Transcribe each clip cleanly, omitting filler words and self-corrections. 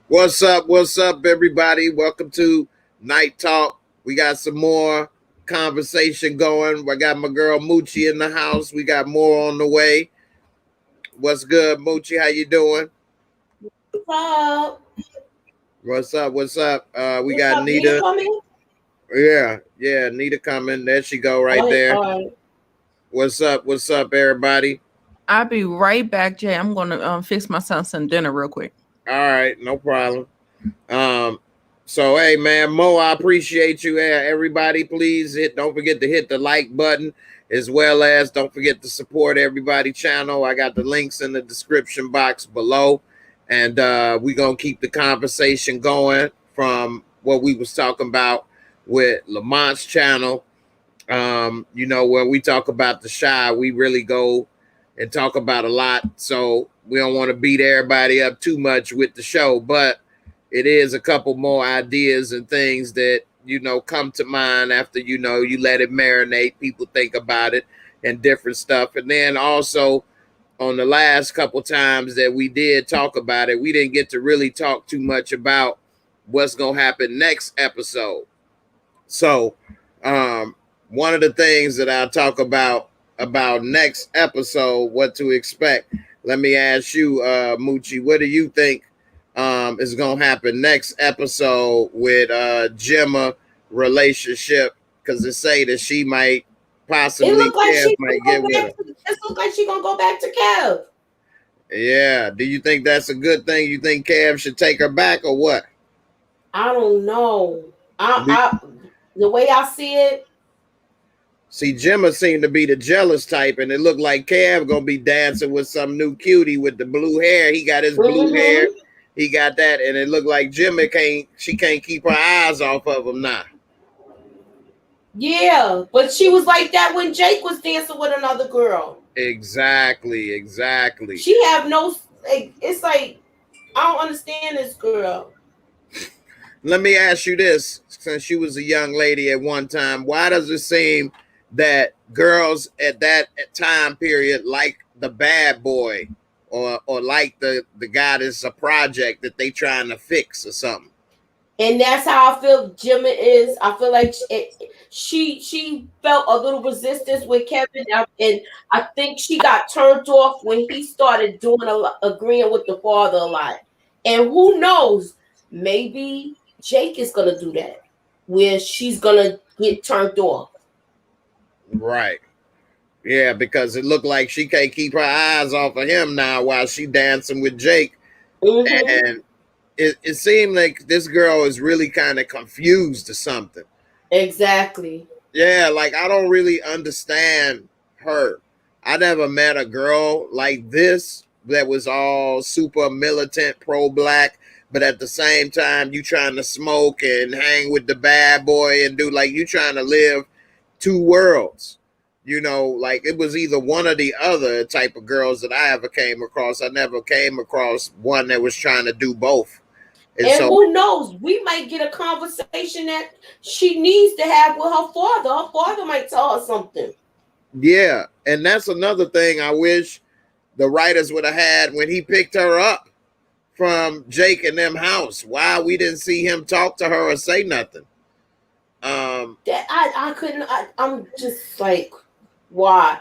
What's up? What's up, everybody? Welcome to Night Talk. We got some more conversation going. I got my girl Moochie in the house. We got more on the way. What's good, Moochie? How you doing? What's up? What's up? What's up? We got Nita coming. Yeah, Nita coming. There she go, right there. What's up? What's up, everybody? I'll be right back, Jay. I'm gonna fix my son some dinner real quick. All right, no problem. So hey man, Mo, I appreciate you. Everybody, please don't forget to hit the like button, as well as don't forget to support everybody channel. I got the links in the description box below, and we're gonna keep the conversation going from what we was talking about with Lamont's channel. You know, when we talk about the Chi, we really go and talk about a lot, so we don't want to beat everybody up too much with the show, but it is a couple more ideas and things that, you know, come to mind after, you know, you let it marinate, people think about it and different stuff. And then also on the last couple times that we did talk about it, we didn't get to really talk too much about what's going to happen next episode. So one of the things that I'll talk about next episode, what to expect. Let me ask you, Moochie, what do you think is going to happen next episode with Gemma relationship? Because they say that she might possibly it look like she might get with her. It looks like she's going to go back to Kev. Yeah. Do you think that's a good thing? You think Kev should take her back or what? I don't know. The way I see it, see, Gemma seemed to be the jealous type, and it looked like Kev gonna be dancing with some new cutie with the blue hair. He got his blue hair. He got that, and it looked like Gemma can't keep her eyes off of him now. Yeah, but she was like that when Jake was dancing with another girl. Exactly. She have no. It's like I don't understand this girl. Let me ask you this: since she was a young lady at one time, why does it seem that girls at that time period like the bad boy or like the guy that's a project that they trying to fix or something? And that's how I feel Gemma is. I feel like she felt a little resistance with Kevin, and I think she got turned off when he started agreeing with the father a lot. And who knows, maybe Jake is gonna do that, where she's gonna get turned off. Right. Yeah, because it looked like she can't keep her eyes off of him now while she dancing with Jake. And it seemed like this girl is really kind of confused or something. Exactly. Yeah, like I don't really understand her. I never met a girl like this that was all super militant, pro-black, but at the same time you trying to smoke and hang with the bad boy and do like you trying to live two worlds. You know, like it was either one or the other type of girls that I ever came across. I never came across one that was trying to do both. And so, who knows? We might get a conversation that she needs to have with her father. Her father might tell her something. Yeah, and that's another thing I wish the writers would have had when he picked her up from Jake and them house. Why we didn't see him talk to her or say nothing. That I couldn't. I'm just like, why?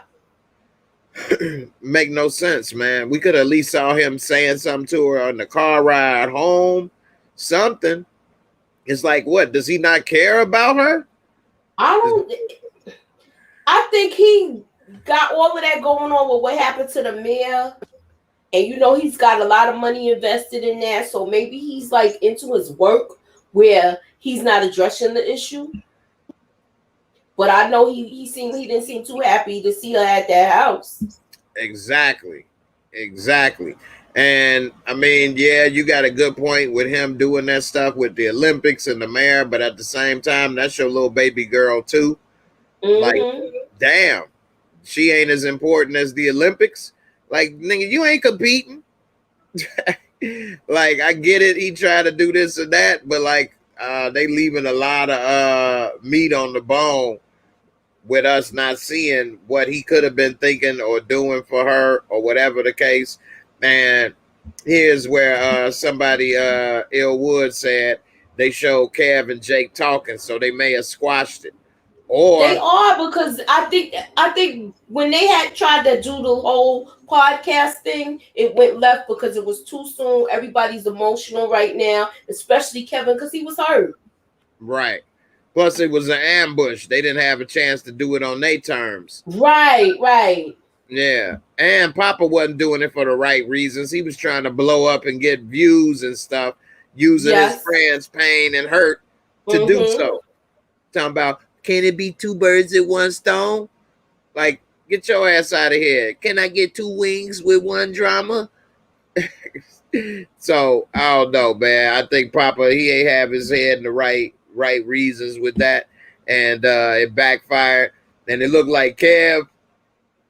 Make no sense, man. We could at least saw him saying something to her on the car ride home. Something. It's like, what? Does he not care about her? I think he got all of that going on with what happened to the mayor. And you know, he's got a lot of money invested in that. So maybe he's like into his work where he's not addressing the issue. But I know he didn't seem too happy to see her at that house. Exactly. And I mean, yeah, you got a good point with him doing that stuff with the Olympics and the mayor, but at the same time, that's your little baby girl too. Like, damn, she ain't as important as the Olympics. Like, nigga, you ain't competing. Like, I get it. He tried to do this and that, but like, they leaving a lot of meat on the bone with us not seeing what he could have been thinking or doing for her or whatever the case. And here's where somebody, Ill Wood, said they showed Kev and Jake talking, so they may have squashed it. They Or are, because I think when they had tried to do the whole podcast thing, it went left because it was too soon. Everybody's emotional right now, especially Kevin, because he was hurt. right. Plus, it was an ambush. They didn't have a chance to do it on their terms. Right. Yeah. And Papa wasn't doing it for the right reasons. He was trying to blow up and get views and stuff, using his friends' pain and hurt to do so. Talking about, can it be two birds at one stone? Like, get your ass out of here. Can I get two wings with one drama? So, I don't know, man. I think Papa, he ain't have his head in the right reasons with that. And it backfired. And it looked like Kev,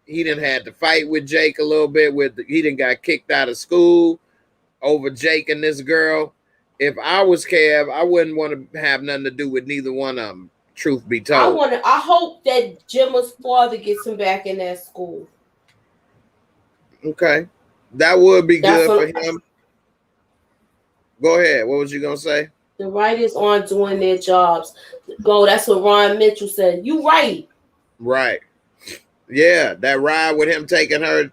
he didn't have to fight with Jake a little bit. He didn't got kicked out of school over Jake and this girl. If I was Kev, I wouldn't want to have nothing to do with neither one of them. Truth be told, I hope that Gemma's father gets him back in that school. Okay, that would be good for him. Go ahead. What was you gonna say? The writers aren't doing their jobs. That's what Ron Mitchell said. You right. Right. Yeah, that ride with him taking her,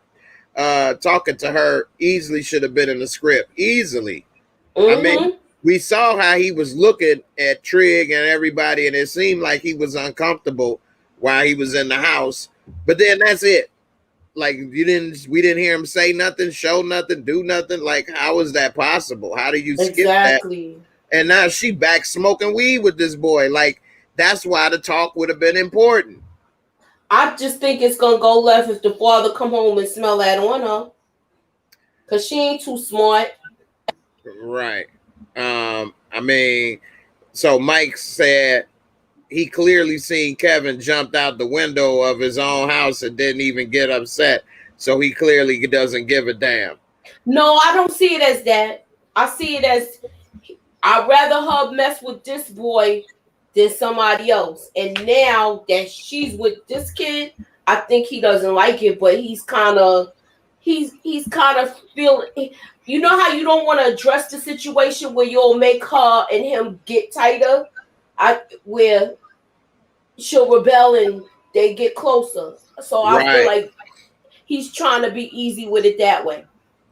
talking to her, easily should have been in the script. Easily. I mean, we saw how he was looking at Trig and everybody, and it seemed like he was uncomfortable while he was in the house. But then that's it. Like, we didn't hear him say nothing, show nothing, do nothing. Like, how is that possible? How do you skip that? And now she back smoking weed with this boy. Like, that's why the talk would have been important. I just think it's gonna go left if the father come home and smell that on her, cause she ain't too smart. Right. I mean, so Mike said he clearly seen Kevin jumped out the window of his own house and didn't even get upset. So he clearly doesn't give a damn. No, I don't see it as that. I see it as I'd rather her mess with this boy than somebody else. And now that she's with this kid, I think he doesn't like it, but he's kind of feeling. You know how you don't want to address the situation where you'll make her and him get tighter, where she'll rebel and they get closer. So I feel like he's trying to be easy with it that way.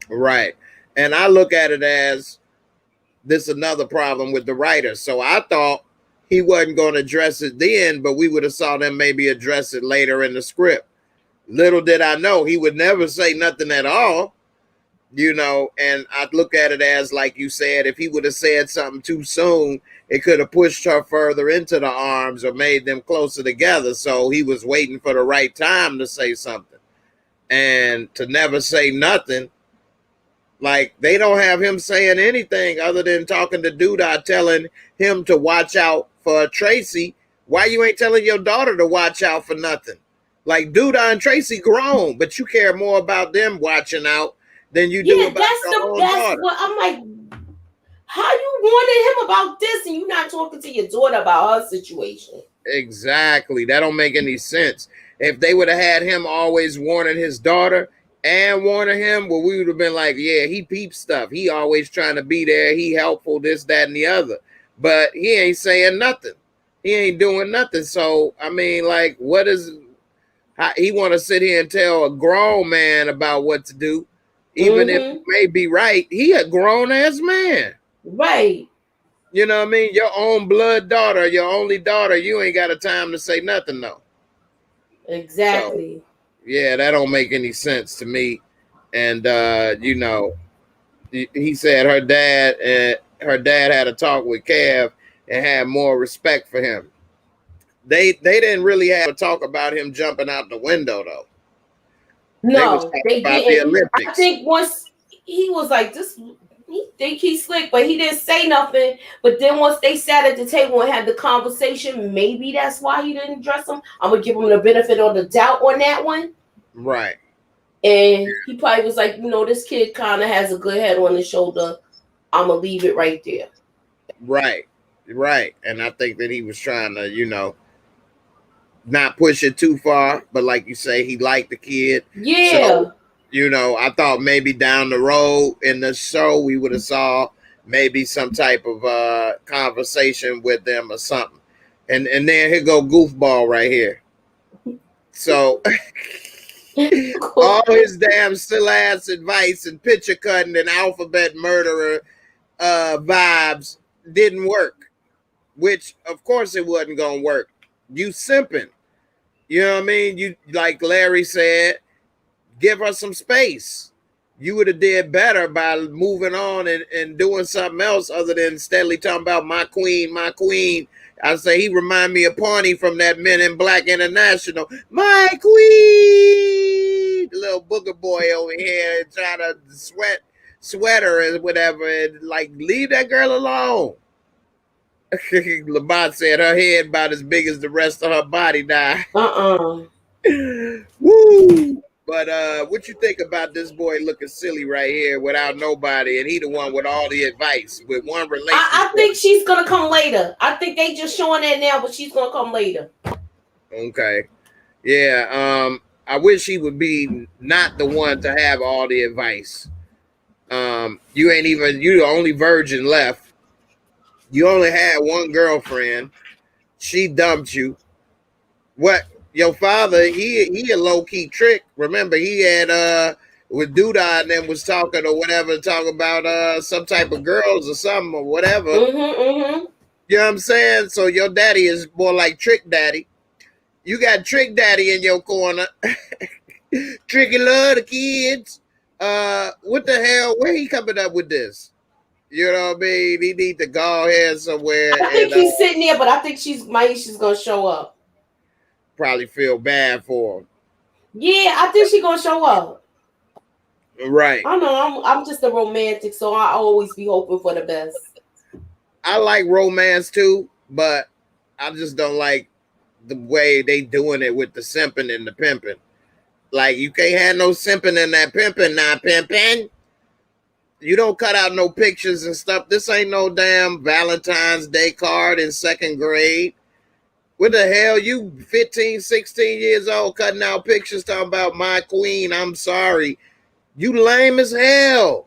Right. And I look at it as this another problem with the writers. So I thought he wasn't going to address it then, but we would have saw them maybe address it later in the script. Little did I know he would never say nothing at all, you know, and I look at it as, like you said, if he would have said something too soon, it could have pushed her further into the arms or made them closer together. So he was waiting for the right time to say something, and to never say nothing. Like, they don't have him saying anything other than talking to Duda, telling him to watch out for Tracy. Why you ain't telling your daughter to watch out for nothing? Like, Duda and Tracy grown, but you care more about them watching out than you do about your own daughter. What I'm like, how you warning him about this and you not talking to your daughter about her situation? Exactly. That don't make any sense. If they would have had him always warning his daughter and warning him, well, we would have been like, yeah, he peeps stuff. He always trying to be there. He helpful, this, that, and the other. But he ain't saying nothing. He ain't doing nothing. So, I mean, like, what is... He want to sit here and tell a grown man about what to do, even if he may be right. He a grown-ass man. Right. You know what I mean? Your own blood daughter, your only daughter, you ain't got a time to say nothing, though. Exactly. So, yeah, that don't make any sense to me. And, you know, he said her dad had a talk with Kev and had more respect for him. They didn't really have a talk about him jumping out the window, though. No, they about didn't. The Olympics. I think once he was like, this, he think he's slick, but he didn't say nothing. But then once they sat at the table and had the conversation, maybe that's why he didn't address him. I'm going to give him the benefit of the doubt on that one. Right. And he probably was like, you know, this kid kind of has a good head on his shoulder. I'm going to leave it right there. Right. And I think that he was trying to, you know, not push it too far, but like you say, he liked the kid. Yeah. So, you know, I thought maybe down the road in the show we would have saw maybe some type of conversation with them or something. And then here go goofball right here. So all his damn still ass advice and picture cutting and alphabet murderer vibes didn't work, which of course it wasn't gonna work. You simping, you know what I mean? You, like Larry said, give her some space. You would have did better by moving on and doing something else other than steadily talking about my queen, my queen. I say he remind me of Pawnee from that Men in Black International. My queen, the little booger boy over here trying to sweat her and whatever, and like leave that girl alone. Lamont said her head about as big as the rest of her body now. Woo! But what you think about this boy looking silly right here without nobody, and he the one with all the advice with one relationship? I think she's gonna come later. I think they just showing that now, but she's gonna come later. Okay. Yeah. I wish he would be not the one to have all the advice. You ain't even, you the only virgin left. You only had one girlfriend. She dumped you. What? Your father, he a low-key trick. Remember, he had with Duda and then was talking or whatever, talking about some type of girls or something or whatever. You know what I'm saying? So your daddy is more like Trick Daddy. You got Trick Daddy in your corner. Tricky love the kids. What the hell? Where he coming up with this? You know what I mean? He need to go ahead somewhere. I think he's sitting there, but I think Maisha's gonna show up. Probably feel bad for him. Yeah, I think she's gonna show up. Right. I know I'm just a romantic, so I always be hoping for the best. I like romance too, but I just don't like the way they doing it with the simping and the pimping. Like, you can't have no simping and that pimping, not pimping. You don't cut out no pictures and stuff. This ain't no damn Valentine's Day card in second grade. What the hell? You 15, 16 years old cutting out pictures talking about my queen. I'm sorry. You lame as hell.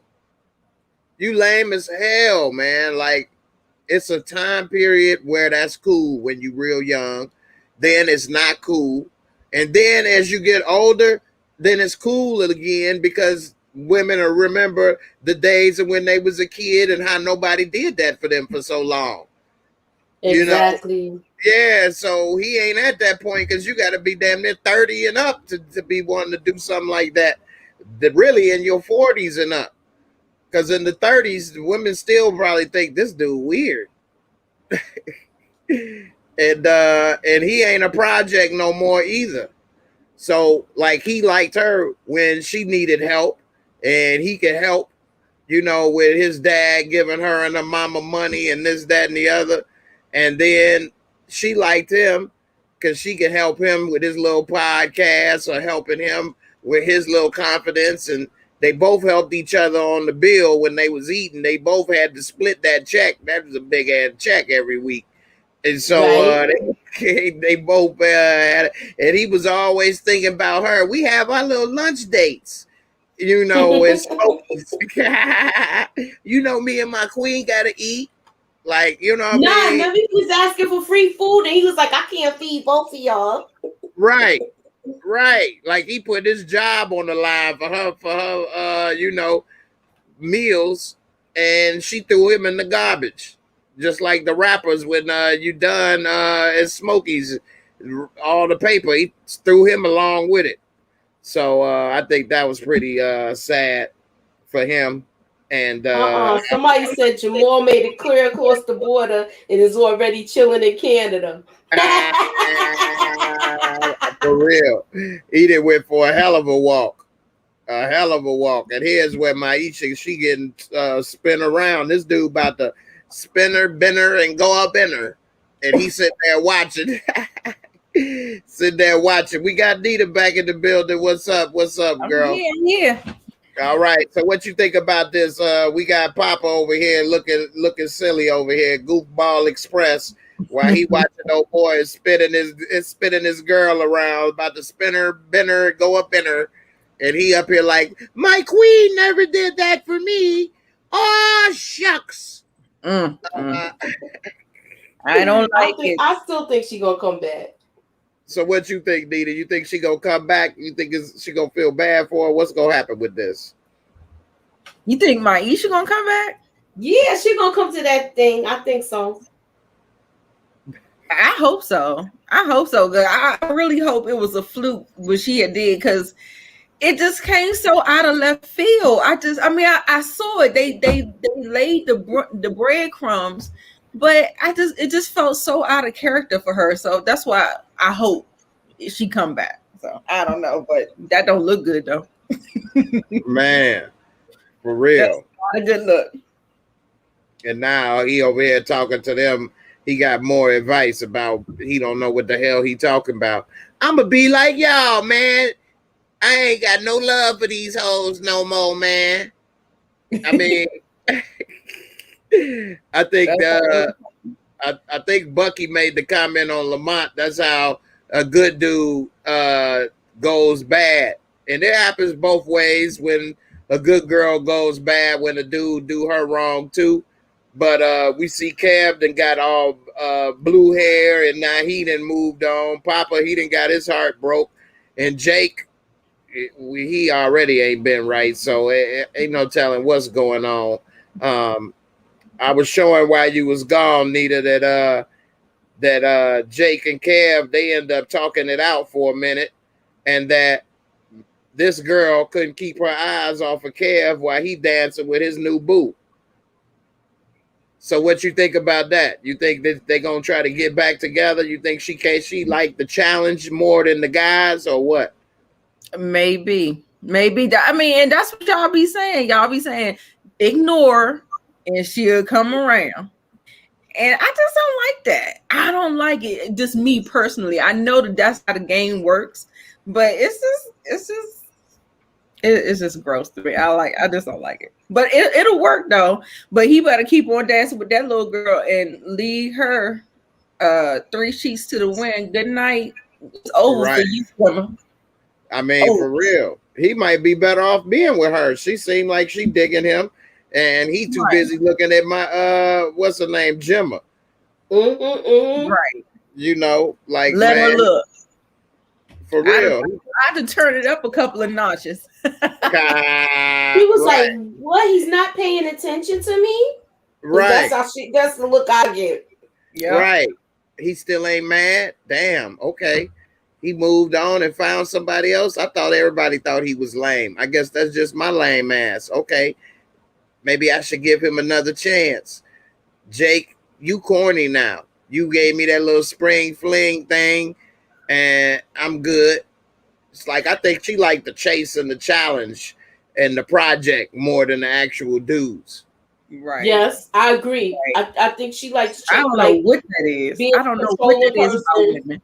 You lame as hell, man. Like, it's a time period where that's cool when you're real young. Then it's not cool. And then as you get older, then it's cool again because women will remember the days of when they was a kid and how nobody did that for them for so long. Exactly. You know? Yeah, so he ain't at that point because you got to be damn near 30 and up to be wanting to do something like that. Really in your 40s and up. Because in the 30s, the women still probably think this dude weird. and he ain't a project no more either. So, like, he liked her when she needed help, and he could help, you know, with his dad giving her and her mama money and this, that, and the other. And then she liked him because she could help him with his little podcast or helping him with his little confidence. And they both helped each other on the bill when they was eating. They both had to split that check. That was a big ass check every week. And so they both had, and he was always thinking about her. We have our little lunch dates, you know, and you know, me and my queen got to eat. Like, you know what I mean? Remember he was asking for free food and he was like, I can't feed both of y'all. Right. Like, he put his job on the line for her, you know, meals, and she threw him in the garbage. Just like the rappers when you done at Smokey's, all the paper, he threw him along with it. So I think that was pretty sad for him. And somebody said Jamal made it clear across the border and is already chilling in Canada. For real. He did went for a hell of a walk. And here's where Maisha, she getting spin around. This dude about to spin her, bend her, and go up in her. And he sitting there watching. Sitting there watching. We got Nita back in the building. What's up? What's up, girl? Yeah. All right. So what you think about this? We got Papa over here looking silly over here. Goofball Express. while he watching old boy spinning his girl around, about to spin her, bend her, go up in her, and he up here like, my queen never did that for me. Oh shucks. I don't like it. I still think she gonna come back. So what you think, Nita? You think she gonna come back? You think she gonna feel bad for her? What's gonna happen with this? You think Maisha gonna come back? Yeah, she gonna come to that thing. I think so. I hope so. I really hope it was a fluke what she had did, because it just came so out of left field. I saw it. They laid the breadcrumbs, but it just felt so out of character for her. So that's why I hope she come back. So I don't know, but that don't look good though. Man, for real. That's not a good look. And now he over here talking to them. He got more advice about he don't know what the hell he talking about. I'ma be like y'all, man. I ain't got no love for these hoes no more, man. I mean, I think Bucky made the comment on Lamont. That's how a good dude goes bad, and it happens both ways. When a good girl goes bad, when a dude do her wrong too. But we see Kev done got all blue hair, and now he done moved on. Papa, he done got his heart broke, and Jake, he already ain't been right, so ain't no telling what's going on. I was showing while you was gone, Nita, that Jake and Kev, they end up talking it out for a minute, and that this girl couldn't keep her eyes off of Kev while he dancing with his new boo. So what you think about that? You think that they're gonna try to get back together? You think she like the challenge more than the guys, or what? Maybe. And that's what y'all be saying. Y'all be saying ignore and she'll come around. And I just don't like that. I don't like it. Just me personally. I know that's how the game works, but it's just gross to me. I just don't like it. But it'll work though. But he better keep on dancing with that little girl and leave her 3 sheets to the wind. Good night. It's over for you, woman. I mean, for real. He might be better off being with her. She seemed like she digging him, and he too busy looking at my what's her name, Gemma. Right. You know, like let her look. For real. I had to turn it up a couple of notches. He was like, what? He's not paying attention to me? Right. That's the look I get. Yeah. Right. He still ain't mad. Damn. Okay. He moved on and found somebody else. I thought everybody thought he was lame. I guess that's just my lame ass. Okay. Maybe I should give him another chance. Jake, you corny now. You gave me that little spring fling thing, and I'm good. It's like I think she liked the chase and the challenge and the project more than the actual dudes. Right. Yes, I agree. Right. I think she likes. I don't know what that is. I don't know what that is about women.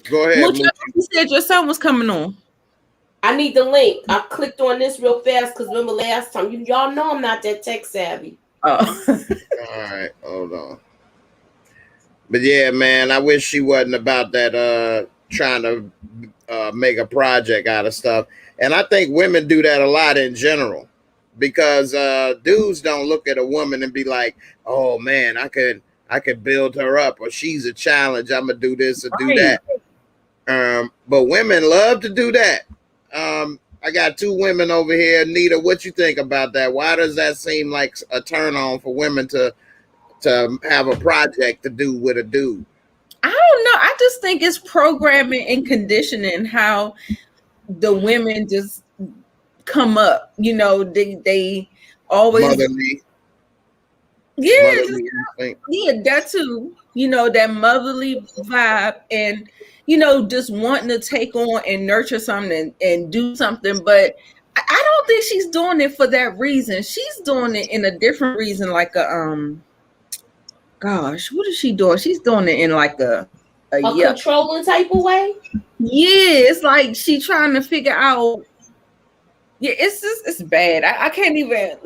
Go ahead. Moochie, you said your son was coming on. I need the link. I clicked on this real fast because remember last time y'all know I'm not that tech savvy. Oh. All right, hold on. But yeah, man, I wish she wasn't about that trying to make a project out of stuff. And I think women do that a lot in general, because dudes don't look at a woman and be like, oh man, I could build her up, or she's a challenge, I'm gonna do this or do that. But women love to do that. I got 2 women over here. Nita, what you think about that? Why does that seem like a turn on for women to have a project to do with a dude? I don't know. I just think it's programming and conditioning how the women just come up. You know, they always motherly. Yeah, that too. You know, that motherly vibe, and you know, just wanting to take on and nurture something and do something. But I don't think she's doing it for that reason. She's doing it in a different reason, like a gosh, what is she doing? She's doing it in like a controlling type of way. Yeah, it's like she trying to figure out Yeah, it's bad. I can't even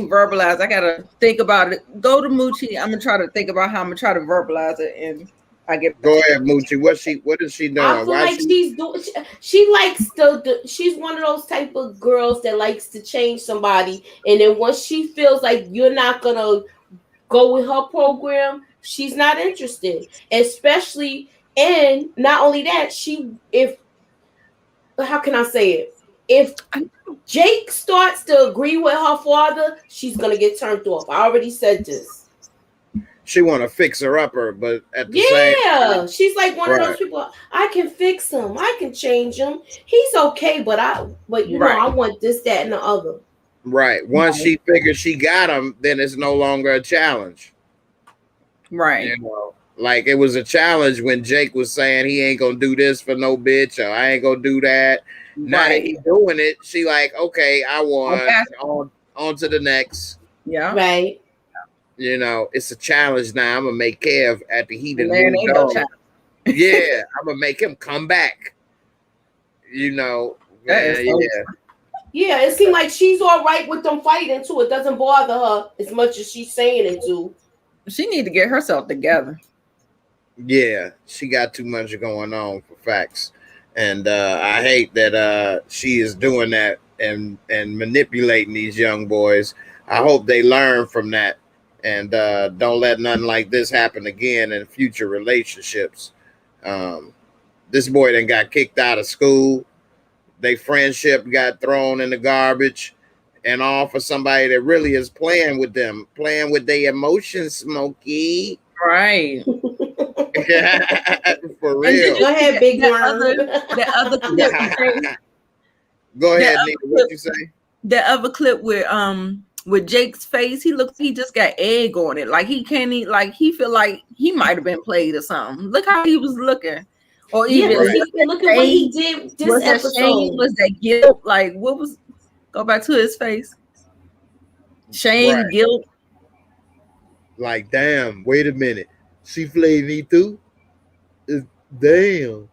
verbalize. I gotta think about it. Go to Moochie. I'm gonna try to think about how I'm gonna try to verbalize it, and I get. Go ahead, Moochie. What is she doing? I feel like she's doing. She likes she's one of those type of girls that likes to change somebody, and then once she feels like you're not gonna go with her program, she's not interested. Especially, and not only that, how can I say it? If Jake starts to agree with her father, she's gonna get turned off. I already said this. She want to fix her upper, but at the same time, she's like one of those people. I can fix him. I can change him. He's okay, but you know, I want this, that, and the other. Right. Once she figures she got him, then it's no longer a challenge. Right. You know, like it was a challenge when Jake was saying he ain't gonna do this for no bitch, or I ain't gonna do that. Now that he's doing it, she like, okay, I won. On to the next. Yeah. Right. You know, it's a challenge now. I'm gonna make Kev at the heat of the yeah, I'm gonna make him come back. You know, man, yeah. It seemed like she's all right with them fighting too. It doesn't bother her as much as she's saying it to. She need to get herself together. Yeah, she got too much going on for facts, and I hate that she is doing that and manipulating these young boys. I hope they learn from that. And don't let nothing like this happen again in future relationships. This boy then got kicked out of school. Their friendship got thrown in the garbage, and all for somebody that really is playing with them, playing with their emotions, Smokey. Right. For real. Go ahead, big worm. That other clip. Go ahead, Nita. What you say? That other clip with Jake's face, he just got egg on it. Like he can't eat, like he feel like he might have been played or something. Look how he was looking. Or even look at what he did this episode. Was that guilt? Like what was go back to his face? Shame, guilt. Like, damn, wait a minute. She played me too? Damn.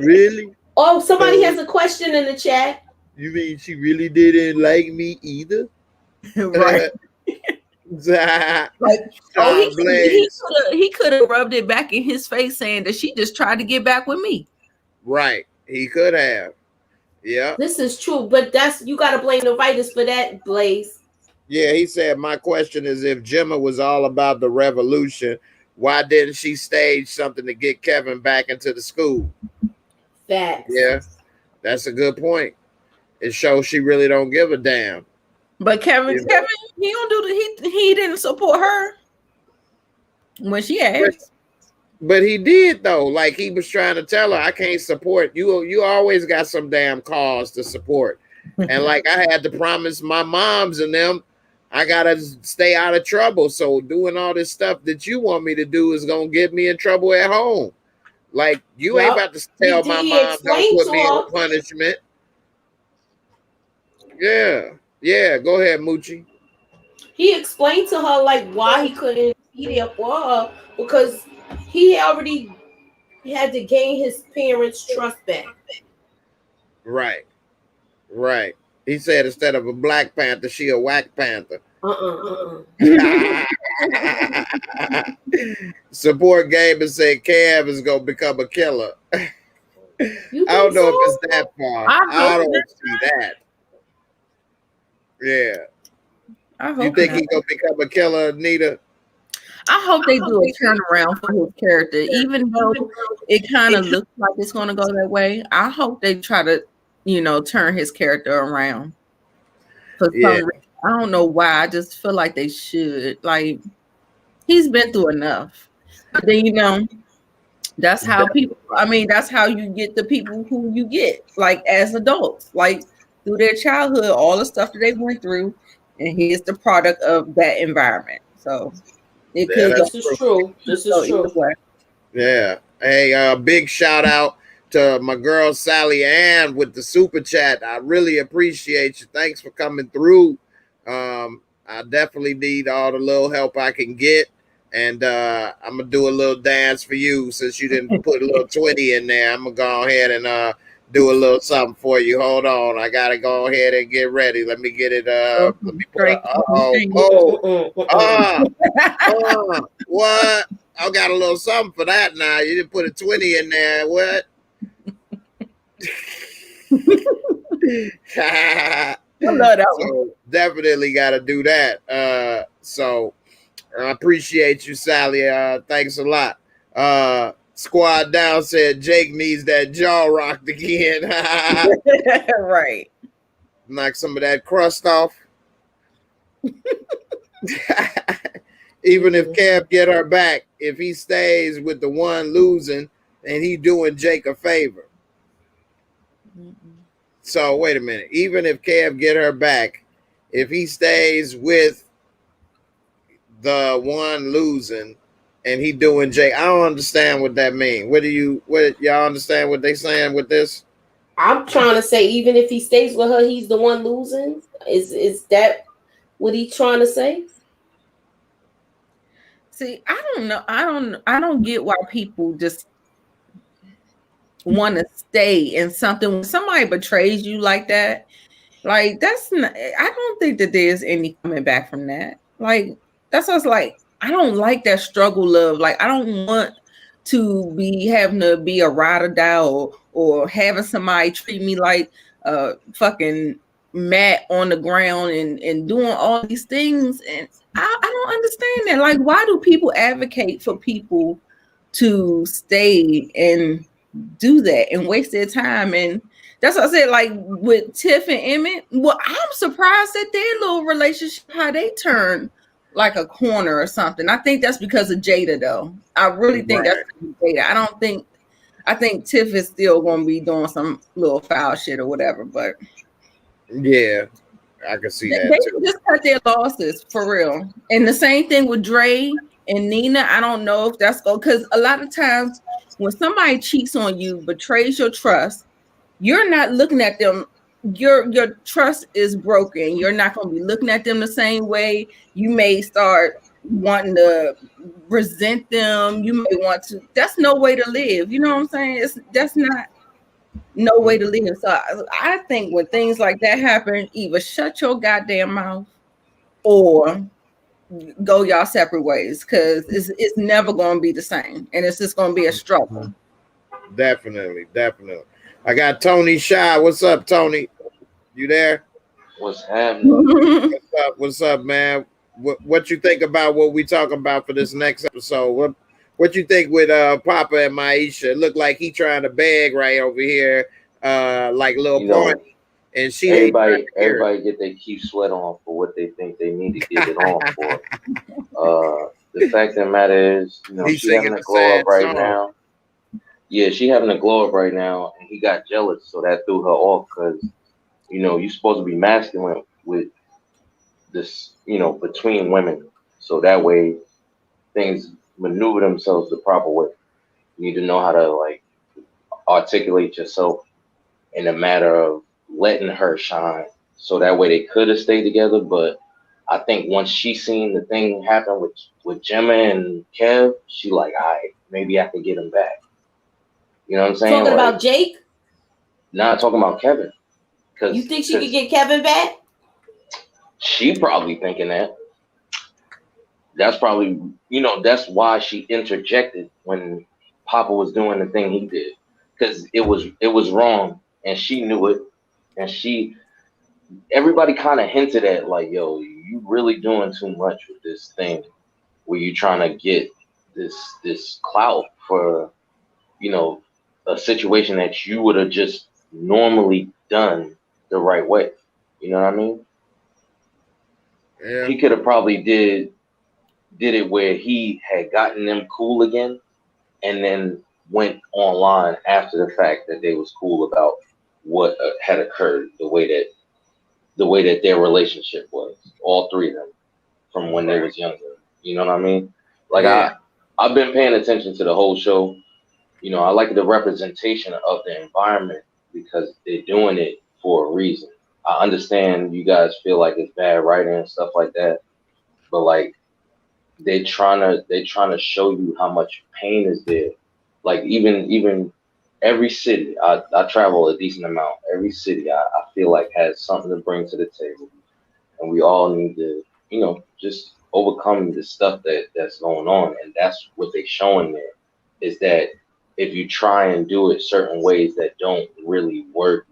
Really? Oh, somebody has a question in the chat. You mean she really didn't like me either? Right. Like, he could have rubbed it back in his face saying that she just tried to get back with me. Right. He could have. Yeah. This is true, but you got to blame the writers for that, Blaze. Yeah, he said, my question is, if Gemma was all about the revolution, why didn't she stage something to get Kevin back into the school? Facts. Yeah, that's a good point. It shows she really don't give a damn. But Kevin, he don't do he didn't support her when she asked. But he did though. Like he was trying to tell her, I can't support you. You always got some damn cause to support. And like I had to promise my moms and them, I gotta stay out of trouble. So doing all this stuff that you want me to do is gonna get me in trouble at home. Like you ain't about to tell my mom don't put me on punishment. Yeah. Go ahead, Moochie. He explained to her like why he couldn't be there for her because he already had to gain his parents' trust back. Right. He said instead of a Black Panther, she a Whack Panther. Support Gabe and said Kev is gonna become a killer. I don't know if it's that far. I don't see that. Yeah. You think he's gonna become a killer, Nita? I hope they do a turnaround for his character, even though it kind of looks like it's gonna go that way. I hope they try to, turn his character around. For some reason. I don't know why. I just feel like they should. Like he's been through enough. But then that's how that's how you get the people who you get, like as adults, like through their childhood, all the stuff that they went through, and he's the product of that environment. So it could. This is true. This is true. Yeah. Hey, big shout out to my girl Sally Ann with the super chat. I really appreciate you. Thanks for coming through. I definitely need all the little help I can get. And I'm gonna do a little dance for you since you didn't put a little 20 in there. I'm gonna go ahead and do a little something for you. Hold on, I gotta go ahead and get ready. Let me get it. Let me put. What? I got a little something for that now. You didn't put a 20 in there. What? I love that one. So definitely got to do that. So I appreciate you, Sally. Thanks a lot. Squad Down said Jake needs that jaw rocked again. Right. Knock some of that crust off. Even if Kev get her back, if he stays with the one losing, and he doing Jake a favor. So wait a minute. Even if Kev get her back, if he stays with the one losing and he doing Jake, I don't understand what that means. What y'all understand what they saying with this? I'm trying to say, even if he stays with her, he's the one losing. Is that what he's trying to say? See, I don't know. I don't get why people just want to stay in something when somebody betrays you like that. Like, that's not, I don't think that there's any coming back from that. Like, that's what's like, I don't like that struggle of, like, I don't want to be having to be a ride or die or having somebody treat me like a fucking mat on the ground and doing all these things. And I don't understand that. Like, why do people advocate for people to stay and do that and waste their time? And that's what I said, like with Tiff and Emmett. Well, I'm surprised at their little relationship, how they turned like a corner or something. I think that's because of Jada, though. I really think that's because of Jada. I think Tiff is still going to be doing some little foul shit or whatever, but yeah, I can see that they too. just cut their losses for real. And the same thing with Dre and Nina. I don't know if that's because a lot of times when somebody cheats on you, betrays your trust, you're not looking at them. Your trust is broken. You're not going to be looking at them the same way. You may start wanting to resent them. You may want to. That's no way to live. You know what I'm saying? That's not no way to live. So I think when things like that happen, either shut your goddamn mouth or go y'all separate ways, because it's never going to be the same, and it's just going to be a struggle. Definitely. I got Tony Shy. What's up, Tony? You there? What's happening? What's up, man? What you think about what we talking about for this next episode? What you think with Papa and Maisha? It looked like he trying to beg right over here, like Lil Point, and she everybody get their Keith Sweat on for what they think they need to get it on for. The fact of the matter is, she having a glow up right now. Yeah, she having a glow up right now, and he got jealous, so that threw her off because, you're supposed to be masculine with this, between women, so that way things maneuver themselves the proper way. You need to know how to like articulate yourself in a matter of letting her shine, so that way they could have stayed together. But I think once she seen the thing happen with Gemma and Kev, she like, all right, maybe I could get him back. You know what I'm saying? Talking about Jake? Not talking about Kevin. You think she could get Kevin back? She probably thinking that. That's probably, that's why she interjected when Papa was doing the thing he did, because it was wrong, and she knew it, and everybody kind of hinted at like, yo, you really doing too much with this thing, where you trying to get this clout for, a situation that you would have just normally done the right way. You know what I mean? Yeah. He could have probably did it where he had gotten them cool again, and then went online after the fact that they was cool about what had occurred, the way that their relationship was, all three of them, from when they was younger. You know what I mean? Like, yeah. I've been paying attention to the whole show. I like the representation of the environment because they're doing it for a reason. I understand you guys feel like it's bad writing and stuff like that, but like they're trying to show you how much pain is there. Like even every city, I travel a decent amount. Every city I feel like has something to bring to the table, and we all need to, just overcome the stuff that's going on, and that's what they're showing there. Is that if you try and do it certain ways that don't really work,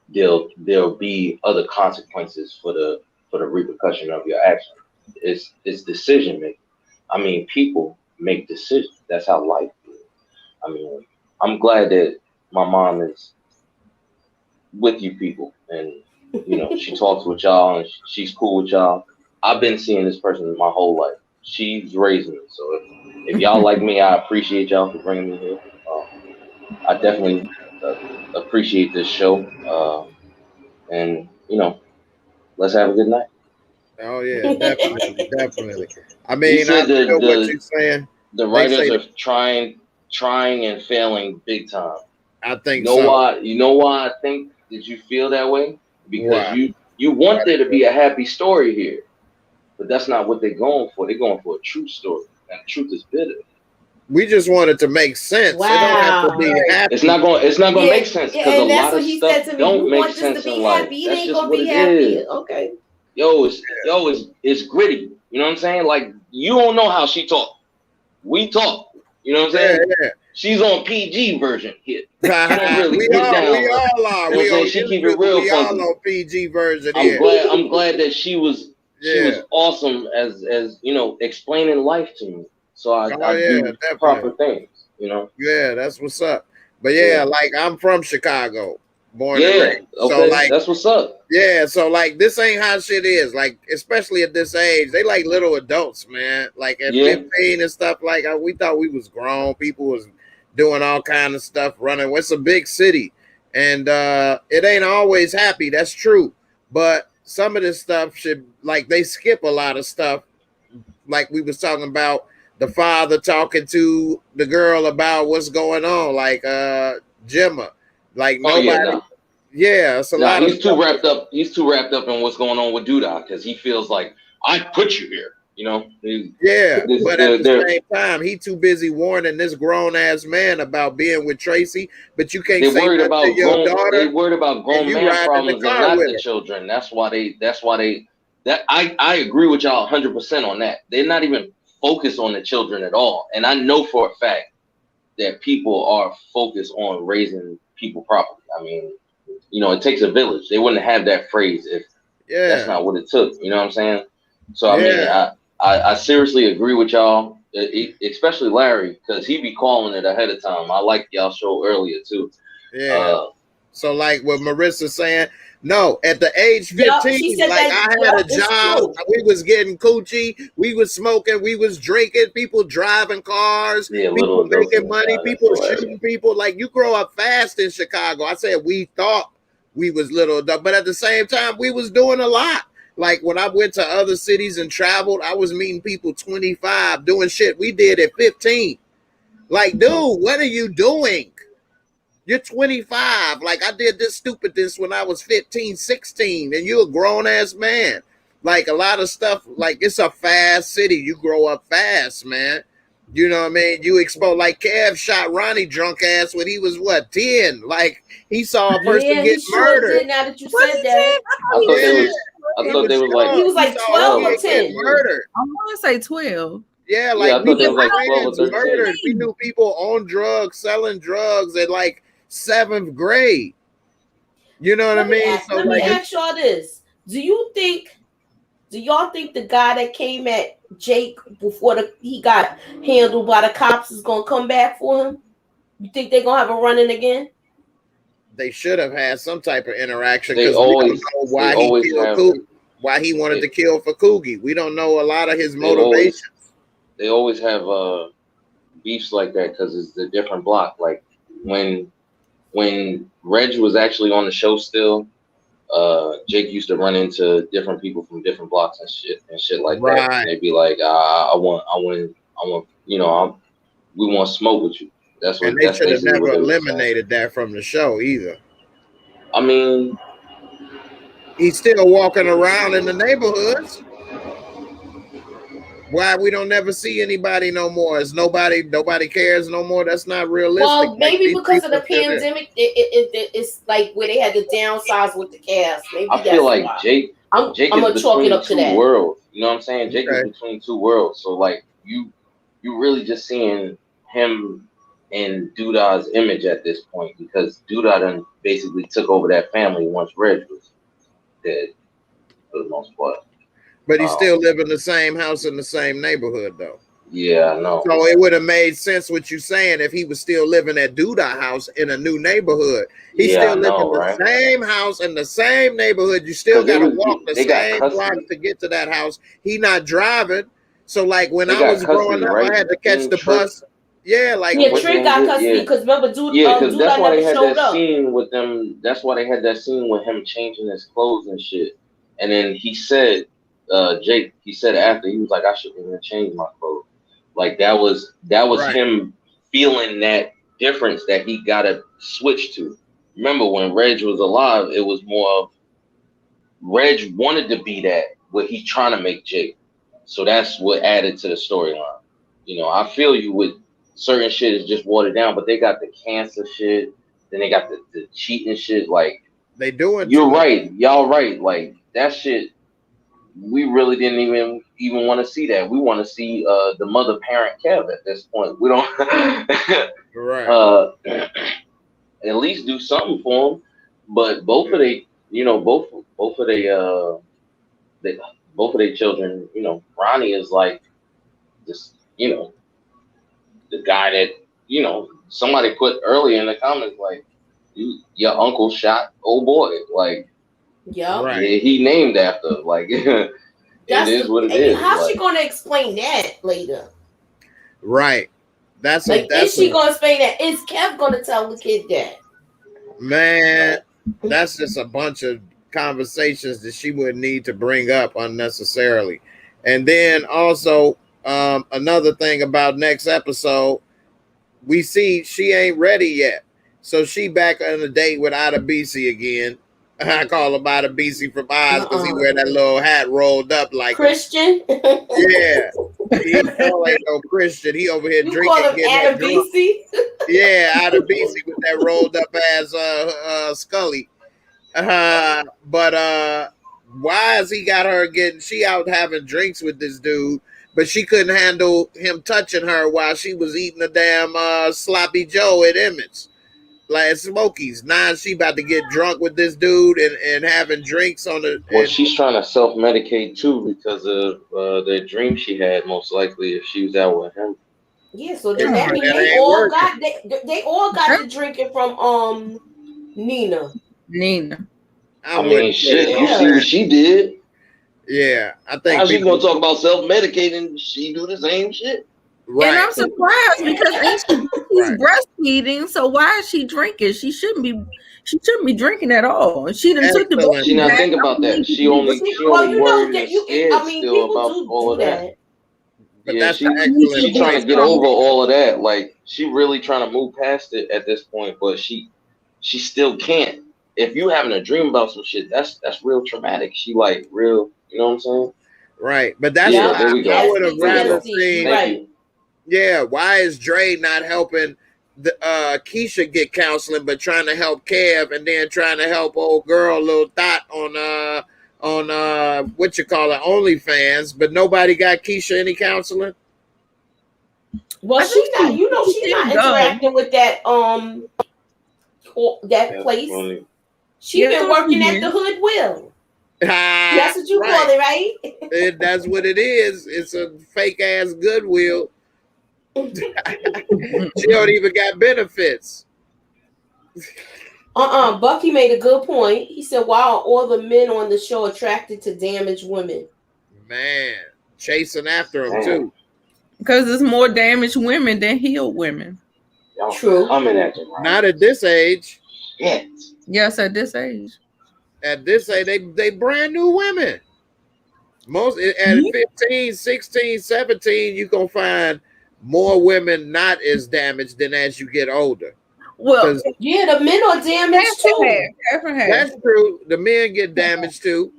there'll be other consequences for the repercussion of your action. It's decision making. I mean, people make decisions. That's how life is. I mean, I'm glad that my mom is with you people, and she talks with y'all, and she's cool with y'all. I've been seeing this person my whole life. She's raised me, so if y'all like me, I appreciate y'all for bringing me here. I definitely appreciate this show, and let's have a good night. Oh yeah, definitely, definitely. I mean, You said I feel what you're saying. The writers are trying and failing big time. I think so. You know why I think that you feel that way? Because you want there to be a happy story here, but that's not what they're going for. They're going for a true story, and the truth is bitter. We just want it to make sense. Wow. It don't have to be happy. It's not going to make sense because a lot of stuff don't make sense in life. That's just what it is. Okay. Yo, it's gritty. You know what I'm saying? Like, you don't know how she talk. We talk. You know what I'm saying? Yeah. She's on PG version here. We all are. You know she keep it real funky. All on PG version here. I'm glad that she was awesome as explaining life to me. So I do definitely. Proper things, Yeah, that's what's up. But like I'm from Chicago, born and raised. Okay, so like that's what's up. Yeah, so like this ain't how shit is. Like, especially at this age, they like little adults, man. Like at 15 and stuff. Like we thought we was grown. People was doing all kind of stuff, running. It's a big city, and it ain't always happy. That's true. But some of this stuff should, like, they skip a lot of stuff. Like we was talking about the father talking to the girl about what's going on, like Gemma. Like nobody. Yeah, it's a lot. He's too wrapped up. He's too wrapped up in what's going on with Duda because he feels like I put you here. But at the same time, he too busy warning this grown ass man about being with Tracy. But you can't say worried nothing about to your daughter. They worried about grown man problems and not the children. That's why they. I agree with y'all 100% on that. They're not even focused on the children at all. And I know for a fact that people are focused on raising people properly. I mean, it takes a village. They wouldn't have that phrase if that's not what it took. You know what I'm saying? So I mean, I seriously agree with y'all, especially Larry, because he be calling it ahead of time. I like y'all show earlier too. Yeah. So like what Marissa's saying, no, at the age 15, like I had a job. We was getting coochie, we was smoking, we was drinking, people driving cars, people making money, people shooting people. Like, you grow up fast in Chicago. I said we thought we was little, but at the same time, we was doing a lot. Like when I went to other cities and traveled, I was meeting people 25 doing shit we did at 15. Like, dude, what are you doing? You're 25. Like, I did this stupidness when I was 15, 16, and you're a grown-ass man. Like, a lot of stuff, like, it's a fast city. You grow up fast, man. You know what I mean? You expose, like, Kev shot Ronnie drunk ass when he was, 10? Like, he saw a person get murdered. Did, now that you said that. I thought they was like... He was like 12 or 10. Murdered. I want to say 12. Yeah, like, I thought they was like 12 or 13. Murdered. We knew people on drugs, selling drugs at, like, 7th grade. You know what I mean? Let me ask y'all this. Do y'all think the guy that came at Jake before he got handled by the cops is gonna come back for him? You think they're gonna have a run-in again? They should have had some type of interaction because we don't know why he killed Coogie, why he wanted to kill for Coogie. We don't know a lot of his motivations. They always have beefs like that because it's a different block. Like when Reg was actually on the show still, Jake used to run into different people from different blocks and shit like that. And they'd be like, we want to smoke with you. That's what. And they should have never eliminated that from the show either. I mean, he's still walking around in the neighborhoods. Why we don't never see anybody no more? Is nobody cares no more? That's not realistic. Well, maybe because of the pandemic, it's like where they had to downsize with the cast. Maybe I feel like why. Jake I'm is between two worlds. You know what I'm saying? Jake is between two worlds. So like you really just seeing him in Doodah's image at this point, because Doodah done basically took over that family once Reg was dead for the most part. But he still live in the same house in the same neighborhood, though. Yeah, I know. So it would have made sense what you saying if he was still living at Doodah house in a new neighborhood. He still live in the same house in the same neighborhood. You still got to walk the same block to get to that house. He not driving. So like when I was growing up, I had to catch the bus. Yeah, like Trick got custody because remember, because that's why they had that scene with them. That's why they had that scene with him changing his clothes and shit. And then he said, Jake, he said after, he was like, I shouldn't even change my clothes. Like that was him feeling that difference that he gotta switch to. Remember when Reg was alive, it was more of Reg wanted to be that, what he's trying to make Jake. So that's what added to the storyline. You know, I feel you with certain shit is just watered down, but they got the cancer shit, then they got the cheating shit. Like they doing. You're right, y'all right. Like that shit. We really didn't even want to see that. We want to see the mother parent Kev at this point. We don't at least do something for him. But both of they, you know, both of their children, you know, Ronnie is like this, you know, the guy that, you know, somebody put earlier in the comments like, your uncle shot old boy, like. Yeah, he named after. Like it is what it is. How's she gonna explain that later? Right. That's is she gonna explain that? Is Kev gonna tell the kid that? Man, that's just a bunch of conversations that she would need to bring up unnecessarily. And then also another thing about next episode, we see she ain't ready yet. So she back on a date with Ida BC again. I call him out of BC from Oz because he wear that little hat rolled up like Christian. Yeah, he ain't no Christian. He over here drinking. Call him out of BC. Yeah, out of BC with that rolled up ass Scully. But why has he got her getting? She out having drinks with this dude, but she couldn't handle him touching her while she was eating a damn sloppy Joe at Emmett's. Like Smokies. Now she about to get drunk with this dude and having drinks on the. Well, she's trying to self-medicate too because of the dream she had. Most likely, if she was out with him. Yeah, so then that means they all got the drinking from Nina. I mean, shit. You see what she did? Yeah, I think. How's she gonna talk about self-medicating? She do the same shit. Right. And I'm surprised because she's breastfeeding. So why is she drinking? She shouldn't be drinking at all. She done took the. She not think about that. She only worried and scared still about all of that. But yeah, she's trying to get over all of that. Like she really trying to move past it at this point, but she still can't. If you having a dream about some shit, that's real traumatic. She like real, you know what I'm saying? Right, but that's what I would have rather seen. Right. Yeah, why is Dre not helping the Keisha get counseling, but trying to help Kev, and then trying to help old girl Lil Thot on what you call it, OnlyFans, but nobody got Keisha any counseling? Well, she's not. You know, she's not interacting with that that place. She's been working at the Hood Will. That's what you call it, right? That's what it is. It's a fake ass Goodwill. She don't even got benefits. Bucky made a good point. He said, "Why are all the men on the show attracted to damaged women?" Man, chasing after them too. Because there's more damaged women than healed women. True. Not at this age. Yes, at this age. At this age, they brand new women. Most at 15, 16, 17, you gonna find more women not as damaged than as you get older. Well, yeah, the men are damaged too. That's true. The men get damaged too.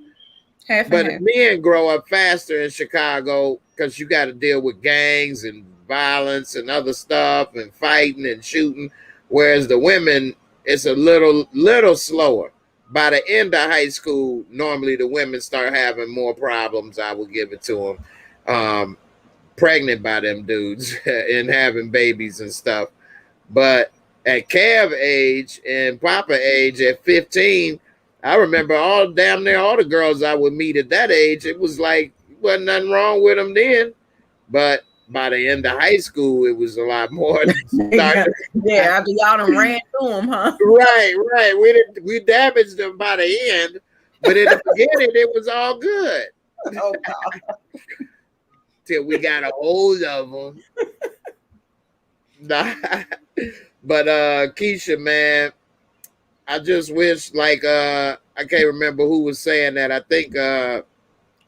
But men grow up faster in Chicago because you got to deal with gangs and violence and other stuff and fighting and shooting. Whereas the women, it's a little slower. By the end of high school, normally the women start having more problems. I will give it to them. Pregnant by them dudes and having babies and stuff. But at Kev age and Papa age at 15, I remember damn near all the girls I would meet at that age. It was like, wasn't nothing wrong with them then. But by the end of high school, it was a lot more. Yeah, after y'all done ran through them, huh? Right. We damaged them by the end, but in the beginning, it was all good. Oh, God. Till we got a hold of them. But Keisha, man, I just wish, like, I can't remember who was saying that. I think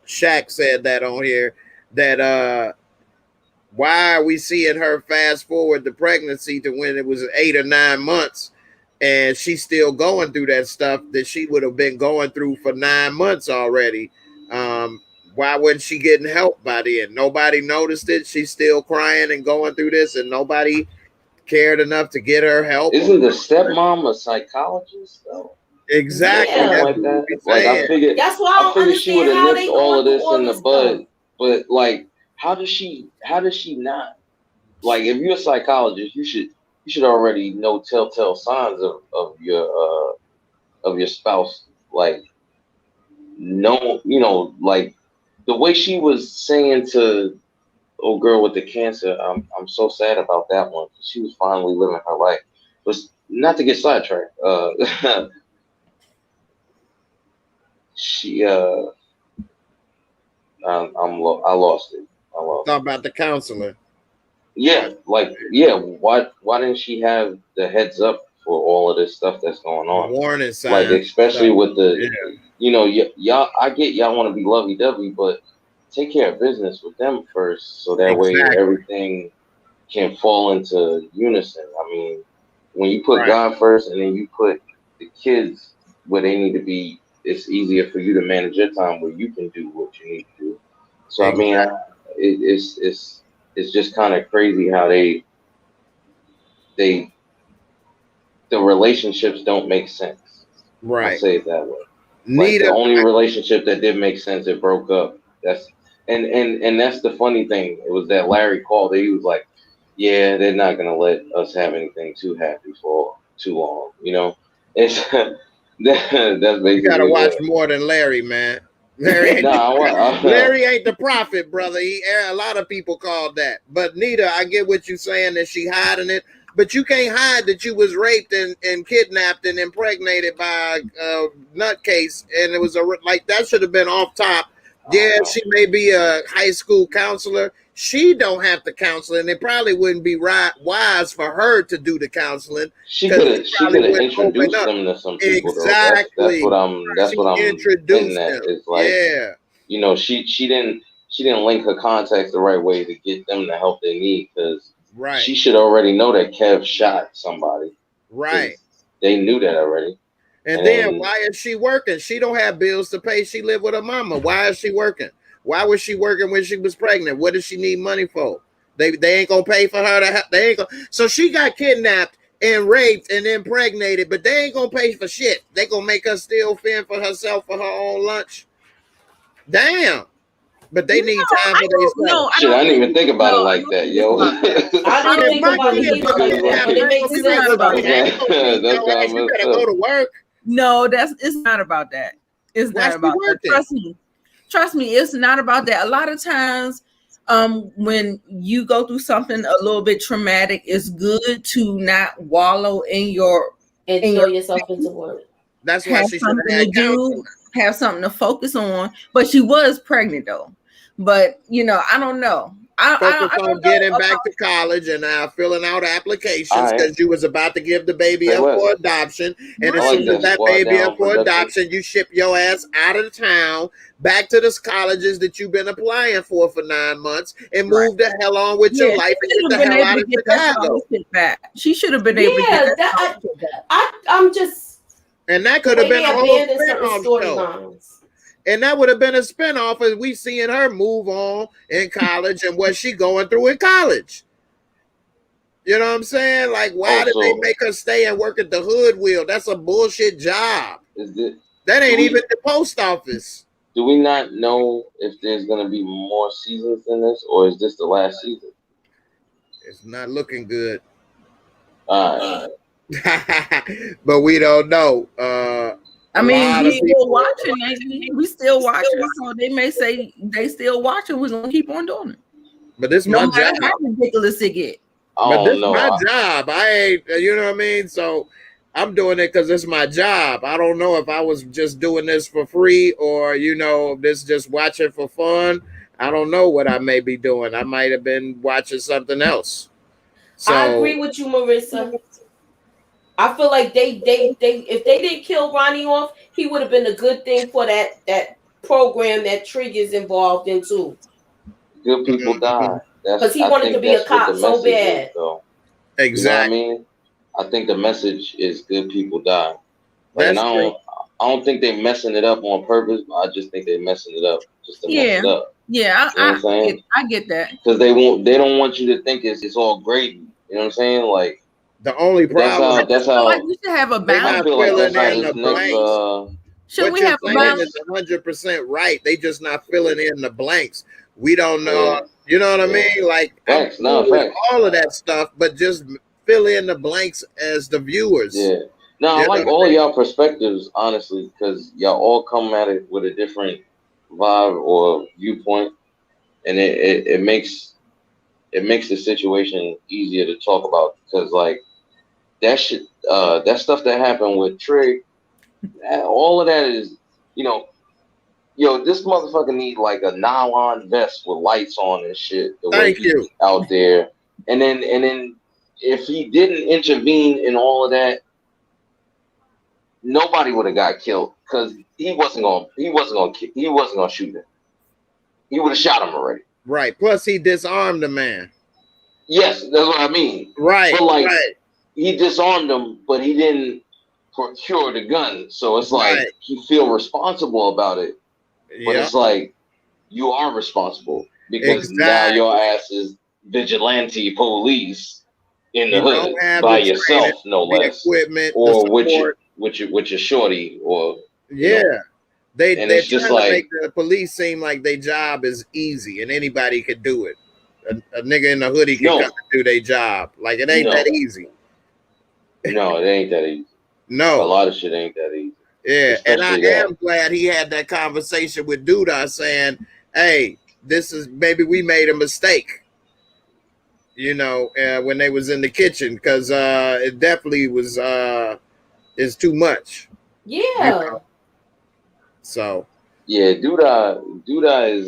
Shaq said that on here, that why are we seeing her fast forward the pregnancy to when it was 8 or 9 months and she's still going through that stuff that she would have been going through for 9 months already. Why wasn't she getting help by then? Nobody noticed it. She's still crying and going through this, and nobody cared enough to get her help. Isn't the stepmom a psychologist though? Exactly. Yeah. Like that. Like I figured. That's why I figured she would have nipped all of this in the bud. Stuff. But like, how does she not? Like, if you're a psychologist, you should already know telltale signs of your spouse. Like, no, like the way she was saying to old girl with the cancer, I'm so sad about that one. She was finally living her life. But not to get sidetracked, she I lost it. Talk about the counselor. Yeah, why didn't she have the heads up for all of this stuff that's going on? Warning sign. Like, especially with the y'all, I get y'all want to be lovey-dovey, but take care of business with them first, so that way everything can fall into unison. I mean, when you put God first and then you put the kids where they need to be, it's easier for you to manage your time where you can do what you need to do. So I mean, it's just kind of crazy how the relationships don't make sense. Right. I'll say it that way. Nita, like the only relationship that did make sense, it broke up. That's and that's the funny thing. It was that Larry called. He was like, "Yeah, they're not gonna let us have anything too happy for too long." It's that's basically. You gotta watch more than Larry, man. Larry ain't the prophet, brother. A lot of people called that. But Nita, I get what you're saying, that she hiding it. But you can't hide that you was raped and kidnapped and impregnated by a nutcase. And it was that should have been off top. Yeah, she may be a high school counselor. She don't have to counsel, and it probably wouldn't be wise for her to do the counseling. She could have introduced them to some people. Exactly. That's what I'm introduced at. It's like, she didn't link her contacts the right way to get them the help they need, because she should already know that Kev shot somebody. Right. They knew that already. And then why is she working? She don't have bills to pay. She live with her mama. Why is she working? Why was she working when she was pregnant? What does she need money for? They ain't gonna pay for her to have. They ain't gonna. So she got kidnapped and raped and impregnated, but they ain't gonna pay for shit. They gonna make her still fend for herself for her own lunch. Damn. But they need time for themselves. Shit, I didn't even think about it like that, yo. I didn't think about it either like that, but it makes sense about that. You gotta go to work. No, it's not about that. It's not about that. Trust me, it's not about that. A lot of times, when you go through something a little bit traumatic, it's good to not wallow in your and throw yourself into work. That's why she should have had have something to focus on. But she was pregnant though. But I don't know. Focus on getting back to college and filling out applications, because you was about to give the baby up for adoption. And as soon as that baby up for adoption, you ship your ass out of the town, back to the colleges that you've been applying for 9 months, and move the hell on with your life and get the hell out of Chicago. She should have been able to get that. I'm just. And that could have been a whole spin-off show. And that would have been a spinoff as we seeing her move on in college and what she going through in college. You know what I'm saying? Like, why did they make her stay and work at the Hood Wheel? That's a bullshit job. That ain't even the post office. Do we not know if there's going to be more seasons in this, or is this the last season? It's not looking good. All right. But we don't know. I mean, we still watching. We still watching, so they may say they still watching. We're gonna keep on doing it. But this no my matter job. how ridiculous it get. But this is my job. I ain't, you know what I mean? So I'm doing it because it's my job. I don't know if I was just doing this for free or, you know, this just watching for fun. I don't know what I may be doing. I might have been watching something else. So I agree with you, Marissa. I feel like they if they didn't kill Ronnie off, he would have been a good thing for that program that Trigger's involved in too. Good people die. Because he wanted to be a cop so bad. Exactly. You know what I mean? I think the message is good people die. Like, and I don't think they're messing it up on purpose, but I just think they're messing it up just to mess it up. Yeah, you know what I'm saying? I get that. Because they don't want you to think it's all gravy. You know what I'm saying? Like, the only problem that's how like we should have a balance. I feel like that's how this next, should we have a balance? Is 100% right. They just not filling in the blanks. We don't know. You know what I mean? Like facts, all of that stuff, but just fill in the blanks as the viewers. Yeah. No, I like all y'all perspectives, honestly, because y'all all come at it with a different vibe or viewpoint, and it makes the situation easier to talk about. Because like that shit, that stuff that happened with Trig, all of that is, you know, yo, this motherfucker need like a nylon vest with lights on and shit. The way he's out there, and then if he didn't intervene in all of that, nobody would have got killed because he wasn't gonna shoot him. He would have shot him already. Right. Plus, he disarmed the man. Yes, that's what I mean. Right. But like, he disarmed him, but he didn't procure the gun. So it's like he feel responsible about it. But it's like you are responsible because now your ass is vigilante police in the hood by yourself, no less, equipment, or with your shorty, or they're it's just trying like to make the police seem like their job is easy and anybody could do it. A nigga in the hoodie can come and do their job. Like it ain't that easy. No, it ain't that easy. No, a lot of shit ain't that easy. Yeah, and I am glad he had that conversation with Duda saying, hey, this is maybe we made a mistake, you know, when they was in the kitchen, because it definitely was is too much. Yeah. You know? So yeah, Duda is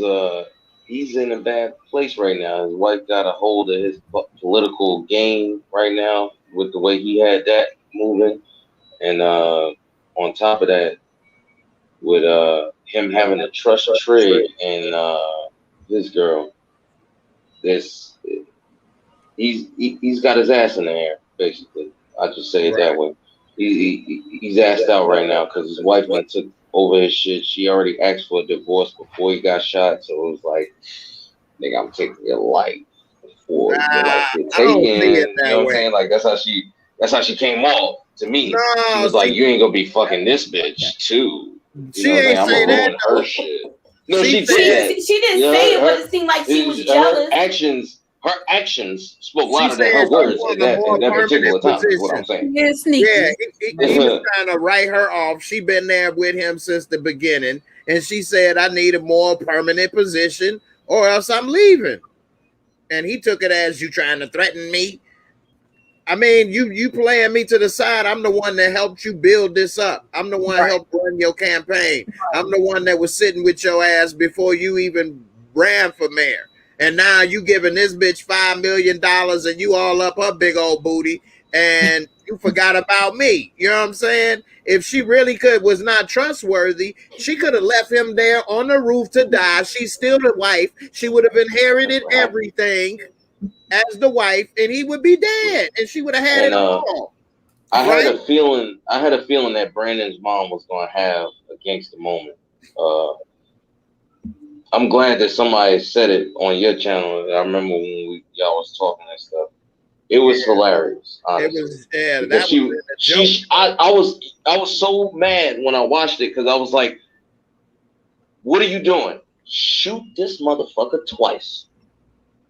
he's in a bad place right now. His wife got a hold of his political game right now with the way he had that moving, and on top of that, with him having to trust Trig and his girl, he's got his ass in the air, basically. I just say it that way. He's assed out right now because his wife went took over his shit. She already asked for a divorce before he got shot, so it was like, nigga, I'm taking your life before your life get taken. You know what I'm saying? Like that's how she came off to me. She was like, you ain't gonna be fucking this bitch too. She ain't say that. Her shit. No, she didn't say it, but it seemed like she was jealous. Her actions spoke louder than her words at that particular time. Is what I'm saying. Yeah, he was trying to write her off. She been there with him since the beginning, and she said, "I need a more permanent position, or else I'm leaving." And he took it as you trying to threaten me. I mean, you playing me to the side. I'm the one that helped you build this up. I'm the one that helped run your campaign. I'm the one that was sitting with your ass before you even ran for mayor. And now you giving this bitch $5 million and you all up her big old booty and you forgot about me. You know what I'm saying? If she really was not trustworthy, she could have left him there on the roof to die. She's still the wife. She would have inherited everything as the wife, and he would be dead, and she would have had it all. I had a feeling that Brandon's mom was going to have a gangster moment I'm glad that somebody said it on your channel. I remember when y'all was talking and stuff. It was hilarious, honestly. It was, yeah, because I was so mad when I watched it because I was like, "What are you doing? Shoot this motherfucker twice.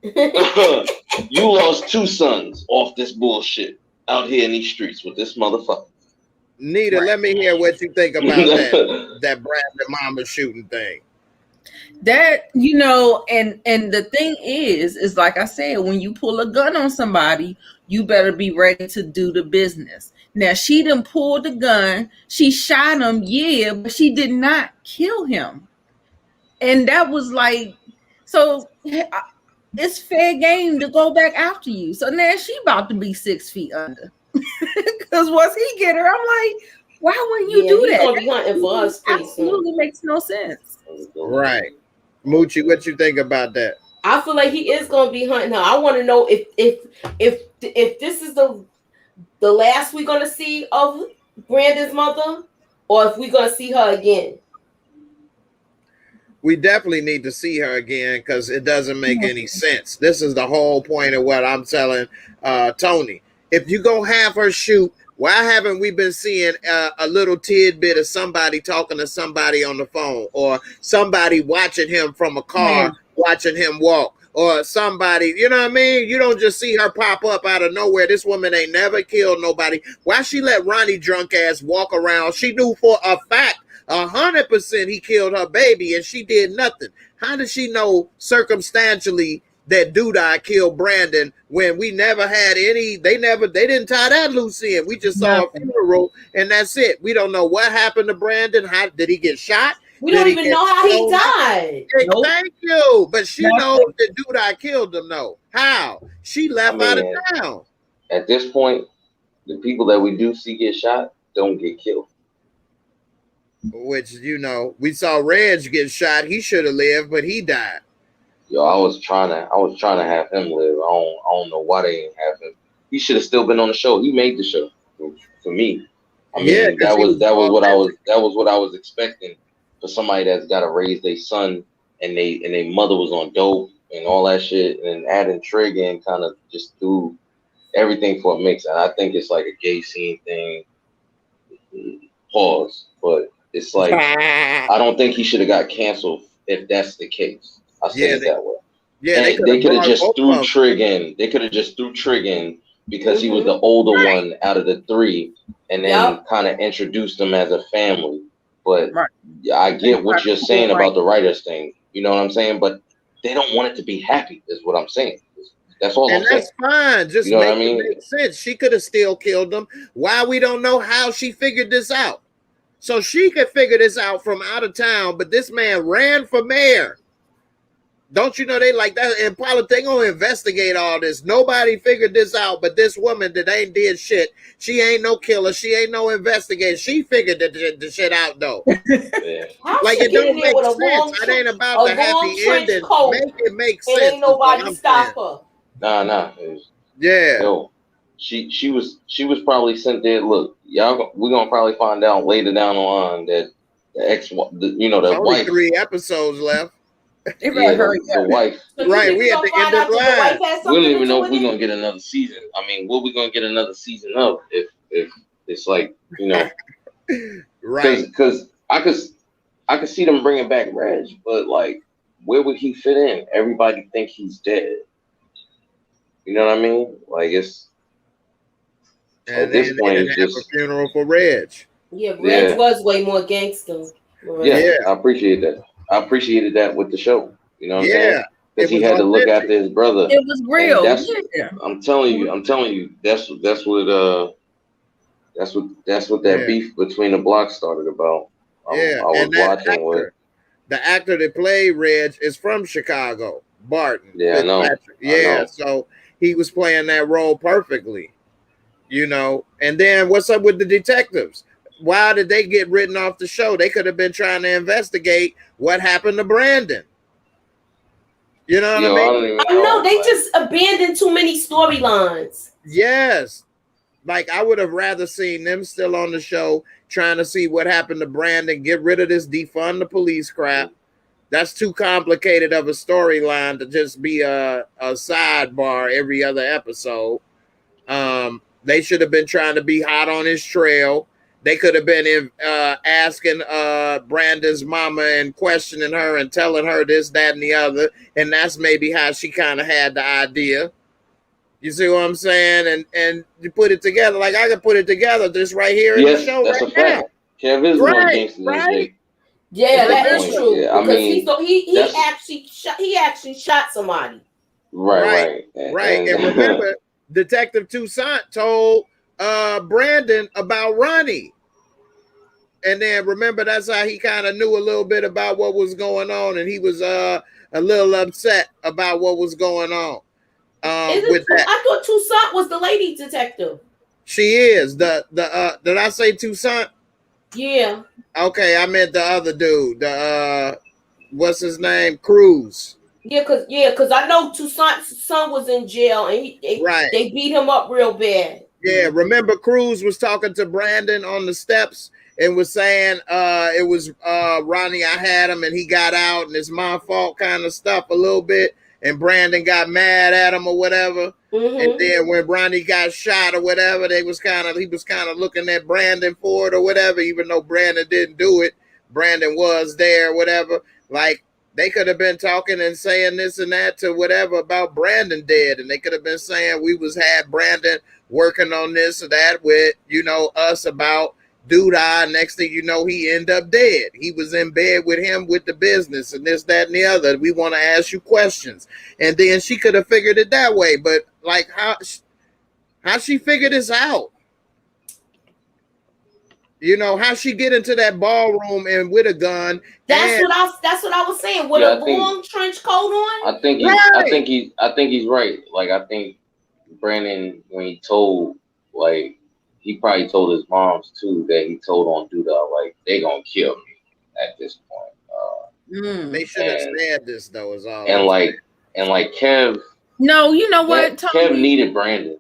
You lost 2 sons off this bullshit out here in these streets with this motherfucker." Nita, let me hear what you think about that Brandon Mama shooting thing. That, you know, and the thing is like I said, when you pull a gun on somebody, you better be ready to do the business. Now, she done pulled the gun, she shot him, yeah, but she did not kill him. And that was like, so it's fair game to go back after you. So now she about to be 6 feet under. Because once he get her, I'm like, why wouldn't you do that? Gonna be hunting for us. Absolutely makes no sense. Right. Moochie, what you think about that? I feel like he is gonna be hunting her. I want to know if this is the last we're gonna see of Brandon's mother, or if we're gonna see her again. We definitely need to see her again because it doesn't make any sense. This is the whole point of what I'm telling Tony. If you're gonna have her shoot, why haven't we been seeing a little tidbit of somebody talking to somebody on the phone, or somebody watching him from a car, watching him walk, or somebody, you know what I mean? You don't just see her pop up out of nowhere. This woman ain't never killed nobody. Why she let Ronnie drunk ass walk around? She knew for a fact 100% he killed her baby and she did nothing. How did she know circumstantially that Dudai killed Brandon when we never had any? They didn't tie that loose end. We just saw a funeral and that's it. We don't know what happened to Brandon. How did he get shot? We don't even know how he died. Nope. Thank you. But she knows that Dudai killed him though. How? She left out of town. At this point, the people that we do see get shot don't get killed. Which, you know, we saw Reg get shot. He should have lived, but he died. Yo, I was trying to have him live. I don't know why they didn't have him. He should have still been on the show. He made the show for me. I mean, that was what I was expecting for somebody that's got to raise their son and they mother was on dope and all that shit, and adding Trig in kind of just do everything for a mix. And I think it's like a gay scene thing. Pause, but it's like I don't think he should have got canceled if that's the case. I say it that way. Yeah, and they could have just threw Trig in. They could have just threw Trig in because he was the older one out of the 3, and then kind of introduced them as a family. But I get what you're saying about the writers thing. You know what I'm saying? But they don't want it to be happy, is what I'm saying. That's all I'm saying. And that's fine. Just make it make sense. She could have still killed them. Why we don't know how she figured this out. So she could figure this out from out of town, but this man ran for mayor. Don't you know they like that in politics? They gonna investigate all this. Nobody figured this out, but this woman that ain't did shit. She ain't no killer. She ain't no investigator. She figured the shit out though. Like it don't make sense. It ain't about the happy ending. Make it make sense. Ain't nobody stop her. Nah. Yeah. Yo, she was probably sent there. Look, y'all, we're gonna probably find out later down the line that the wife. 3 episodes left. The wife. Right, we have to end the line. We don't even know if we're gonna get another season. I mean, what we gonna get another season of if it's like, you know, right? Because I could see them bringing back Reg, but like, where would he fit in? Everybody think he's dead. You know what I mean? Like it's at this point, it's just a funeral for Reg. Yeah, Reg was way more gangster. Right? Yeah, I appreciate that. I appreciated that with the show. You know what I'm saying? Because he had to look after his brother. It was real. I'm telling you, that's what that beef between the blocks started about. I was watching with the actor that played Reg is from Chicago, Barton. Yeah, I know. Yeah, so he was playing that role perfectly. You know, and then what's up with the detectives? Why did they get written off the show? They could have been trying to investigate what happened to Brandon. You know what I mean? No, they just abandoned too many storylines. Yes. Like I would have rather seen them still on the show trying to see what happened to Brandon, get rid of this defund the police crap, That's too complicated of a storyline to just be a sidebar every other episode. They should have been trying to be hot on his trail. They could have been asking Brandon's mama and questioning her and telling her this, that, and the other. And that's maybe how she kind of had the idea. You see what I'm saying? And you put it together. Like I could put it together just right here in the show that's right a fact. now. Kev is more gangster than Jake. Yeah, that is true. Yeah, because he actually shot somebody. Right. And remember, Detective Toussaint told Brandon about Ronnie. And then remember, that's how he kind of knew a little bit about what was going on, and he was a little upset about what was going on. With that. I thought Toussaint was the lady detective. She is. Did I say Toussaint? Yeah. Okay, I meant the other dude. What's his name? Cruz. Yeah, cause I know Toussaint's son was in jail and they beat him up real bad. Yeah, remember Cruz was talking to Brandon on the steps and was saying it was Ronnie, I had him and he got out and it's my fault kind of stuff a little bit. And Brandon got mad at him or whatever. And then when Ronnie got shot or whatever, he was kind of looking at Brandon for it or whatever, even though Brandon didn't do it. Brandon was there or whatever. Like they could have been talking and saying this and that to whatever about Brandon dead. And they could have been saying had Brandon working on this or that with, us about Doodah. Next thing you know, he ended up dead. He was in bed with him with the business and this, that, and the other. We want to ask you questions. And then she could have figured it that way. But like how she figured this out? How she get into that ballroom and with a gun? That's what I was saying. With a long trench coat on. I think he's right. Like I think Brandon, when he told, like, he probably told his moms too that he told on Doodah, like, they gonna kill me at this point. They should have said this though, is all. And like Kev. No, you know what? Tony, Kev needed Brandon.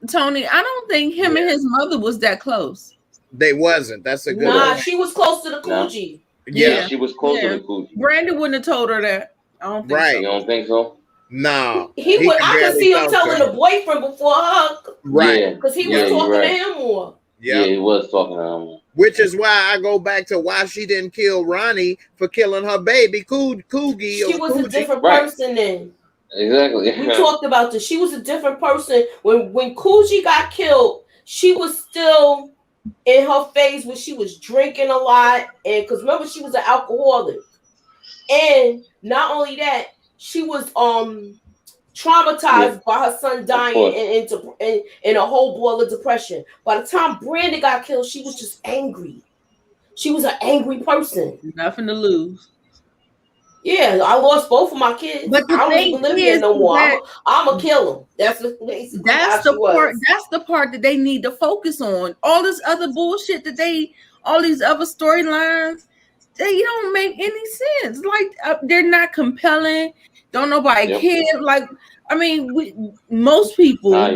Tony, I don't think him and his mother was that close. They wasn't. That's a good one. She was close to the Coochie. Yeah, she was close to the Coochie. Brandon wouldn't have told her that. I don't think so. You don't think so? No. He would. I could see him telling the boyfriend before her. Right. Because he was talking to him more. Yeah, he was talking to him. Which is why I go back to why she didn't kill Ronnie for killing her baby Coogie. She was a different person then. Exactly. We talked about this. She was a different person. When Coogie got killed, she was still in her phase when she was drinking a lot. And because remember, she was an alcoholic. And not only that, she was traumatized by her son dying and in a whole boil of depression. By the time Brandon got killed, she was just angry. She was an angry person. Nothing to lose. Yeah, I lost both of my kids. But I don't even live here no more. I'm gonna kill them. That's the part. That's the part that they need to focus on. All this other bullshit all these other storylines, they don't make any sense. Like they're not compelling. Don't nobody care. Like, I mean, most people. I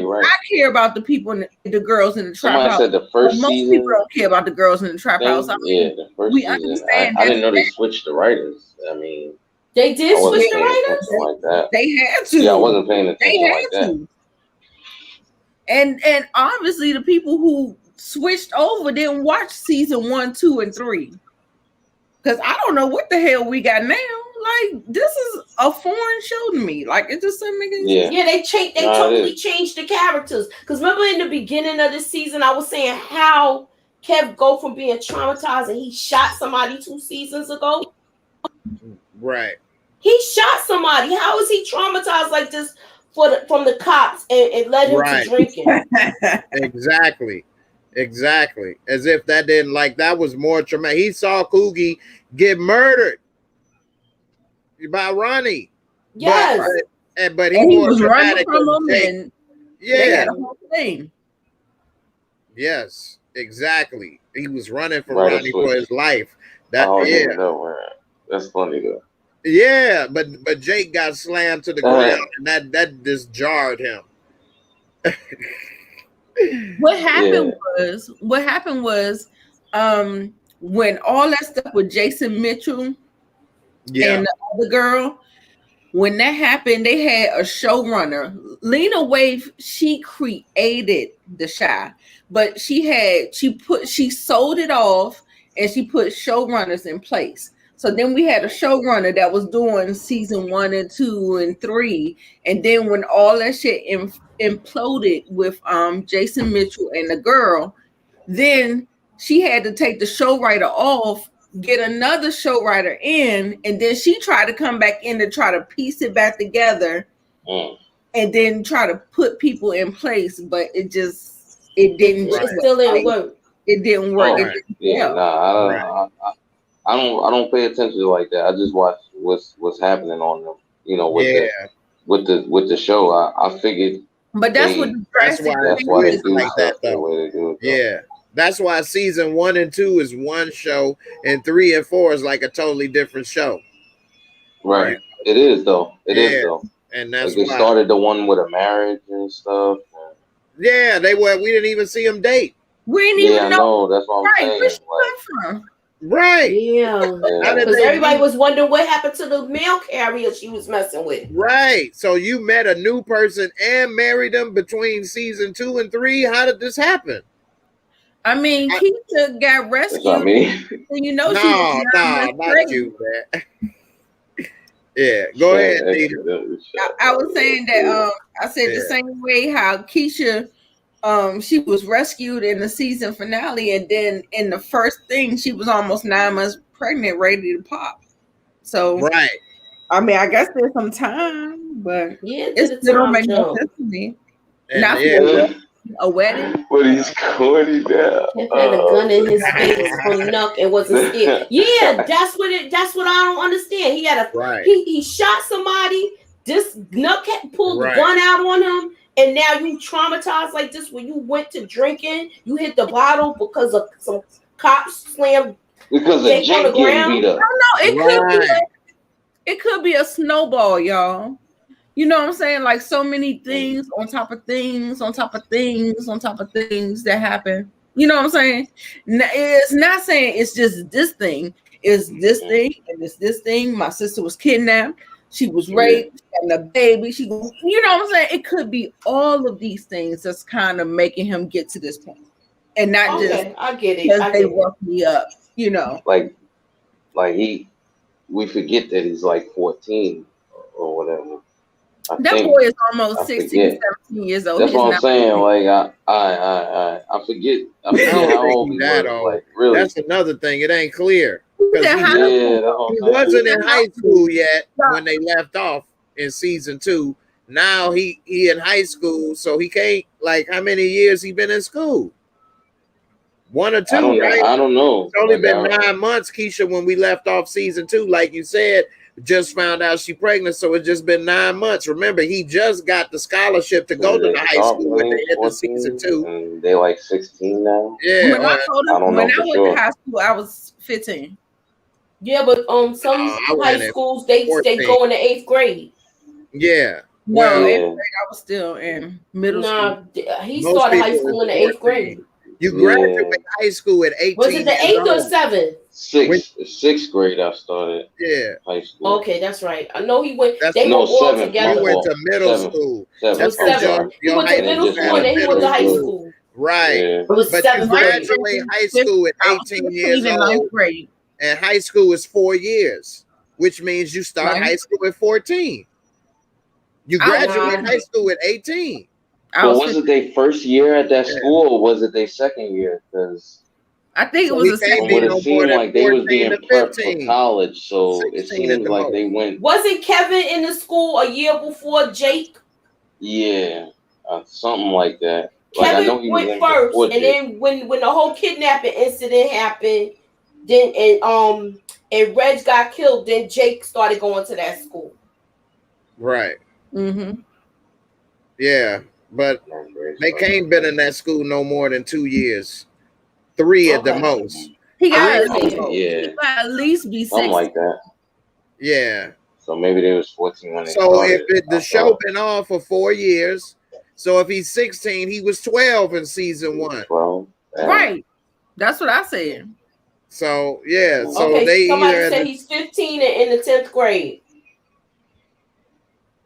care about the people, the girls in the trap house. Said the first most season, people don't care about the girls in the trap house. I mean, the first we season. understand. I didn't know they switched the writers. I mean, they did switch the writers. Like that. They had to. Yeah, I wasn't paying attention like that. And obviously, the people who switched over didn't watch season 1, 2, and 3. Because I don't know what the hell we got now. Like, this is a foreign show to me. Like, it just doesn't make any sense. Yeah, they totally changed the characters. Because remember in the beginning of the season, I was saying how Kev go from being traumatized and he shot somebody 2 seasons ago. Right. He shot somebody. How is he traumatized like this from the cops and led him to drinking? Exactly. As if that didn't, like, that was more traumatic. He saw Coogie get murdered by Ronnie. Yes. But he was running from him. They had a whole thing. Yes, exactly. He was running from Ronnie for his life. That's funny though. Yeah, but Jake got slammed to the ground, and that just jarred him. What happened was when all that stuff with Jason Mitchell and the other girl. When that happened, they had a showrunner. Lena Waithe, she created the Chi, but she sold it off and she put showrunners in place. So then we had a showrunner that was doing season 1 and 2 and 3. And then when all that shit imploded with Jason Mitchell and the girl, then she had to take the show writer off, get another show writer in, and then she tried to come back in to try to piece it back together and then try to put people in place, but it still didn't work. It didn't work. Right. I don't pay attention like that. I just watch what's happening on them, with the show. I figured, but that's why they do like that though. Yeah. That's why season 1 and 2 is one show, and 3 and 4 is like a totally different show. Right. It is though. It is though. And that's why they started the one with a marriage and stuff. Yeah, we didn't even see them date. We didn't even know. That's what I'm saying. Where she come from? Right. Yeah. Because everybody was wondering what happened to the mail carrier she was messing with. Right. So you met a new person and married them between season 2 and 3. How did this happen? I mean, Keisha got rescued. That's what I mean. Not you, man. Yeah, go ahead, Nita. I was saying that I said the same way how Keisha, she was rescued in the season finale, and then in the first thing she was almost 9 months pregnant, ready to pop. So right. I mean, I guess there's some time, but it still don't make no sense to me. Not a wedding. But he's corny now. He had a gun in his face from Nuck and wasn't scared. Yeah, that's what I don't understand. He had he shot somebody. This Nuck had pulled the gun out on him, and now you traumatized like this when you went to drinking, you hit the bottle because of some cops slammed because of Jake on the ground. Beat up. I don't know. It could be a snowball, y'all. You know what I'm saying? Like so many things on top of things, on top of things, on top of things that happen. You know what I'm saying? It's not saying it's just this thing. It's this thing and it's this thing. My sister was kidnapped. She was raped and a baby. You know what I'm saying? It could be all of these things that's kind of making him get to this point, and not just I get it because they woke me up. You know, like we forget that he's like 14 or whatever. That boy is almost 16, 17 years old. That's what I'm saying. Like I forget how old he was. Like, really. That's another thing. It ain't clear. He wasn't in high school yet when they left off in season 2. Now he in high school, so he can't. Like, how many years he been in school? 1 or 2, right? I don't know. It's only been 9 months, Keisha, when we left off season 2. Like you said, just found out she's pregnant, so it's just been 9 months. Remember, he just got the scholarship to go to the high school when they hit the season 2. And they like 16 now. Yeah. When I went to high school, I was 15. Yeah, but some high schools they go in the 8th grade. Yeah. No, 8th grade I was still in middle school. He started high school in the 8th grade. You graduated high school at 18. Was it the 8th or 7th? 6th grade I started. Yeah. High school. Okay, that's right. I know he went. They were all together. He went to middle school. He went to middle school and then he went to high school. Right. Yeah. But you graduate high school at 18 years old. And high school is 4 years, which means you start high school at 14. You graduate high school at 18. But was it their first year at that school, or was it their second year? Because I think it was the second year. It seemed like they was being prepped for college, so it seemed like they went. Wasn't Kevin in the school a year before Jake? Yeah, something like that. Kevin went first, and then when the whole kidnapping incident happened, then and Reg got killed, then Jake started going to that school. Right. Mm-hmm. Yeah. But they can't been in that school no more than 2 years, 3 at the most. He got at least be 6. Something like that. Yeah. So maybe they was 14 when they started. So if the show been on for 4 years, so if he's 16, he was 12 in season 1. 12. Right. That's what I said. So yeah, so okay, they somebody either said he's 15 and in the 10th grade.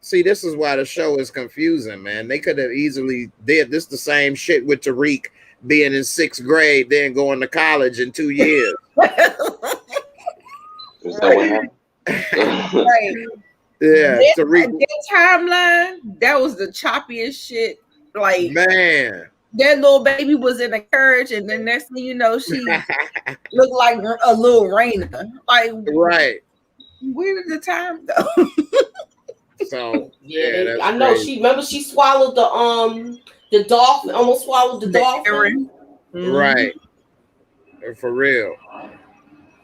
see, this is why the show is confusing, man. They could have easily did this the same shit with Tariq being in 6th grade, then going to college in 2 years. Is that what happened? Right. Yeah, Tariq. That timeline, that was the choppiest shit. Like, Man, that little baby was in a carriage, and the next thing you know, she looked like a little Raina. Like, right. where did the time go? So Yeah, that's I know. crazy. Remember she swallowed the dolphin, almost swallowed the dolphin. Right. For real. All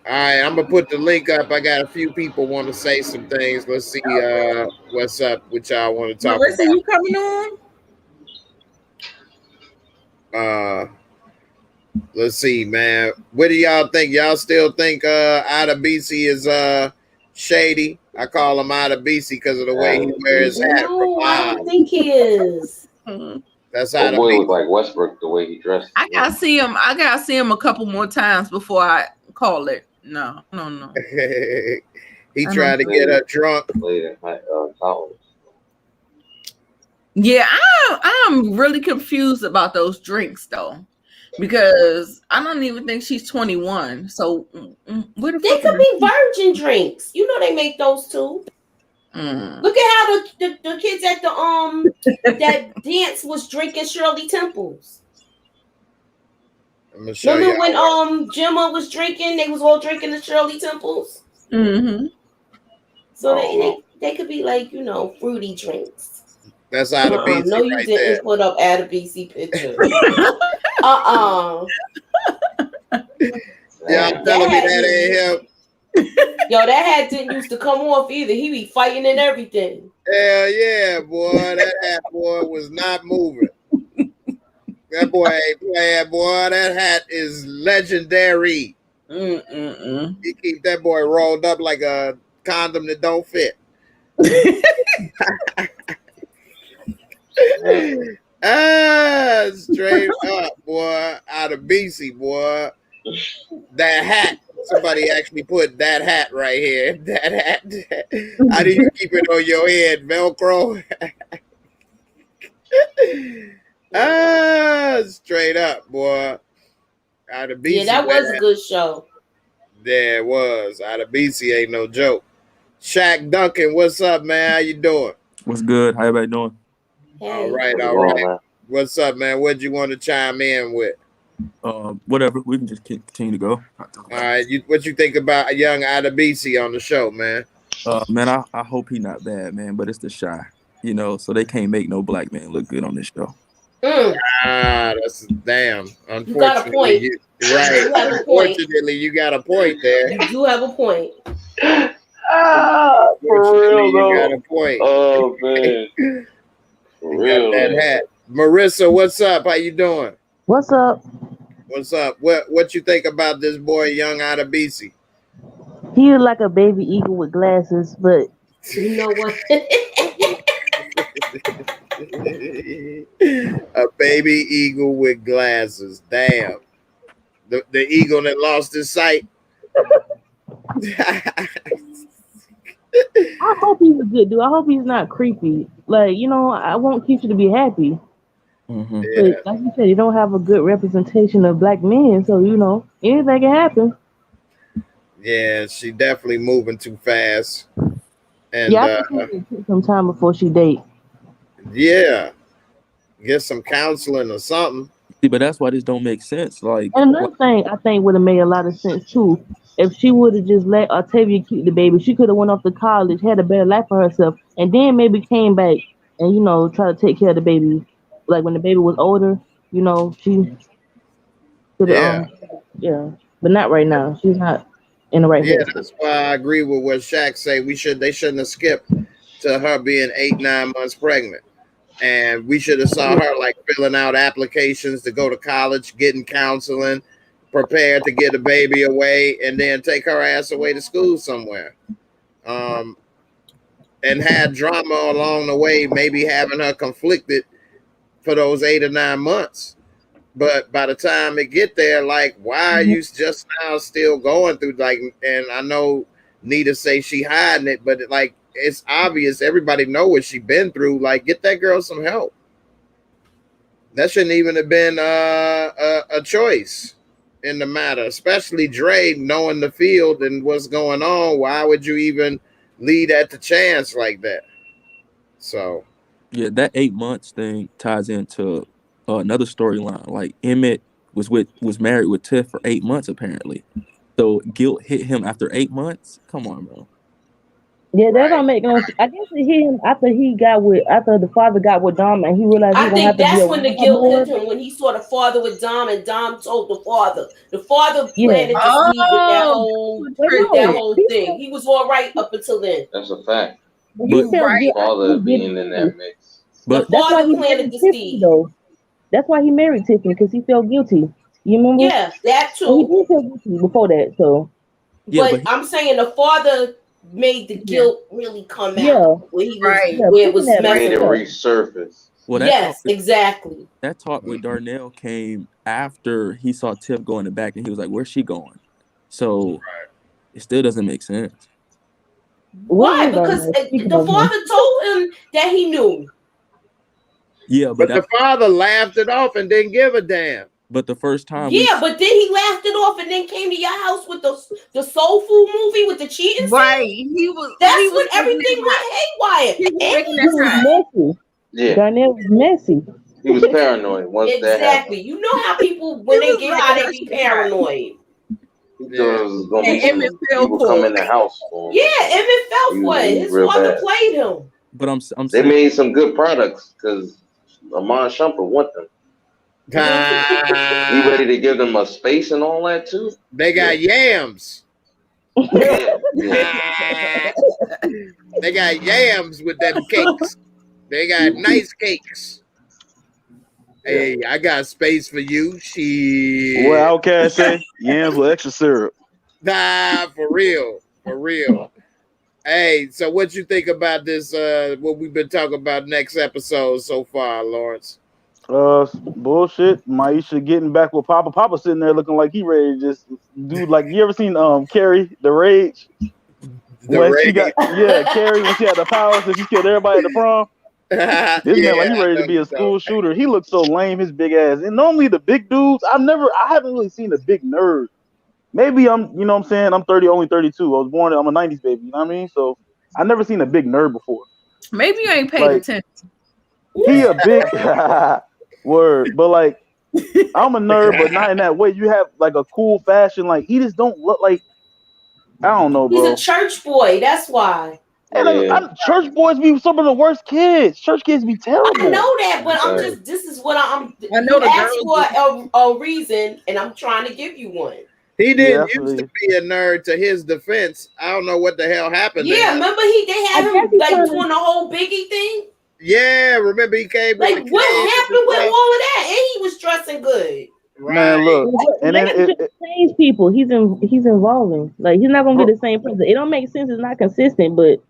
right, I'm gonna put the link up. I got a few people want to say some things. Let's see what's up, what y'all want to talk Marissa, about. you coming on? Let's see, man. What do y'all think? Y'all still think Ida BC is shady? I call him Ida BC because of the way he wears his hat. No, I don't think he is. That's That Ida boy BC. look like Westbrook the way he dressed. I gotta see him. I gotta see him a couple more times before I call it. No. He tried to get her drunk. College. Yeah, I'm really confused about those drinks though, because I don't even think she's 21. So what the They could be virgin drinks. You know they make those too. Look at how the kids at the that dance was drinking Shirley Temples. Remember when Gemma was drinking? They was all drinking the Shirley Temples. So they could be like, you know, fruity drinks. That's Ida BC. No, you right didn't there. put up Ida BC picture. Yeah, I'm telling me that ain't him. Yo, that hat didn't used to come off either. He be fighting and everything. Hell yeah, boy. That hat, boy, was not moving. That boy ain't playing, boy. That hat is legendary. He keep that boy rolled up like a condom that don't fit. Straight up, boy. Out of BC, boy. That hat. Somebody actually put that hat right here. That hat. How do you keep it on your head? Velcro? Straight up, boy. Out of BC. Yeah, that was a good show. Yeah, it was. Out of BC ain't no joke. Shaq Duncan, what's up, man? How you doing? What's good? How everybody doing? Hey. All right. What's up, man? What you want to chime in with? Whatever. We can just continue to go. All right. What you think about a young Ida BC on the show, man? Man, I hope he not bad, man, but it's the shy, you know, so they can't make no black man look good on this show. That's damn. Unfortunately, you got a point. Right. You have a point. Unfortunately, you got a point there. You do have a point. For real, though. You got a point. Oh, man. For real. Got that hat. Marissa, what's up? How you doing? What's up? What's up? What you think about this boy, young Ida BC? He is like a baby eagle with glasses, but you know what? A baby eagle with glasses. Damn. The eagle that lost his sight. I hope he's a good dude. I hope he's not creepy. Like, you know, I want Keisha to be happy. But like you said, you don't have a good representation of black men, so you know anything can happen. Yeah, she definitely moving too fast. And I think it took some time before she date. Yeah, get some counseling or something. See, but that's why this don't make sense. Like, and another thing I think would have made a lot of sense too. If she would have just let Octavia keep the baby, she could have went off to college, had a better life for herself, and then maybe came back and, you know, try to take care of the baby. Like when the baby was older, you know, she could have, but not right now. She's not in the right head. Yeah, that's why I agree with what Shaq say. They shouldn't have skipped to her being 8-9 months pregnant. And we should have saw her like filling out applications to go to college, getting counseling, prepared to get a baby away, and then take her ass away to school somewhere. And had drama along the way, maybe having her conflicted for those 8 or 9 months But by the time it get there, like, why are you just now still going through, like, and I know Nita say she hiding it, but like, it's obvious. Everybody know what she been through. Like, get that girl some help. That shouldn't even have been a choice in the matter, especially Dre knowing the field and what's going on. Why would you even lead at the chance like that? So yeah, that 8 months thing ties into another storyline. Like Emmett was married with Tiff for 8 months apparently, so guilt hit him after 8 months. Come on, bro. Yeah, that don't make no sense. I guess it hit him after the father got with Dom and he realized he I don't have think to be that's a when the guilt hit him, when he saw the father with Dom and Dom told the father. The father planted the seed with that whole thing. He was all right up until then. That's a fact. But father being in that mix. But the father planted the seed. Though. That's why he married Tiffany, because he felt guilty. You remember? Yeah, that too. And he did feel guilty before that, so. Yeah, but I'm saying the father made the guilt really come out where he was, where it was made it resurface. Well, yes, exactly. That talk with Darnell came after he saw Tiff go in the back, and he was like, "Where's she going?" So it still doesn't make sense. Why? Because the father told him that he knew. Yeah, but the father laughed it off and didn't give a damn. But the first time, but then he laughed it off and then came to your house with the soul food movie with the cheating scene. Right, he was. That's when everything went haywire. He was messy. Yeah, Darnell was messy. He was paranoid once that happened. Exactly. You know how people when they get high, they be paranoid. He thought it was gonna be some people come in the house for him. Yeah, Emmett fell for it. His father played him. But I'm they made some good products because Amon Shumpert want them. He ready to give them a space and all that too. They got yams. They got yams with them cakes. They got nice cakes. Hey, I got space for you. What Outcast say? Yams with extra syrup. Nah, for real. For real. Hey, so what you think about this? What we've been talking about next episode so far, Lawrence? Bullshit. Maisha getting back with Papa. Papa sitting there looking like he ready to just do like, you ever seen Carrie the Rage? She got Carrie when she had the powers and she killed everybody at the prom. This man like he ready to be a school shooter. He looks so lame, his big ass. And normally the big dudes, I haven't really seen a big nerd. Maybe I'm, you know what I'm saying? I'm only 32. I'm a 90s baby, you know what I mean? So I never seen a big nerd before. Maybe you ain't paid attention. He a big word, but like I'm a nerd, but not in that way. You have like a cool fashion, like he just don't look like, I don't know, bro. He's a church boy, that's why. And church boys be some of the worst kids. Church kids be terrible. I know that, but this is what I know. You asked for a reason, and I'm trying to give you one. He didn't used to be a nerd. To his defense, I don't know what the hell happened. Yeah, remember they had him like doing the whole Biggie thing. Yeah, remember he came. Like what happened with all of that? And he was dressing good. Right. Man, look, and then it change people. He's evolving. Like he's not gonna be the same person. It don't make sense. It's not consistent, but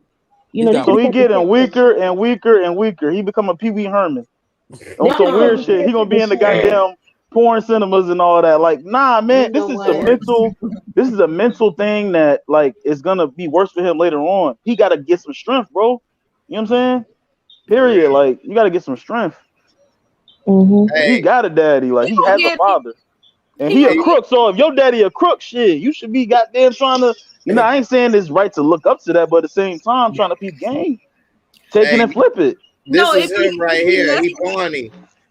you know. So he getting weaker and weaker and weaker. He become a Pee Wee Herman. On some weird shit. He gonna be in the goddamn porn cinemas and all that. Like, nah, man, this is a mental thing that like is gonna be worse for him later on. He gotta get some strength, bro. You know what I'm saying? Period. Like, you gotta get some strength. Mm-hmm. He got a daddy, like he has a father. And he a crook. So if your daddy a crook, shit, you should be goddamn trying to, you know, I ain't saying it's right to look up to that, but at the same time trying to peep game. Take it and flip it. This is him right here. He Barney.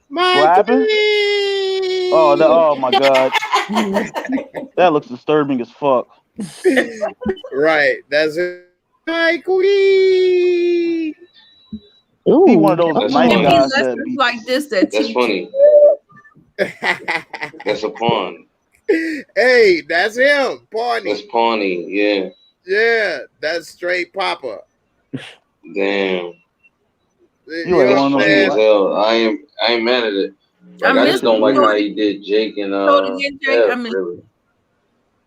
What happened? Oh my God. That looks disturbing as fuck. Right. That's it. My queen. Ooh, he one of those nice guys that be like this. That's funny. That's a pawn. Hey, that's him. Pawnee. That's Pawnee, yeah. Yeah, that's straight Papa. Damn. You know what I'm saying? I ain't mad at it. Like, I just don't like how he did Jake and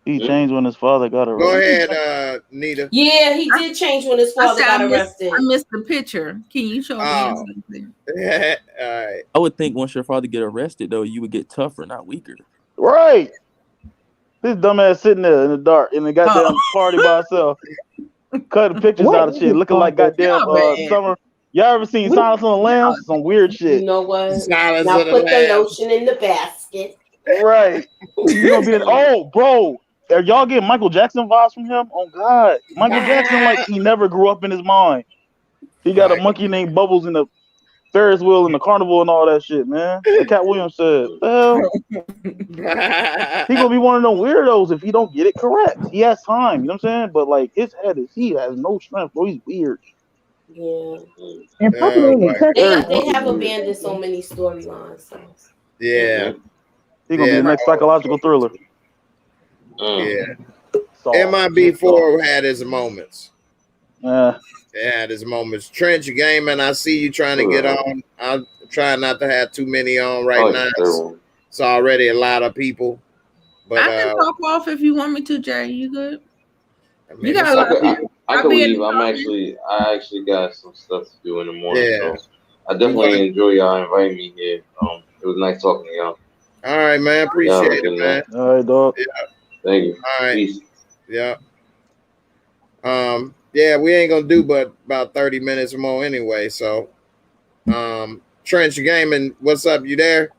he changed when his father got arrested. Go ahead, Nita? Yeah, he did change when his father got arrested. I missed the picture. Can you show me? Yeah, all right. I would think once your father get arrested, though, you would get tougher, not weaker. Right. This dumbass sitting there in the dark in the goddamn party by herself, cutting pictures out of shit, looking like goddamn summer. Y'all ever seen Silence on the Lambs? Some weird shit. You know what? Silence now of the put Lambs. the lotion in the basket. Right. You gonna be bro. Are y'all getting Michael Jackson vibes from him? Oh God, Michael Jackson, like he never grew up in his mind. He got a monkey named Bubbles in the Ferris wheel in the carnival and all that shit, man. Like Cat Williams said, he gonna be one of them weirdos if he don't get it correct. He has time, you know what I'm saying? But like his head he has no strength, bro. He's weird. Yeah. And They have abandoned so many storylines. So. Yeah. He's gonna be the next psychological thriller. Yeah. MIB4 had his moments. Yeah. It had his moments. Trench Gaming, I see you trying to get on. I'm trying not to have too many on right now. It's already a lot of people. But I can talk off if you want me to, Jay. You good? You got a lot of people. I could leave. I actually got some stuff to do in the morning. Yeah. So I definitely enjoy y'all inviting me here. It was nice talking to y'all. All right, man. Appreciate it, man. All right, dog. Yeah. Thank you. All right. Peace. Yeah. Yeah, we ain't gonna do but about 30 minutes more anyway. So Trench Gaming, what's up? You there?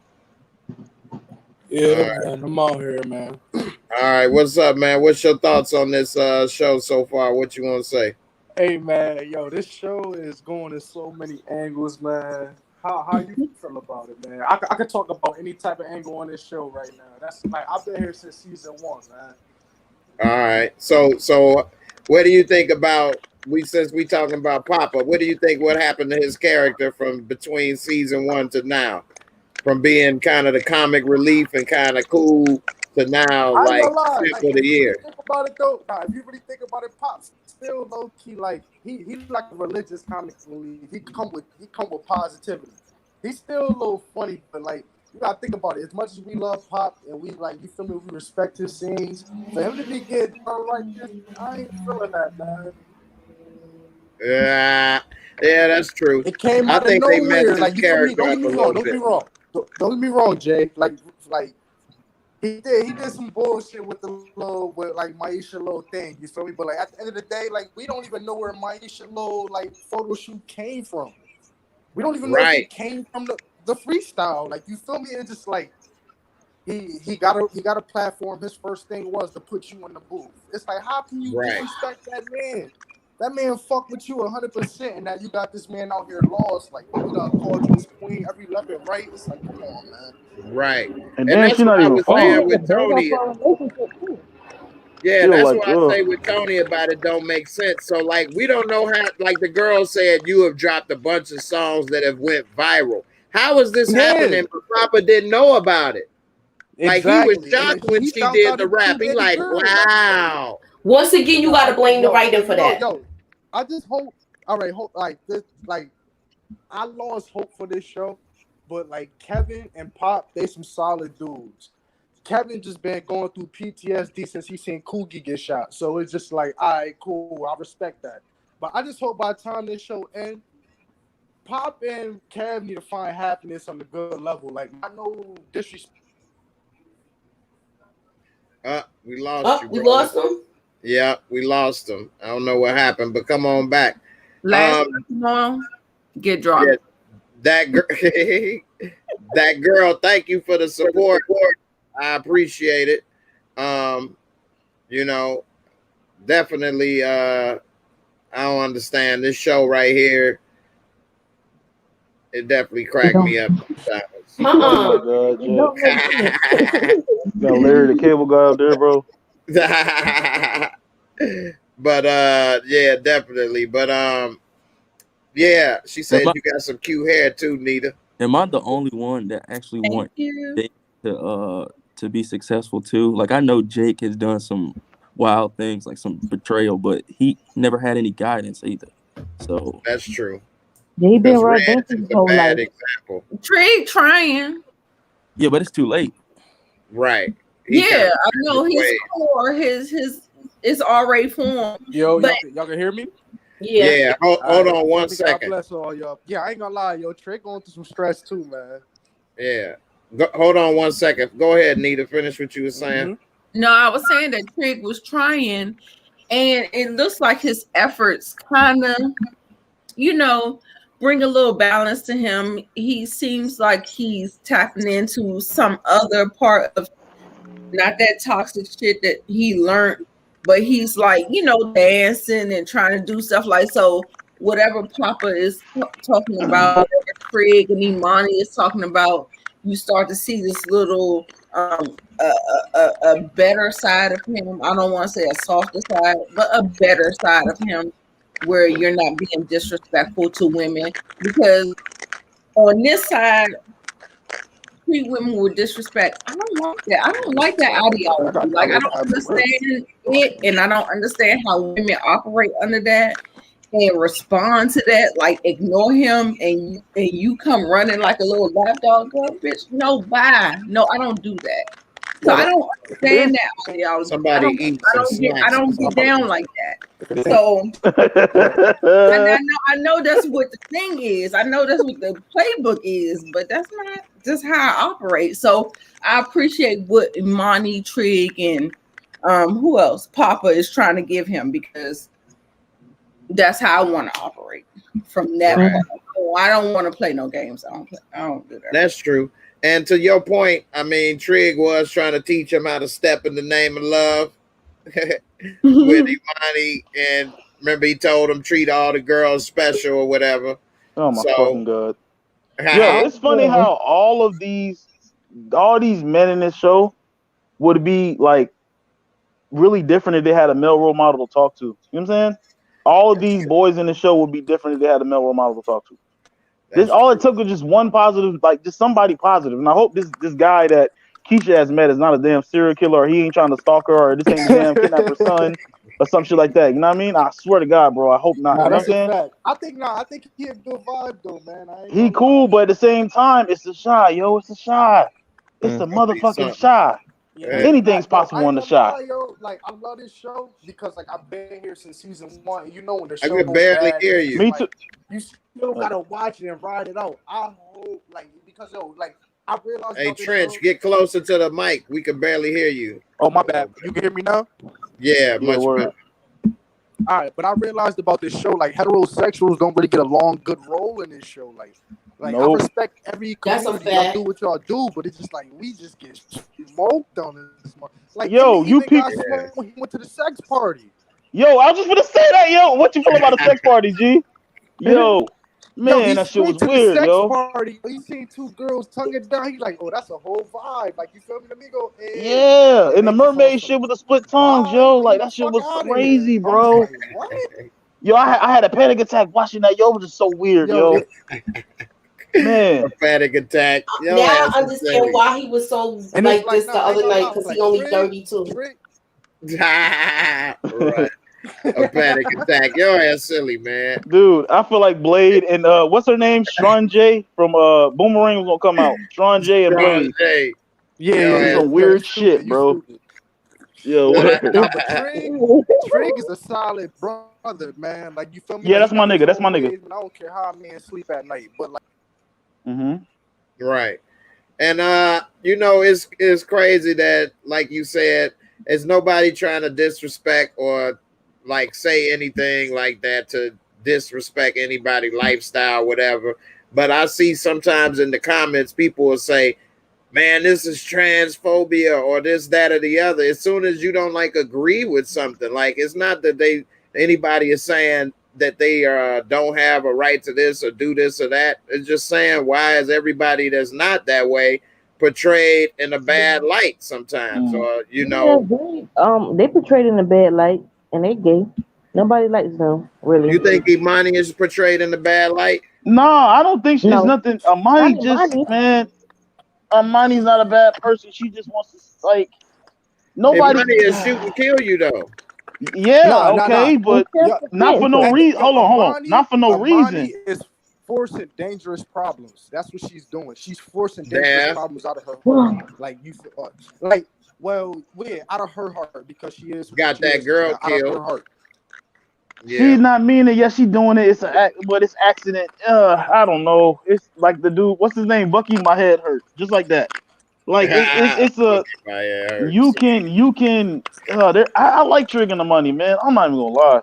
Yeah, man, I'm out here, man. All right, what's up, man? What's your thoughts on this show so far? What you want to say? Hey, man, yo, this show is going in so many angles, man. How you feel about it, man? I could talk about any type of angle on this show right now. That's like I've been here since season 1, man. All right, so what do you think about since we talking about Papa? What do you think what happened to his character from between season 1 to now, from being kind of the comic relief and kind of cool to now like fifth of the year? Think about it though. If you really think about it, Pop's still low key like he's like a religious comic relief. He come with positivity. He's still a little funny, but like you gotta think about it. As much as we love Pop and we like, you feel me, we respect his scenes. For him to be getting like this, I ain't feeling that, man. Yeah, that's true. It came out of nowhere. Like you feel me? Don't get me wrong. Don't get me wrong, Jay. Like he did some bullshit with like Maisha little thing. You feel me? But like at the end of the day, like we don't even know where Maisha little like photo shoot came from. We don't even know if it came from the freestyle. Like you feel me? It's just like he got a platform. His first thing was to put you in the booth. It's like how can you disrespect that man? That man fuck with you 100%, and now you got this man out here lost. Like, you done called you his queen every left and right. It's like, come on, man. Right. And that's what I was saying with Tony. Yeah, that's what I say with Tony about it don't make sense. So, like, we don't know how, like the girl said, you have dropped a bunch of songs that have went viral. How is this happening? But Papa didn't know about it. Like, he was shocked when she did the rap. He like, wow. Once again, you got to blame the writer for that. Yo, I just hope. All right, hope like this. Like, I lost hope for this show, but like Kevin and Pop, they some solid dudes. Kevin just been going through PTSD since he seen Coogie get shot, so it's just like, all right, cool, I respect that. But I just hope by the time this show ends, Pop and Kev need to find happiness on the good level. Like, I know disrespect. We lost you. We lost him. Yeah, we lost him. I don't know what happened, but come on back. Last one, get dropped. Yeah, that girl, thank you for the support. I appreciate it. You know, definitely I don't understand this show right here. It definitely cracked me up sometimes. Oh my God, got Larry the Cable Guy out there, bro. But yeah, definitely. But yeah, she said you got some cute hair too, Nita. Am I the only one that actually wants to be successful too? Like I know Jake has done some wild things, like some betrayal, but he never had any guidance either. So that's true. Yeah, he been right there. A bad example. Trying. Yeah, but it's too late. Right. I know his core, his it's already formed. Yo, but y'all can hear me? Yeah. Hold on one second. God bless all y'all. Yeah, I ain't gonna lie, yo, Trick going through some stress too, man. Yeah. Hold on one second. Go ahead, Nita. Finish what you were saying. No, I was saying that Trick was trying, and it looks like his efforts kind of, bring a little balance to him. He seems like he's tapping into some other part of not that toxic shit that he learned, but he's like, dancing and trying to do stuff like so. Whatever Papa is talking about, whatever Craig and Imani is talking about, you start to see this little a better side of him. I don't want to say a softer side, but a better side of him where you're not being disrespectful to women. Because on this side, treat women with disrespect. I don't like that. I don't like that ideology. Like, I don't understand it, and I don't understand how women operate under that and respond to that. Like, ignore him, and you come running like a little lapdog, girl, bitch. No, bye. No, I don't do that. So I don't understand that ideology. Somebody I don't get down like that. So I know that's what the thing is. I know that's what the playbook is, but that's not just how I operate. So I appreciate what Imani, Trig, and who else? Papa is trying to give him, because that's how I want to operate from that point. I don't want to play no games. I don't do that. That's true. And to your point, I mean, Trig was trying to teach him how to step in the name of love with Imani. And remember, he told him treat all the girls special or whatever. Oh my fucking god! Yeah, it's funny how all these men in this show would be like really different if they had a male role model to talk to. You know what I'm saying? All of these boys in the show would be different if they had a male role model to talk to. All it took was just one positive, like just somebody positive. And I hope this guy that Keisha has met is not a damn serial killer, or he ain't trying to stalk her, or this ain't a damn kidnapper son, or some shit like that. You know what I mean? I swear to God, bro. I hope not. Nah, you know that's what I'm a saying? fact. I think he a good vibe though, man. He cool, but at the same time, it's a shy, yo. It's a shy. It's a motherfucking shy. Yeah. Anything's possible on the shy. Yo, like, I love this show because like I've been here since season 1. You know when the show I could barely hear you. Me too. You still gotta watch it and ride it out. I hope, like, because I realized. Hey, Trench, get closer to the mic. We can barely hear you. Oh, my bad. You can hear me now? Yeah, much better. All right, but I realized about this show, like, heterosexuals don't really get a good role in this show. Like nope. I respect every community. Y'all do what y'all do, but it's just like we just get smoked on this. Like, yo, you people when he went to the sex party. Yo, I was just gonna say that, yo. What you feel about the sex party, G? Yo, man, that shit was weird, yo. Party. He seen 2 girls tongue it down. He's like, oh, that's a whole vibe. Like, you feel me, amigo? Yeah, and the mermaid shit with the split tongues, yo. Like, that shit was crazy, bro. Like, what? Yo, I had a panic attack watching that. Yo, it was just so weird, yo. Man, a panic attack. Yo, now I understand why he was so like this the other night, because he only 32. Right. A panic attack. Your ass silly, man. Dude, I feel like Blade and what's her name? Shawn J from Boomerang was gonna come out. Shawn J and Blade. J. Yeah, some weird shit, bro. Yo, Trig is a solid brother, man. Like, you feel me? Yeah, that's my nigga. That's my nigga. I don't care how a man sleep at night, but like. Right. And it's crazy that, like you said, there's nobody trying to disrespect or like say anything like that to disrespect anybody's lifestyle, whatever. But I see sometimes in the comments people will say, man, this is transphobia or this, that, or the other. As soon as you don't like agree with something, like, it's not that anybody is saying that they don't have a right to this or do this or that. It's just saying, why is everybody that's not that way portrayed in a bad light sometimes? Or they portrayed in a bad light, and they gay. Nobody likes them, really. You think Imani is portrayed in a bad light? No, I don't think she's nothing. Imani Imani's not a bad person. She just wants to, like, nobody. Imani is shoot and kill you though. Yeah, but not for no reason. Hold on. Not for no reason. Is forcing dangerous problems. That's what she's doing. She's forcing dangerous problems out of her. Like, you, like, Well, we're out of her heart because she is got that girl out of killed. her heart. Yeah. She's not meaning. Yes, she's doing it. It's but it's accident. I don't know. It's like the dude. What's his name? Bucky. My head hurt. Just like that. Like it's a. You can. I like triggering the money, man. I'm not even gonna lie.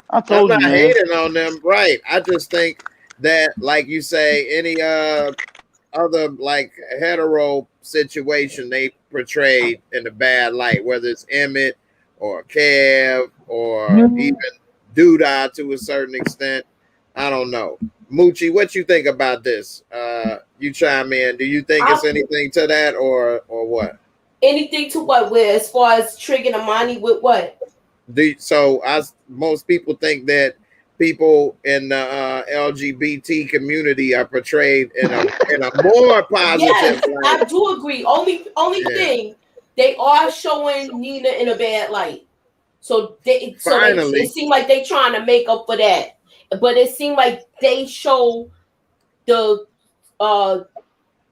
I told I'm you, not man. hating on them, right? I just think that, like you say, any other like hetero situation they portrayed in a bad light, whether it's Emmett or Kev or even Duda to a certain extent. I don't know. Moochie, what you think about this? You chime in. Do you think it's anything to that or what? Anything to what? With as far as triggering the money with what? Most people think that people in the LGBT community are portrayed in a more positive yes, light. I do agree. Only thing, they are showing Nina in a bad light. So it seemed like they trying to make up for that. But it seemed like they show the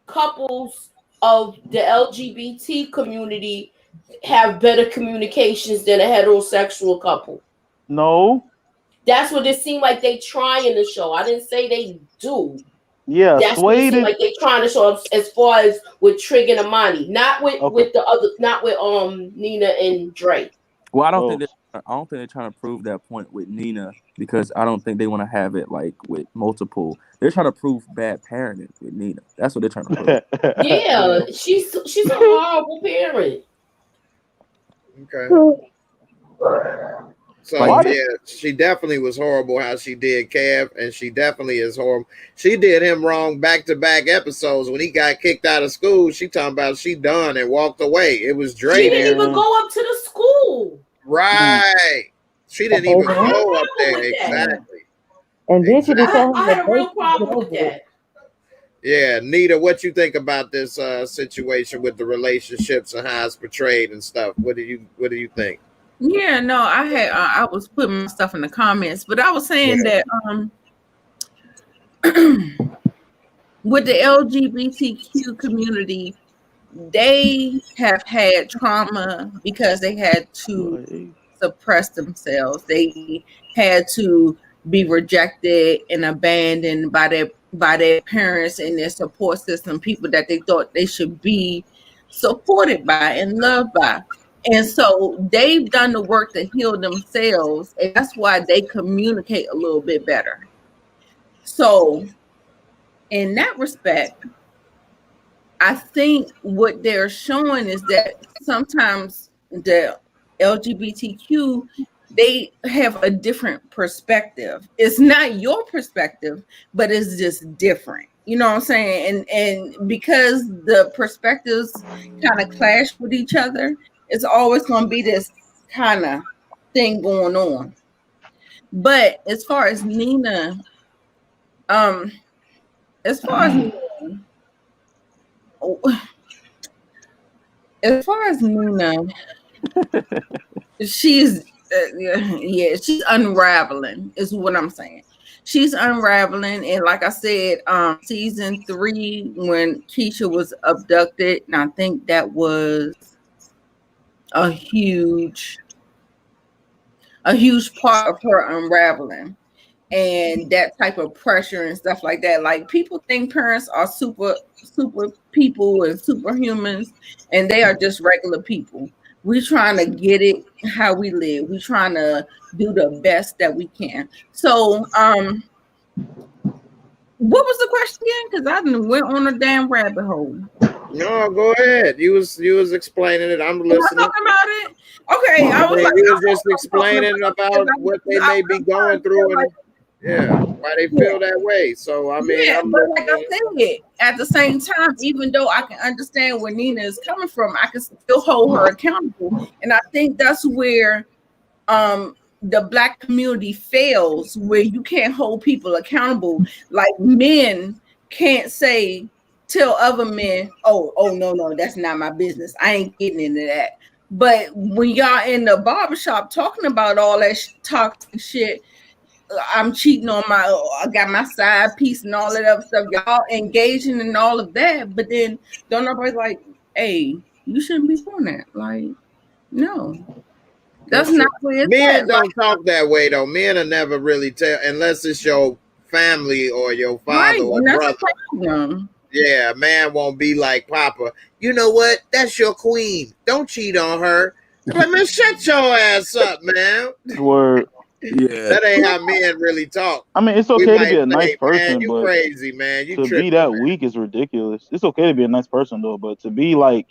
couples of the LGBT community have better communications than a heterosexual couple. No. That's what it seemed like they trying to show. I didn't say they do. Yeah, that's what it seemed like they trying to show as far as with Trig and Amani, not with the other, not with Nina and Dre. Well, I don't think they're trying to prove that point with Nina because I don't think they want to have it like with multiple. They're trying to prove bad parenting with Nina. That's what they're trying to prove. Yeah, she's a horrible parent. Okay. So she definitely was horrible how she did Kev, and she definitely is horrible. She did him wrong back-to-back episodes. When he got kicked out of school, she talking about she done and walked away. It was Dre. She didn't even go up to the school. Right. She didn't even go up there. Exactly. And then she decided I had a real problem with that. Yeah, Nita, what you think about this situation with the relationships and how it's portrayed and stuff? What do you think? Yeah, no, I was putting my stuff in the comments, but I was saying that with the LGBTQ community, they have had trauma because they had to suppress themselves. They had to be rejected and abandoned by their parents and their support system, people that they thought they should be supported by and loved by. And so they've done the work to heal themselves, and that's why they communicate a little bit better. So in that respect, I think what they're showing is that sometimes the LGBTQ, they have a different perspective. It's not your perspective, but it's just different. You know what I'm saying? And because the perspectives kind of clash with each other, it's always going to be this kind of thing going on. But as far as Nina, she's she's unraveling is what I'm saying. She's unraveling, and like I said, season 3 when Keisha was abducted, and I think that was a huge part of her unraveling, and that type of pressure and stuff like that. Like, people think parents are super people and superhumans, and they are just regular people. We're trying to get it how we live. We're trying to do the best that we can. So, what was the question again? Because I went on a damn rabbit hole. No, go ahead. You was explaining it. I'm listening. Talking about it. Okay, I was you was just explaining about what they may be going through and why they feel that way. So I mean, but like I said, at the same time, even though I can understand where Nina is coming from, I can still hold her accountable, and I think that's where the Black community fails, where you can't hold people accountable. Like, men can't tell other men, oh no, that's not my business. I ain't getting into that. But when y'all in the barbershop talking about all that toxic shit, I'm cheating on I got my side piece and all that other stuff, y'all engaging in all of that, but then don't nobody like, hey, You shouldn't be doing that. Like, no. That's not where it's Men don't talk that way though. Men will never really tell unless it's your family or your father or brother. Yeah, man won't be like Papa. You know what? That's your queen. Don't cheat on her. Like, man, shut your ass up, man. Word. Yeah, that ain't how men really talk. I mean, it's okay to be a nice person, man, you but crazy, man. You to tripping, be that man. weak is ridiculous. It's okay to be a nice person though, but to be like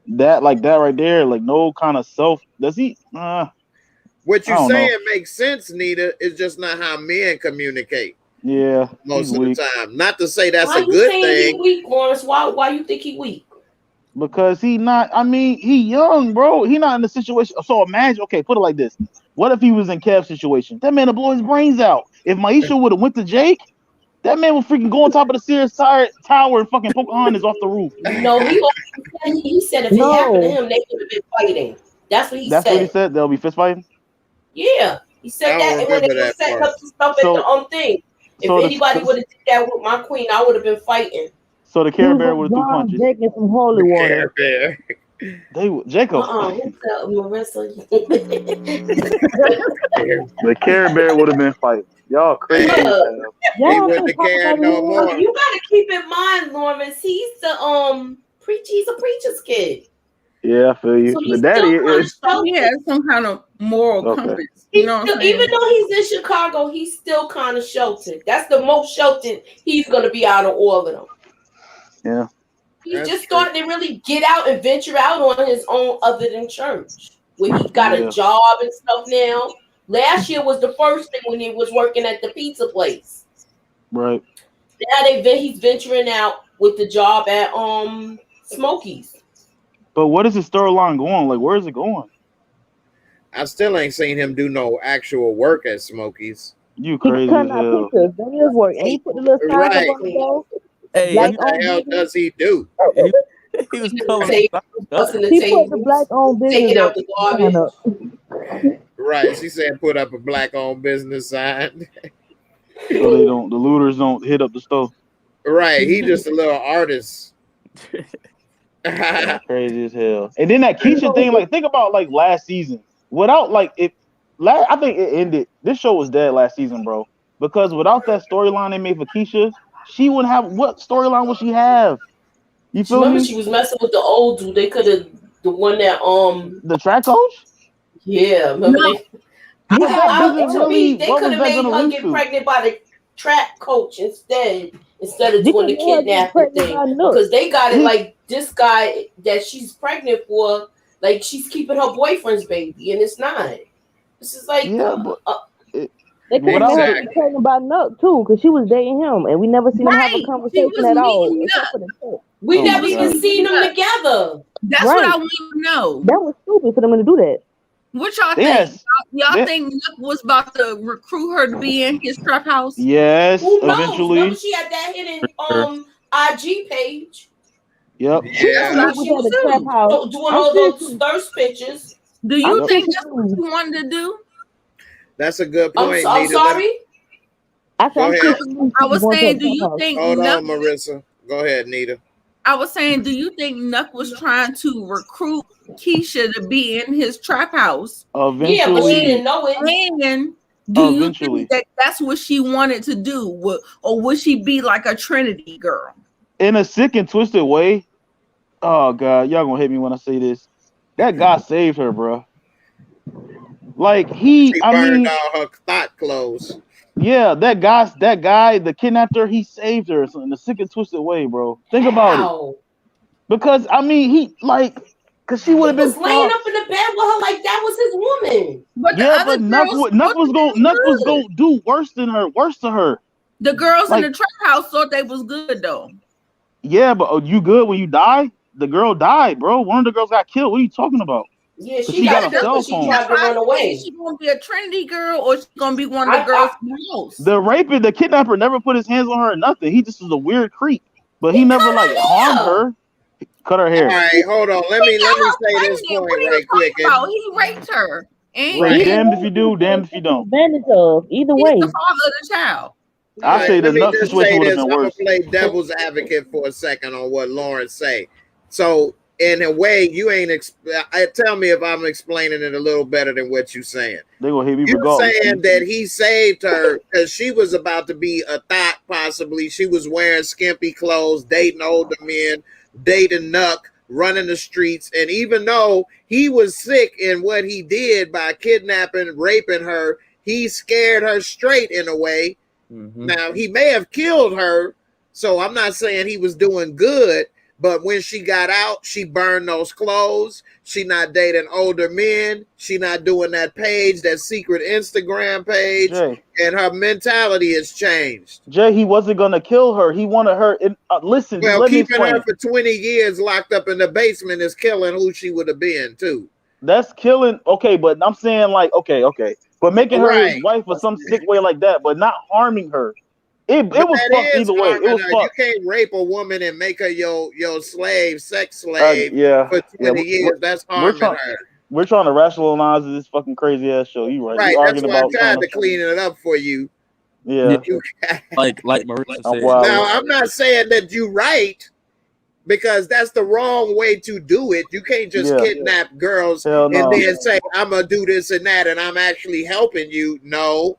that right there, like no kind of self. Does he? What you're saying makes sense, Nita. It's just not how men communicate. Yeah, most of the time. Not to say that's a good thing. He weak, Lawrence? Why you think he weak? Because he not. I mean, he young, bro. He not in the situation. So imagine. Okay, put it like this. What if he was in Kev's situation? That man would blow his brains out. If Maisha would have went to Jake, that man would freaking go on top of the Sears Tower and fucking Pocahontas off the roof. No, he said if it happened to him, they would have been fighting. That's what he said. That's what he said. They'll be fist fighting. Yeah, he said that when they were setting up the stuff at the thing. If anybody would have did that with my queen, I would have been fighting. So the Care Bear would have threw punches. Jake and some holy water. Care Bear. Jacob. Marissa. The Care Bear would have been fighting. Y'all crazy. He wouldn't care no more. You gotta keep in mind, Lawrence. He's the He's a preacher's kid. Yeah, I feel you. So the daddy is. He has some kind of moral compass. You know, even though he's in Chicago, he's still kind of sheltered. That's the most sheltered he's gonna be out of all of them. Yeah. He's just starting to really get out and venture out on his own other than church. Where he got a job and stuff now. Last year was the first thing when he was working at the pizza place. Right. Now he's venturing out with the job at Smokies. But what is the storyline going? Like, where is it going? I still ain't seen him do no actual work at Smokies. You crazy as hell. Pictures. That is work. And he put the little signs up on the wall. Hey, what the hell does he do? He was coloring. He put the black-owned business out the garbage. Right, she said put up a black-owned business sign. So the looters don't hit up the store. Right, he just a little artist. Crazy as hell. And then that Keisha thing, like think about like last season. Without like I think it ended. This show was dead last season, bro. Because without that storyline they made for Keisha, she wouldn't have. What storyline would she have? You feel Remember me? she was messing with the old dude. They could have the one that the track coach. Yeah, remember they could have made her get to? pregnant by the track coach instead of doing the kidnapping thing, because they got it like this guy that she's pregnant for, like she's keeping her boyfriend's baby, and it's not. This is like they could have made her pregnant about Nuck too, because she was dating him, and we never seen them have a conversation at all. We never even seen them together. That's what I want to know. That was stupid for them to do that. What y'all think? Y'all think Nuck was about to recruit her to be in his trap house? Yes, who knows? eventually. Remember she had that hidden IG page. Yep. Yeah. She was doing all those thirst pictures. Do you think that's what you wanted to do? That's a good point. I'm sorry. I was saying, do you think? Hold on, Marissa. Go ahead, Nita. I was saying, do you think Nuck was trying to recruit Keisha to be in his trap house? Eventually. Yeah, but she didn't know it. And do you think that's what she wanted to do? Or would she be like a Trinity girl? In a sick and twisted way. Oh, God. Y'all gonna hate me when I say this. That guy saved her, bro. Like, she burned all her thought clothes. Yeah, that guy, the kidnapper, he saved her in a sick and twisted way, bro. Think about it. Because because she would have been laying up in the bed with her like that was his woman. But Nuck was gonna do worse to her. The girls in the trap house thought they was good though. Yeah, but you good when you die? The girl died, bro. One of the girls got killed. What are you talking about? Yeah, she got a cell phone. She tried to run away. Is she gonna be a Trinity girl or she gonna be one of the girls from the house? The kidnapper never put his hands on her or nothing. He just was a weird creep. But he never harmed her. Cut her hair. All right, hold on. Let me say this point right quick. He raped her. Right. Damned if you do, damned if you don't. Advantage of either way. He's the father of the child. I say the Nuck situation would have been worse. I'm gonna play devil's advocate for a second on what Lawrence say. So in a way, you ain't. Tell me if I'm explaining it a little better than what you're saying. They gonna hit me You're regardless. saying that he saved her because she was about to be a thought, possibly. She was wearing skimpy clothes, dating older men, dating Nuck, running the streets. And even though he was sick in what he did by kidnapping, raping her, he scared her straight in a way. Mm-hmm. Now, he may have killed her, so I'm not saying he was doing good. But when she got out, she burned those clothes. She not dating older men. She not doing that page, that secret Instagram page. Jay, and her mentality has changed. Jay, he wasn't going to kill her. He wanted her. Listen, well, let me keeping her for 20 years locked up in the basement is killing who she would have been, too. That's killing. Okay, but I'm saying like, okay. But making her his wife or some sick way like that, but not harming her. It was fucked either way. It was fucked. You can't rape a woman and make her your slave, sex slave for 20 years. That's harming her. We're trying to rationalize this fucking crazy ass show. You right. Right. That's why I tried to clean it up for you. Yeah. like Marissa said. Now, I'm not saying that you're right, because that's the wrong way to do it. You can't just kidnap girls and then say, I'm going to do this and that, and I'm actually helping you. No.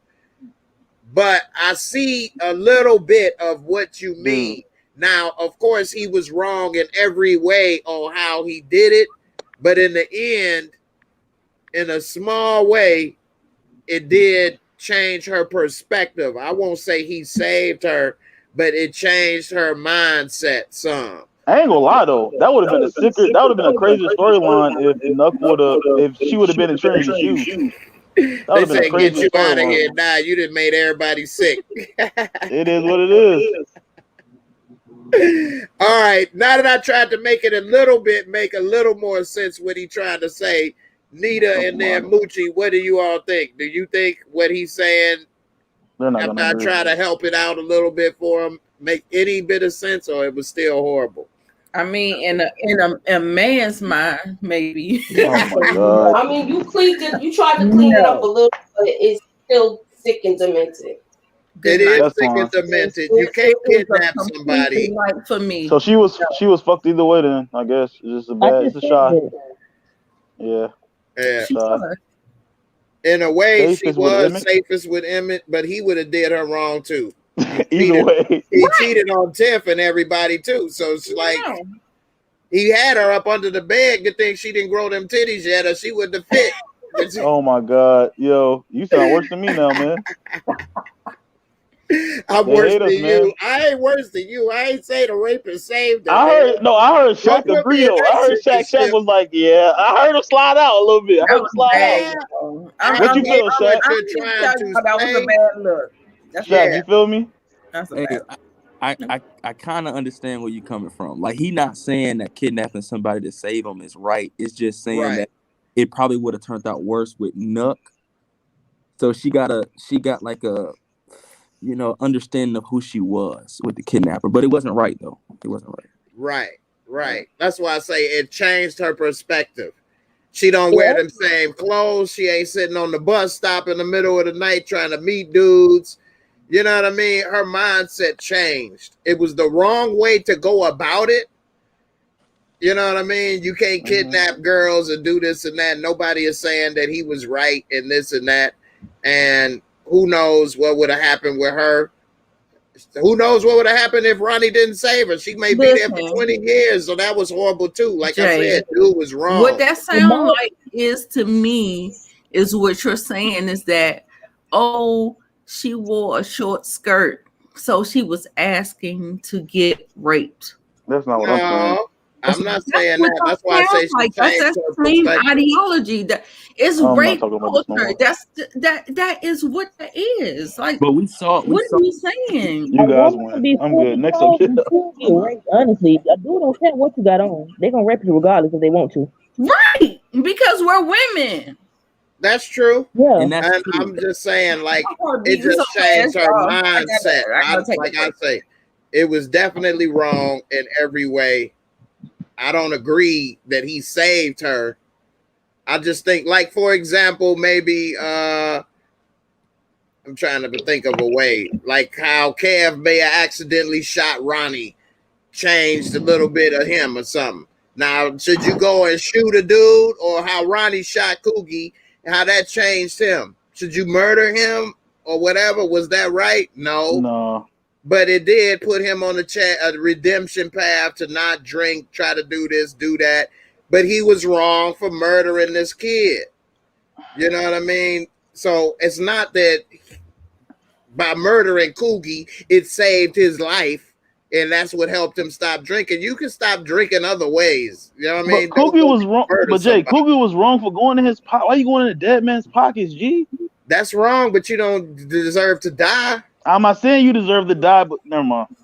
But I see a little bit of what you mean. Now, of course, he was wrong in every way on how he did it. But in the end, in a small way, it did change her perspective. I won't say he saved her, but it changed her mindset some. I ain't gonna lie though, that would have been a secret. That would have been a crazy storyline if she would have been in Trinity's shoes. They say get you out of here now. You done made everybody sick. It is what it is. All right. Now that I tried to make it make a little more sense what he trying to say, Nita and then Moochie, what do you all think? Do you think what he's saying, after I try to help it out a little bit for him, make any bit of sense, or it was still horrible? I mean, in a man's mind, maybe. Oh my God. I mean, you tried to clean it up a little, but it's still sick and demented. It is sick and demented. You can't kidnap somebody. Right for me. So she was fucked either way then, I guess. It's just a shot. Yeah. In a way, she was safest with Emmett, but he would have did her wrong too. Either way, he cheated on Tiff and everybody too. So it's like he had her up under the bed. Good thing she didn't grow them titties yet, or she wouldn't have fit. Oh my God, yo, you sound worse than me now, man. I'm worse than you. I ain't worse than you. I ain't say the rapist saved her. I heard Shaq agree though. I heard Shaq was like, yeah. I heard him slide out a little bit. I heard him slide out. What you feel, Shaq? That was a bad look. Shaq, you feel me? I kind of understand where you're coming from. Like, he not saying that kidnapping somebody to save him is right. It's just saying that it probably would have turned out worse with Nuck. So she got like a understanding of who she was with the kidnapper. But it wasn't right though. It wasn't right. Right. That's why I say it changed her perspective. She don't wear them same clothes. She ain't sitting on the bus stop in the middle of the night trying to meet dudes. You know what I mean? Her mindset changed. It was the wrong way to go about it. You know what I mean? You can't kidnap girls and do this and that. Nobody is saying that he was right in this and that. And who knows what would have happened with her? Who knows what would have happened if Ronnie didn't save her? She may be there for 20 years, so that was horrible too. Like I said, dude was wrong. What that sounds like is to me is what you're saying is that, she wore a short skirt, so she was asking to get raped. That's not what I'm saying. I'm not saying that. That's why I say that's the same ideology. That is rape culture. That is what that is. Like, but we saw. What are you saying? You guys win. I'm good. Next up. Honestly, a dude don't care what you got on. They're gonna rape you regardless if they want to. Right, because we're women. That's true. Yeah, and I'm just saying, like, it just changed her mindset. Like I say, it was definitely wrong in every way. I don't agree that he saved her. I just think, like, for example, maybe I'm trying to think of a way, like how Kev may have accidentally shot Ronnie, changed a little bit of him or something. Now, should you go and shoot a dude, or how Ronnie shot Coogie, how that changed him? Should you murder him or whatever? Was that right? No. But it did put him on a redemption path to not drink, try to do this, do that. But he was wrong for murdering this kid. You know what I mean? So it's not that by murdering Coogie, it saved his life, and that's what helped him stop drinking. You can stop drinking other ways. You know what I mean? But Coogie was wrong. But Jay, Coogie was wrong for going in his pocket. Why you going in a dead man's pockets, G? That's wrong, but you don't deserve to die. I'm not saying you deserve to die, but never mind.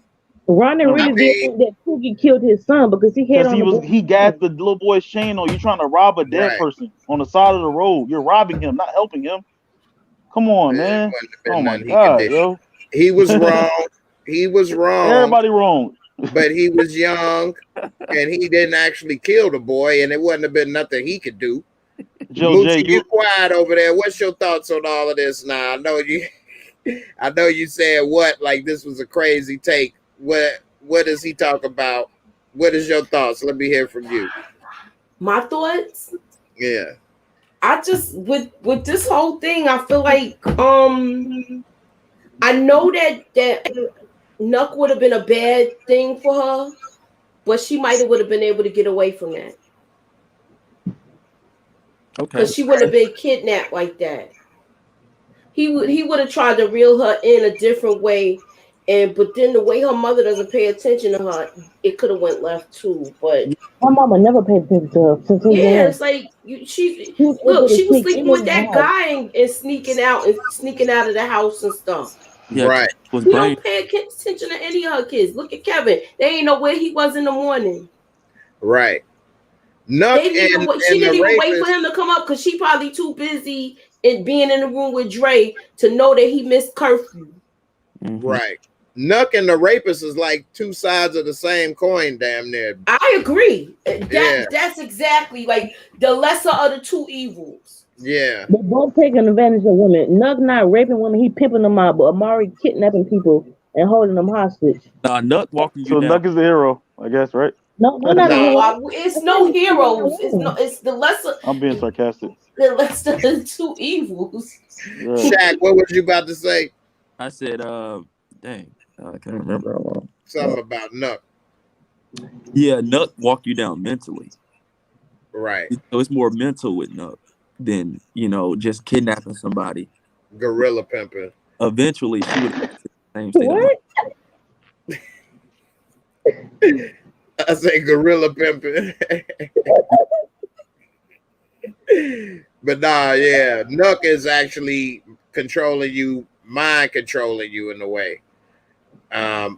Ronnie really did think that Coogie killed his son because he got the little boy's chain on. You trying to rob a dead person on the side of the road. You're robbing him, not helping him. Come on, man. Oh my God, yo. He was wrong. He was wrong. Everybody wrong. But he was young, and he didn't actually kill the boy, and it wouldn't have been nothing he could do. Moochie, you quiet over there. What's your thoughts on all of this now? I know you said what, like this was a crazy take. What does he talk about? What is your thoughts? Let me hear from you. My thoughts? Yeah. I just with this whole thing, I feel like I know that Nuck would have been a bad thing for her, but she might have been able to get away from that. Okay. Because she wouldn't have been kidnapped like that. He would have tried to reel her in a different way, but then the way her mother doesn't pay attention to her, it could have went left too. But my mama never paid attention to her. It's like she was sleeping with that guy and sneaking out of the house and stuff. Yeah, right. You don't pay attention to any of her kids. Look at Kevin. They ain't know where he was in the morning. Right. She didn't even wait for him to come up because she probably too busy in being in the room with Dre to know that he missed curfew. Mm-hmm. Right. Nuck and the rapist is like two sides of the same coin, damn near. I agree. That's exactly like the lesser of the two evils. Yeah. They're both taking advantage of women. Nuck not raping women, he pimping them out, but Amari kidnapping people and holding them hostage. Nuck walking you down. Nuck is the hero, I guess, right? No, it's no heroes. It's the lesser. I'm being sarcastic. The lesser of the two evils. Right. Shaq, what was you about to say? I said, dang, I can't remember how long. Something about Nuck. Yeah, Nuck walk you down mentally. Right. So it's more mental with Nuck than, just kidnapping somebody. Gorilla pimping. Eventually, she would have the same state of mind. I say gorilla pimping. But nah, yeah. Nuck is actually controlling you, mind controlling you in a way.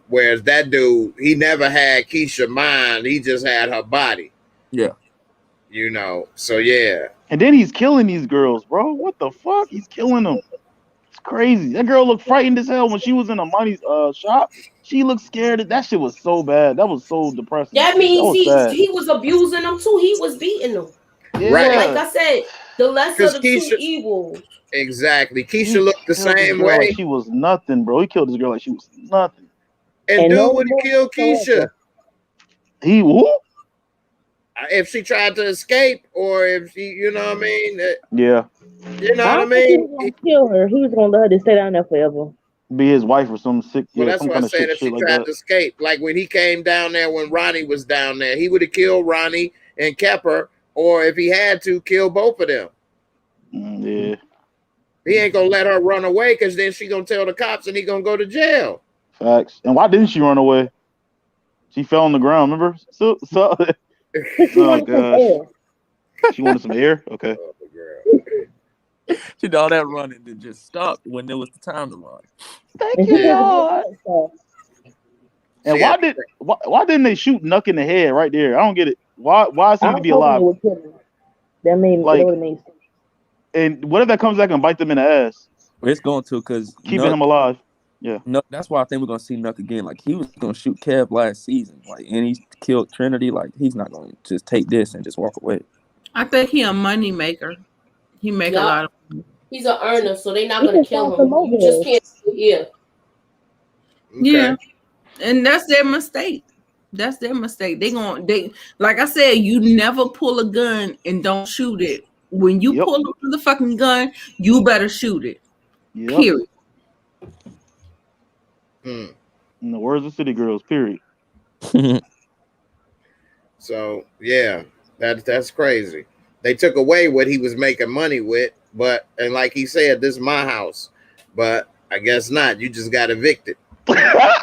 Whereas that dude, he never had Keisha mind, he just had her body. Yeah. So yeah. And then he's killing these girls, bro. What the fuck? He's killing them. It's crazy. That girl looked frightened as hell when she was in Amani's shop. She looked scared. That shit was so bad. That was so depressing. That means he was abusing them too. He was beating them. Yeah. Right. Like I said, the lesser of the two evils. Exactly. Keisha looked the same way. Like she was nothing, bro. He killed this girl like she was nothing. And dude would have killed Keisha. He who? If she tried to escape, or if she, you know what I mean? Yeah. You know what I mean? He was gonna kill her. He was gonna let her to stay down there forever. Be his wife or some sick. Well, that's what I said. If she tried to escape, like when he came down there, when Ronnie was down there, he would have killed Ronnie and kept her, or if he had to, kill both of them. Yeah. He ain't gonna let her run away because then she gonna tell the cops and he gonna go to jail. Facts. And why didn't she run away? She fell on the ground. Remember? So oh gosh. She wanted some air. Okay. She did all that running and just stopped when there was the time to run. Thank you, God. And why didn't they shoot Nuck in the head right there? I don't get it. Why does he need to be alive? That made sense. And what if that comes back and bite them in the ass? Well, it's going to because keeping him alive. Yeah. No, that's why I think we're gonna see Nuck again. Like he was gonna shoot Kev last season, like, and he killed Trinity. Like he's not gonna just take this and just walk away. I think he a money maker. He make a lot of money. He's an earner, so they're not gonna kill him. You just can't do here. Okay. Yeah, and that's their mistake. That's their mistake. They like I said, you never pull a gun and don't shoot it. When you pull a motherfucking gun, you better shoot it. Period. In the words of City Girls, period. So yeah, that's crazy. They took away what he was making money with, and like he said, this is my house. But I guess not. You just got evicted. Like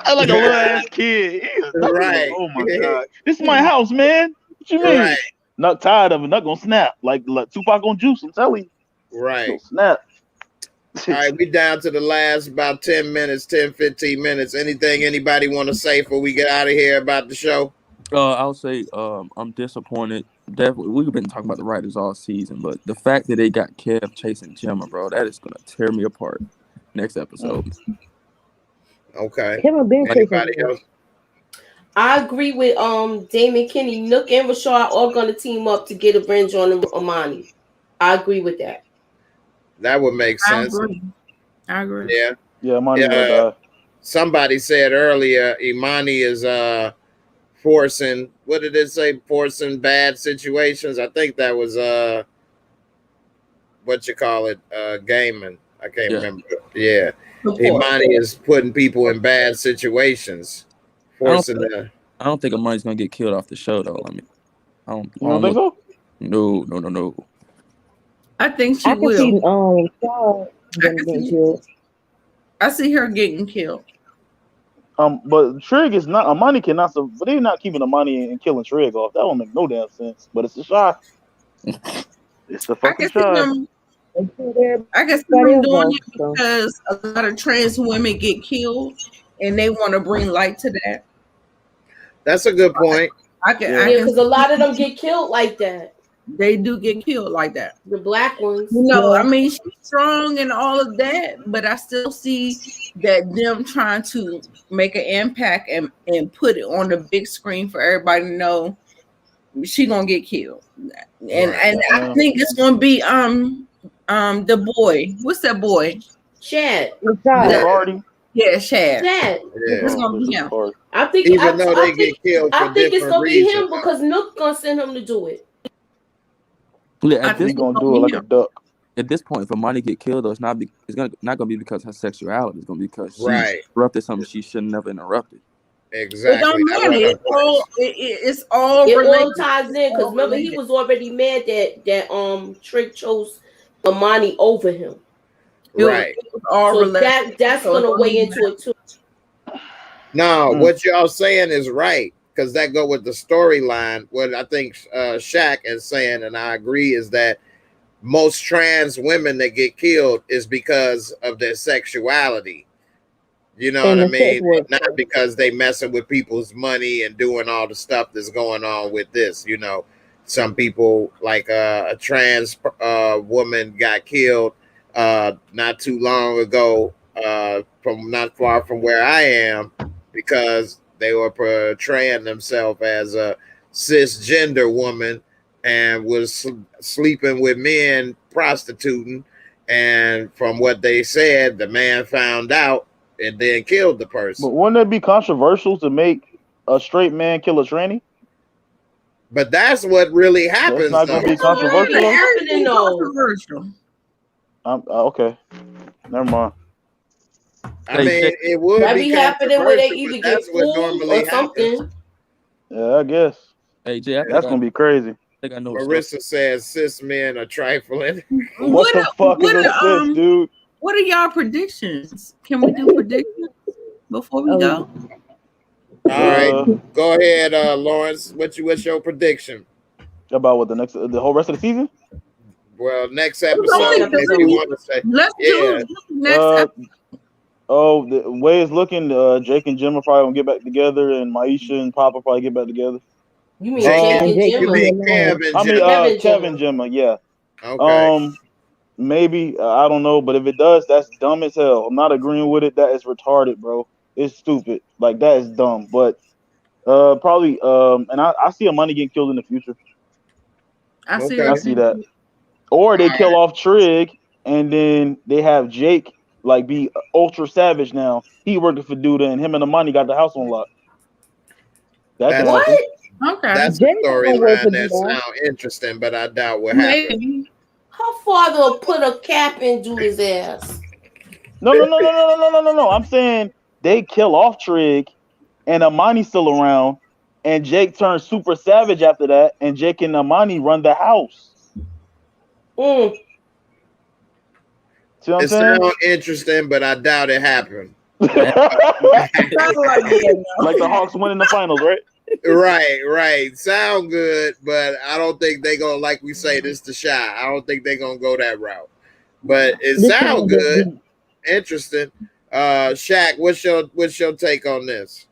a little ass kid. Right. Oh my god. This is my house, man. What you mean? Right. Not tired of it, not gonna snap. Like Tupac on Juice, I'm telling you. Right. Snap. All right, we down to the last about 10 minutes, 10, 15 minutes. Anything anybody want to say before we get out of here about the show? I'll say I'm disappointed. Definitely, we've been talking about the writers all season, but the fact that they got Kev chasing Gemma, bro, that is gonna tear me apart. Next episode. Okay. Anybody else? I agree with Damon, Kenny, Nook, and Rashad are all gonna team up to get revenge on Amani. I agree with that. That would make sense. I agree. Yeah. Yeah, Imani will die. Somebody said earlier, Imani is forcing. What did it say? Forcing bad situations. I think that was what you call it, gaming. I can't remember. Yeah. Imani is putting people in bad situations. Forcing them. I don't think Imani's gonna get killed off the show though. I mean, I don't think so? No. I think she will. I see her getting killed. But Trig is not. Amani cannot. But they're not keeping Amani and killing Trig off. That don't make no damn sense. But it's a shot. It's the fucking shot. I guess they're doing it because a lot of trans women get killed, and they want to bring light to that. That's a good point. Because a lot of them get killed like that. They do get killed like that. The black ones. No, I mean she's strong and all of that, but I still see that them trying to make an impact and put it on the big screen for everybody to know she gonna get killed. And I think it's gonna be the boy. What's that boy? Shad. Yeah, Shad. Shad. It's gonna be him. I think even though they get killed, I think it's gonna be him because Nook gonna send him to do it. Yeah, I think he's gonna do it like a duck. At this point, if Amani get killed, though, it's not gonna be because of her sexuality. It's gonna be because she interrupted something she shouldn't have interrupted. Exactly. It don't matter. It's all It related. all ties in because remember he was already mad that Trick chose Amani over him. Right. So that's gonna weigh into it too. No, what y'all saying is right. Because that go with the storyline. What I think Shaq is saying, and I agree, is that most trans women that get killed is because of their sexuality. You know what I mean? Not because they messing with people's money and doing all the stuff that's going on with this. You know, some people like a trans woman got killed not too long ago from not far from where I am because they were portraying themselves as a cisgender woman and was sleeping with men, prostituting. And from what they said, the man found out and then killed the person. But wouldn't it be controversial to make a straight man kill a tranny? But that's what really happens. That's not going to be controversial. Okay. Never mind. I mean, it would be happening where they either get fooled or something. Yeah, I guess. Hey, Jay, that's gonna be crazy. I think I know. Marissa says cis men are trifling. What the fuck is a cis, dude? What are y'all predictions? Can we do predictions before we go? All right, go ahead, Lawrence. What's your prediction about what the whole rest of the season? Well, next episode, if you want to say, let's do next episode. Oh, the way it's looking, Jake and Jim are probably gonna get back together, and Maisha and Papa probably get back together. You mean Jake and Jim? You mean Kevin Gemma, yeah. Okay. Maybe I don't know, but if it does, that's dumb as hell. I'm not agreeing with it. That is retarded, bro. It's stupid. Like that is dumb. But probably and I see a money getting killed in the future. I see that. Or they kill off Trig, and then they have Jake like be ultra savage now. He working for Duda, and him and the money got the house on lock. That's what? Okay. That's a storyline that sounds interesting, but I doubt what happened. Her father will put a cap into his ass. No. I'm saying they kill off Trig, and Amani's still around, and Jake turns super savage after that, and Jake and Amani run the house. Mm. See what It sounds interesting, but I doubt it happened. Like the Hawks winning the finals, right? Right. Sound good, but I don't think they gonna, like we say, this the shot. I don't think they gonna go that route. But it sounds good, interesting. Shaq, what's your take on this?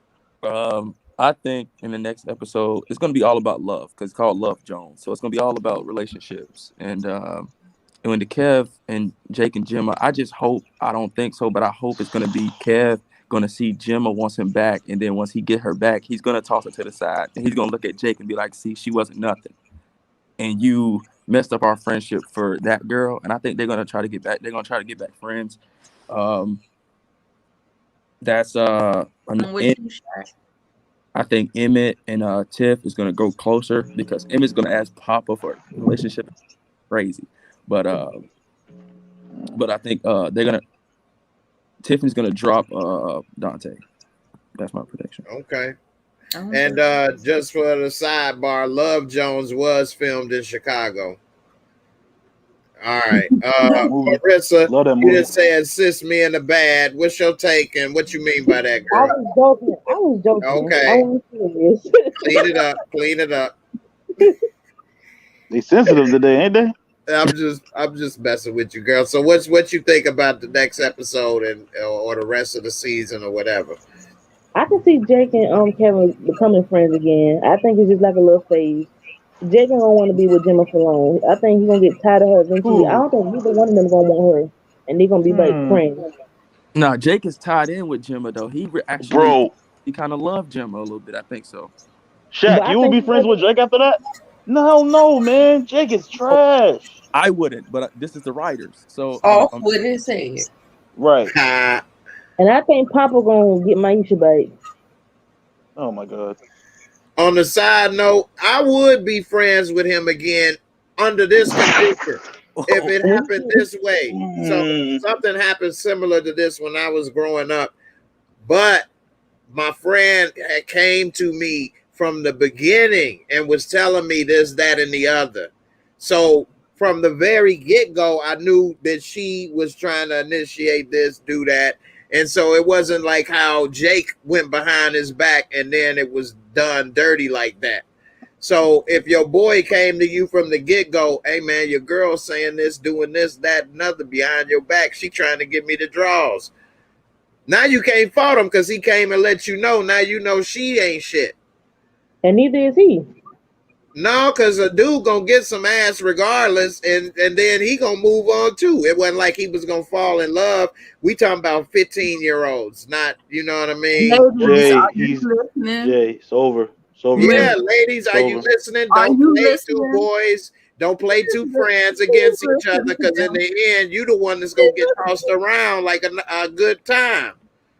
I think in the next episode it's gonna be all about love because it's called Love Jones, so it's gonna be all about relationships and when the Kev and Jake and Gemma, I just hope, I don't think so, but I hope it's gonna be Kev gonna see Gemma wants him back, and then once he get her back, he's gonna toss her to the side, and he's gonna look at Jake and be like, "See, she wasn't nothing, and you messed up our friendship for that girl." And I think they're gonna try to get back. They're gonna try to get back friends. That's I think Emmett and Tiff is gonna go closer because Emmett's gonna ask Papa for a relationship. Crazy, but I think Tiffany's gonna drop Dante. That's my prediction. Okay. And just for the sidebar, Love Jones was filmed in Chicago. All right. Marissa, you just said assist me in the bad. What's your take and what you mean by that, girl? I was joking. Okay. Clean it up. They sensitive today, ain't they? I'm just messing with you, girl. So what you think about the next episode and or the rest of the season or whatever? I can see Jake and Kevin becoming friends again. I think it's just like a little phase. Jake ain't gonna want to be with Gemma for long. I think he's gonna get tired of her eventually. I don't think neither one of them gonna want her, and they're gonna be like friends. No, Jake is tied in with Gemma though. He he kind of loved Gemma a little bit. I think so. Shaq, you will be friends with Jake after that? No, man. Jake is trash. I wouldn't, but this is the writers, so what it said. Right. And I think Papa gonna get Maisha back. Oh my God. On the side note, I would be friends with him again under this condition. If it happened this way. So something happened similar to this when I was growing up. But my friend came to me from the beginning and was telling me this, that, and the other. So from the very get-go, I knew that she was trying to initiate this, do that. And so it wasn't like how Jake went behind his back and then it was done dirty like that. So if your boy came to you from the get-go, hey man, your girl's saying this, doing this, that, and other behind your back, she trying to give me the draws. Now you can't fault him because he came and let you know. Now you know she ain't shit. And neither is he. No, because a dude gonna get some ass regardless, and then he gonna move on too. It wasn't like he was gonna fall in love. We talking about 15-year-olds, not, you know what I mean? Jay, it's over. It's over. Yeah, ladies, are you listening? Don't play two boys. Don't play two friends against each other, because in the end, you the one that's gonna get tossed around like a good time.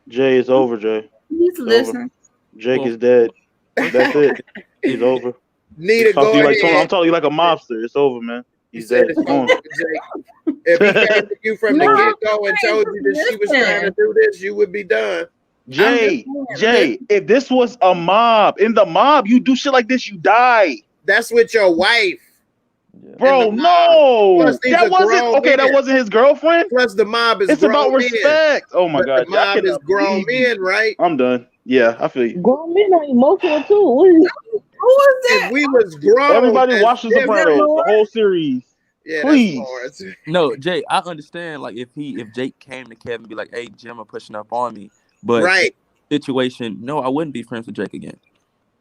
Jay, it's over, Jay. He's listening. Jake is dead. That's it. He's over. Nita, go ahead. I'm talking like a mobster. It's over, man. He's dead. If he came to you from the get-go and told you that she was trying to do this, you would be done. Jay, if this was a mob, in the mob, you do shit like this, you die. That's with your wife. Bro, no. That wasn't his girlfriend. Plus the mob is it's about respect. Oh my God. The mob is grown men, right? I'm done. Yeah, I feel you. Grown men are emotional too. Who is that? If we was grown, everybody watches The Sopranos, the whole series. Yeah, please. No, Jay, I understand. Like if Jake came to Kevin and be like, "Hey, Gemma pushing up on me," but situation, no, I wouldn't be friends with Jake again.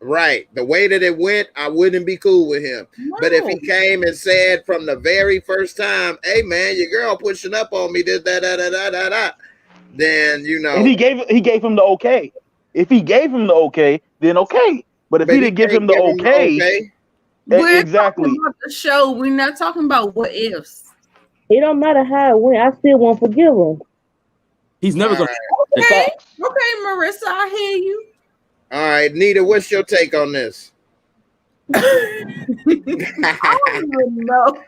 Right, the way that it went, I wouldn't be cool with him. No. But if he came and said from the very first time, "Hey, man, your girl pushing up on me," then you know. And he gave him the okay. If he gave him the okay, then okay. But if he didn't give him the okay, we're exactly. talking about the show. We're not talking about what ifs. It don't matter how it went. I still won't forgive him. He's never gonna. Okay, Marissa, I hear you. All right, Nita, what's your take on this? I don't even know.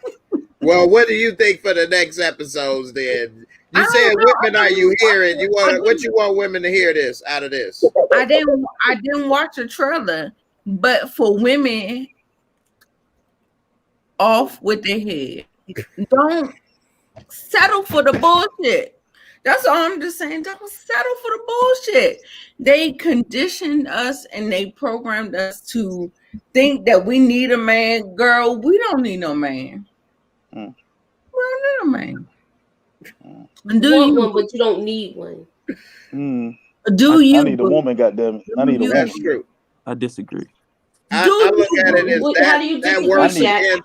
Well, what do you think for the next episodes then? You said women are you hearing? You want what you want women to hear this out of this? I didn't watch a trailer, but for women off with their head. Don't settle for the bullshit. That's all I'm just saying. Don't settle for the bullshit. They conditioned us and they programmed us to think that we need a man. Girl, we don't need no man. We don't need a man. You want one, but you don't need one. Do you? I need a woman, goddammit. I need a woman. That's true. I disagree. I look at it as how do you that disagree, works Shaq? against.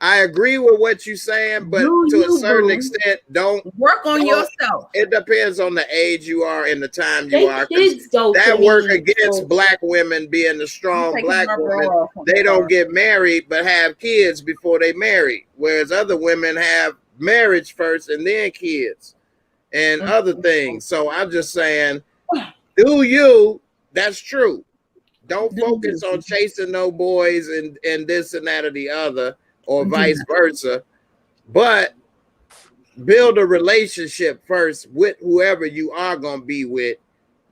I agree with what you're saying, but to a certain extent, don't work on yourself. It depends on the age you are and the time you are. Kids don't that work against black women being the strong black woman. They don't get married but have kids before they marry, whereas other women have marriage first and then kids and other things. So I'm just saying, do you? That's true. Don't focus on chasing no boys and this and that or the other, or vice versa, but build a relationship first with whoever you are going to be with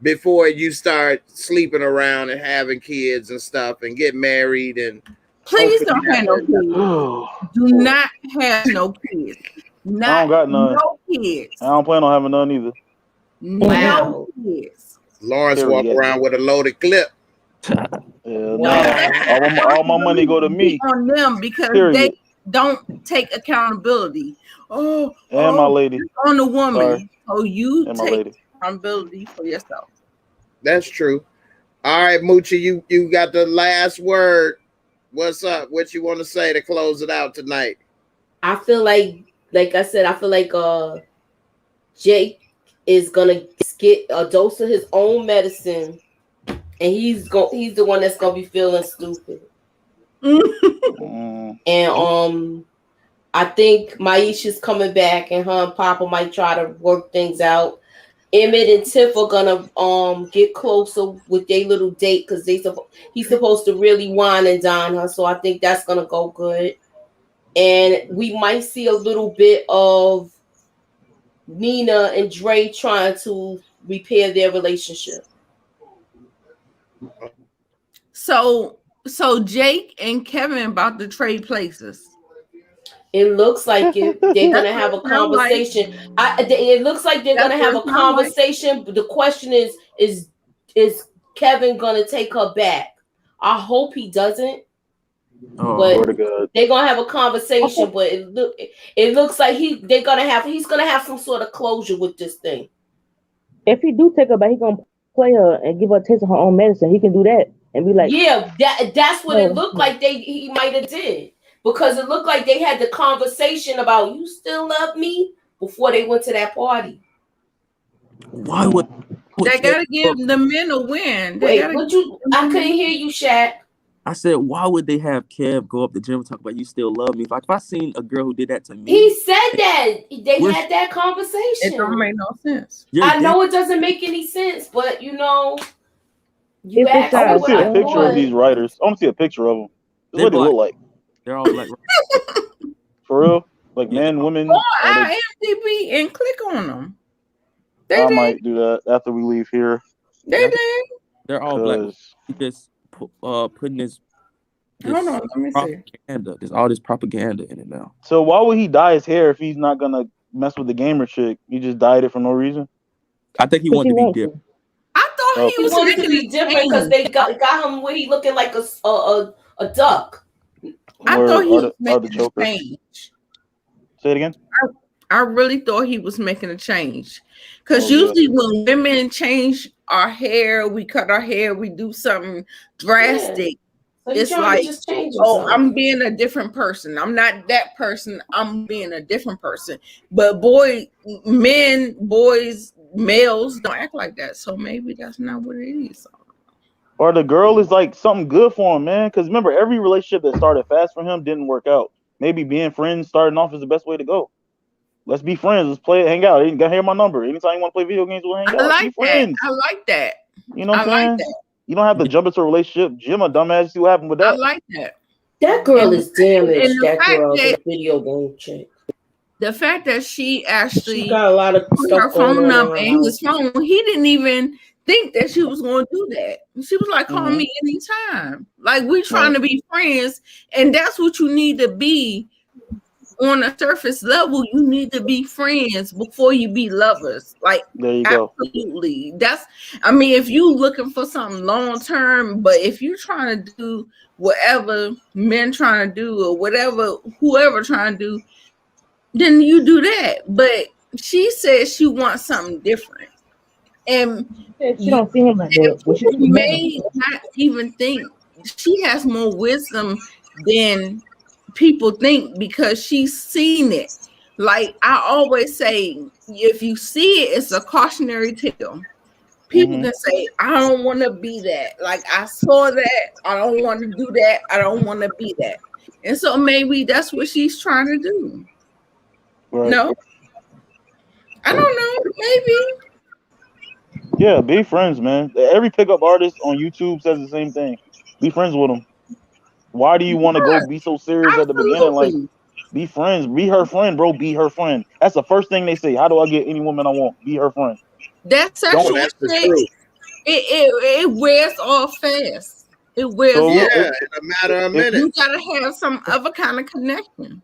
before you start sleeping around and having kids and stuff and get married. And please don't have no kids. Do not have no kids. I don't got none. No kids. I don't plan on having none either. No kids. Lawrence walk around with a loaded clip. All my money go to me on them because they don't take accountability. And my lady on the woman. Sorry. So you take accountability for yourself. That's true. All right, Moochie, you got the last word. What's up? What you want to say to close it out tonight? I feel like I said, I feel like Jake is gonna get a dose of his own medicine. And he's the one that's gonna be feeling stupid. And I think Maisha's coming back, and her and Papa might try to work things out. Emmett and Tiff are gonna get closer with their little date because he's supposed to really wine and dine her. So I think that's gonna go good. And we might see a little bit of Nina and Dre trying to repair their relationship. So Jake and Kevin about to trade places. It looks like it. They're gonna have a conversation. It looks like they're gonna have a conversation. But the question is Kevin gonna take her back? I hope he doesn't. But they're gonna have a conversation. But it looks like he's gonna have some sort of closure with this thing. If he do take her back, he gonna play her and give her a taste of her own medicine. He can do that and be like, yeah, that's what it looked like. He might have did, because it looked like they had the conversation about you still love me before they went to that party. Why would they gotta give the men a win? Wait, I couldn't hear you, Shaq. I said, why would they have Kev go up the gym and talk about you still love me? If I seen a girl who did that to me, he said that they had that conversation. It don't make no sense. I know it doesn't make any sense, but you asked I want to see a picture of these writers. I want to see a picture of them. This is what they look like. They're all like for real, like men, women. Go on IMDb and click on them. I might do that after we leave here. They're all black. He just putting this hold on, let me propaganda. There's all this propaganda in it now. So why would he dye his hair if he's not gonna mess with the gamer chick? He just dyed it for no reason. I think he wanted to be different. I thought he was wanted to be different because they got him where he looking like a duck. I thought he was making a change. Say it again. I really thought he was making a change, because usually when women change our hair, we cut our hair, we do something drastic. So it's like, I'm being a different person. I'm not that person. I'm being a different person. But males don't act like that. So maybe that's not what it is. Or the girl is like something good for him, man. Because remember, every relationship that started fast for him didn't work out. Maybe being friends starting off is the best way to go. Let's be friends. Let's play it. Hang out. You got to hear my number. Anytime you want to play video games, we'll hang out. I like that. You know what I'm saying? You don't have to jump into a relationship. Jim a dumbass. See what happened with that? I like that. That girl is damaged. And That girl, the video game chick. The fact that she actually got a lot of put her stuff going phone on up in and her his phone, he didn't even think that she was going to do that. She was like, call me anytime. Like, we trying to be friends, and that's what you need to be on a surface level. You need to be friends before you be lovers. Like, there you absolutely. That's, I mean, if you looking for something long term, but if you're trying to do whatever men trying to do or whatever whoever trying to do, then you do that. But she says she wants something different, and she don't see him like that. Well, she may not even think she has more wisdom than people think because she's seen it. Like I always say, if you see it, it's a cautionary tale. People can say, I don't want to be that. Like I saw that. I don't want to do that. I don't want to be that. And so maybe that's what she's trying to do. Right. No, I don't know. Maybe. Yeah, be friends, man. Every pickup artist on YouTube says the same thing. Be friends with them. Why do you want to go be so serious at the beginning? Like, be friends. Be her friend, bro. Be her friend. That's the first thing they say. How do I get any woman I want? Be her friend. That's sexual that's the sex. truth. It wears off fast. It wears So, off. Yeah, in a matter of minutes. You gotta have some other kind of connection.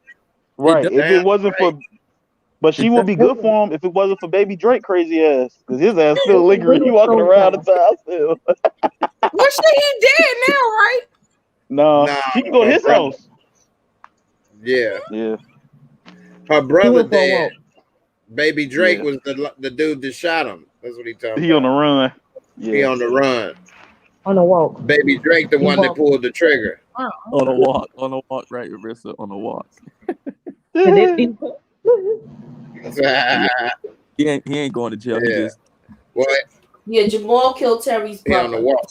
Right. If it wasn't for, but she would be good for him if it wasn't for baby Drake crazy ass. Because his ass still lingering. He walking around the time still. Well, shit, he dead now, right? No, she can go to his house. Yeah. Yeah. Her brother dead. Baby Drake was the dude that shot him. That's what he told me. He on the run. Yeah. He on the run. On the walk. Baby Drake, the one that pulled the trigger. On a walk. On a walk, right, Arissa? On a walk. He ain't going to jail. He just what? Yeah, Jamal killed Terry's brother. He on the walk.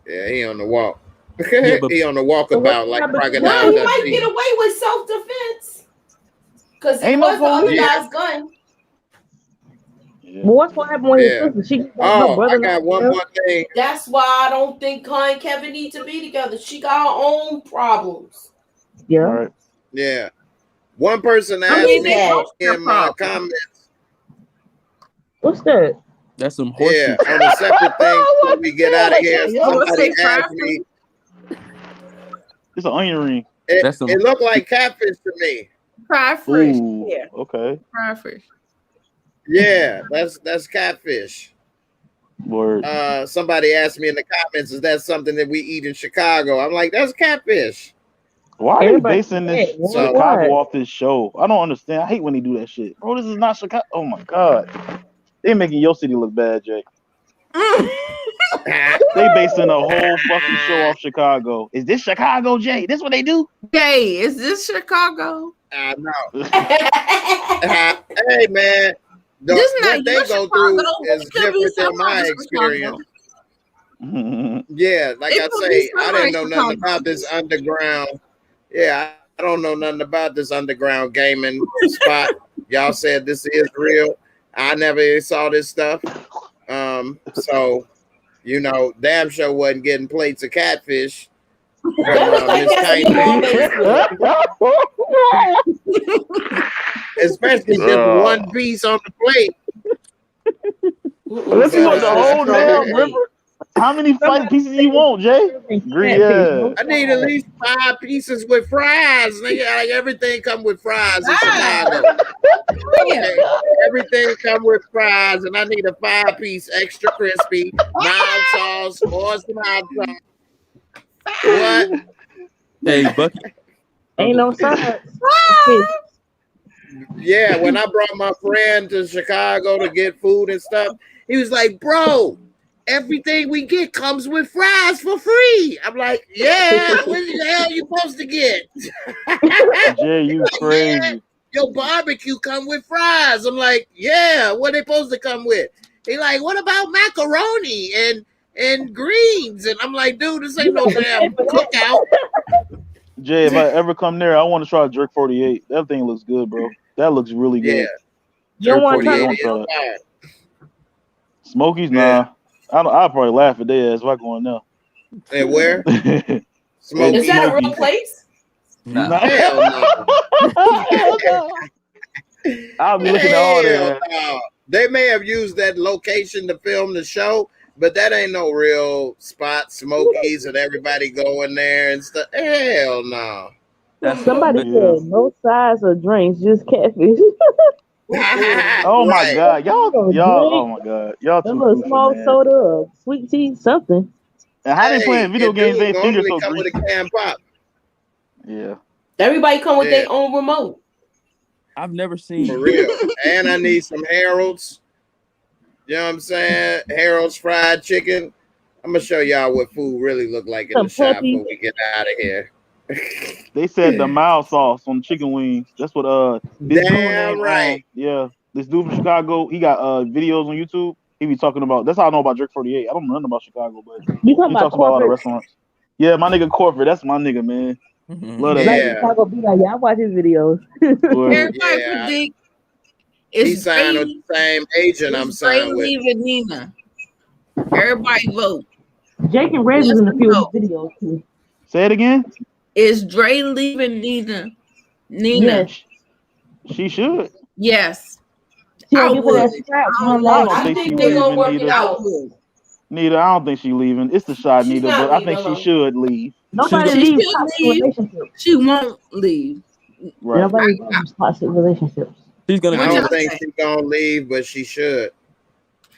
Yeah, he on the walk. He on the walkabout like crocodile. No, he might get away with self-defense. Because it was the other guy's gun. But what's going to happen when his sister? She her brother. I got one more thing. That's why I don't think her and Kevin need to be together. She got her own problems. Yeah. Right. Yeah. One person asked me in my comments. What's that? That's some horseshit. Yeah, on a separate thing before we get out of here. Somebody asked me. It's an onion ring. It looked like catfish to me. Fried fish. Ooh, Yeah. Okay. Fried fish. Yeah, that's catfish. Word. Somebody asked me in the comments, is that something that we eat in Chicago? I'm like, that's catfish. Why are they basing this Chicago off this show? I don't understand. I hate when they do that shit. Bro, this is not Chicago. Oh my God. They making your city look bad, Jay. They basing the whole fucking show off Chicago. Is this Chicago, Jay? This what they do? Jay, is this Chicago? I know. Hey, man. What they go through is different than my experience. Yeah, like I say, I didn't know nothing about this underground. Yeah, I don't know nothing about this underground gaming spot. Y'all said this is real. I never saw this stuff. So, you know, damn sure wasn't getting plates of catfish. Especially just one piece on the plate. Let's see what the whole damn river. How many fight pieces you want, Jay? Yeah. I need at least 5 pieces with fries. Nigga, like everything come with fries in Chicago. Okay. Everything come with fries, and I need a 5-piece extra crispy, mild sauce, or some hot sauce. What? Hey, Bucky. Ain't no sides. Yeah, when I brought my friend to Chicago to get food and stuff, he was like, bro, everything we get comes with fries for free. I'm like, yeah, what the hell you supposed to get? Jay, you crazy. Yeah, your barbecue come with fries. I'm like, yeah, what they supposed to come with? He like, what about macaroni and greens? And I'm like, dude, this ain't no damn cookout. Jay, if I ever come there, I want to try Jerk 48. That thing looks good, bro. That looks really good. Yeah. Jerk 48 is Smokies, nah. I'll probably laugh at their ass if I go in there. And where? Smokies. Is that a real place? No. Hell no. I'll be looking at all that. No. They may have used that location to film the show, but that ain't no real spot. Smokies and everybody going there and stuff. Hell no. Somebody said no sides or drinks, just catfish. Oh my god, y'all! Oh my god, y'all too a small man. soda, or sweet tea, something. And how they playing video games? They finger so come greasy. with a can pop. Yeah. Everybody come with their own remote. I've never seen for real. And I need some Harold's. You know what I'm saying? Harold's fried chicken. I'm gonna show y'all what food really look like in the shop before we get out of here. They said the mild sauce on chicken wings. That's what this dude named, right. This dude from Chicago, he got videos on YouTube. He be talking about, that's how I know about Drake 48. I don't know nothing about Chicago, but he talks about a lot of restaurants. Yeah, my nigga Corporate, that's my nigga, man. Love that. Yeah. Chicago be like, I watch his videos. Everybody predict he signed with the same agent I'm signed with. Nina. Everybody vote. Jake and Red was in a few videos too. Say it again. Is Dre leaving Nina? Yes. She should. Yes. I think they're gonna work it out. Nita, I don't think she's leaving. It's the shot, Nita, but I think she should leave. Nobody leaves toxic relationships. She won't leave. Right. Nobody leaves toxic relationships. She's gonna. I don't think she's gonna leave, but she should.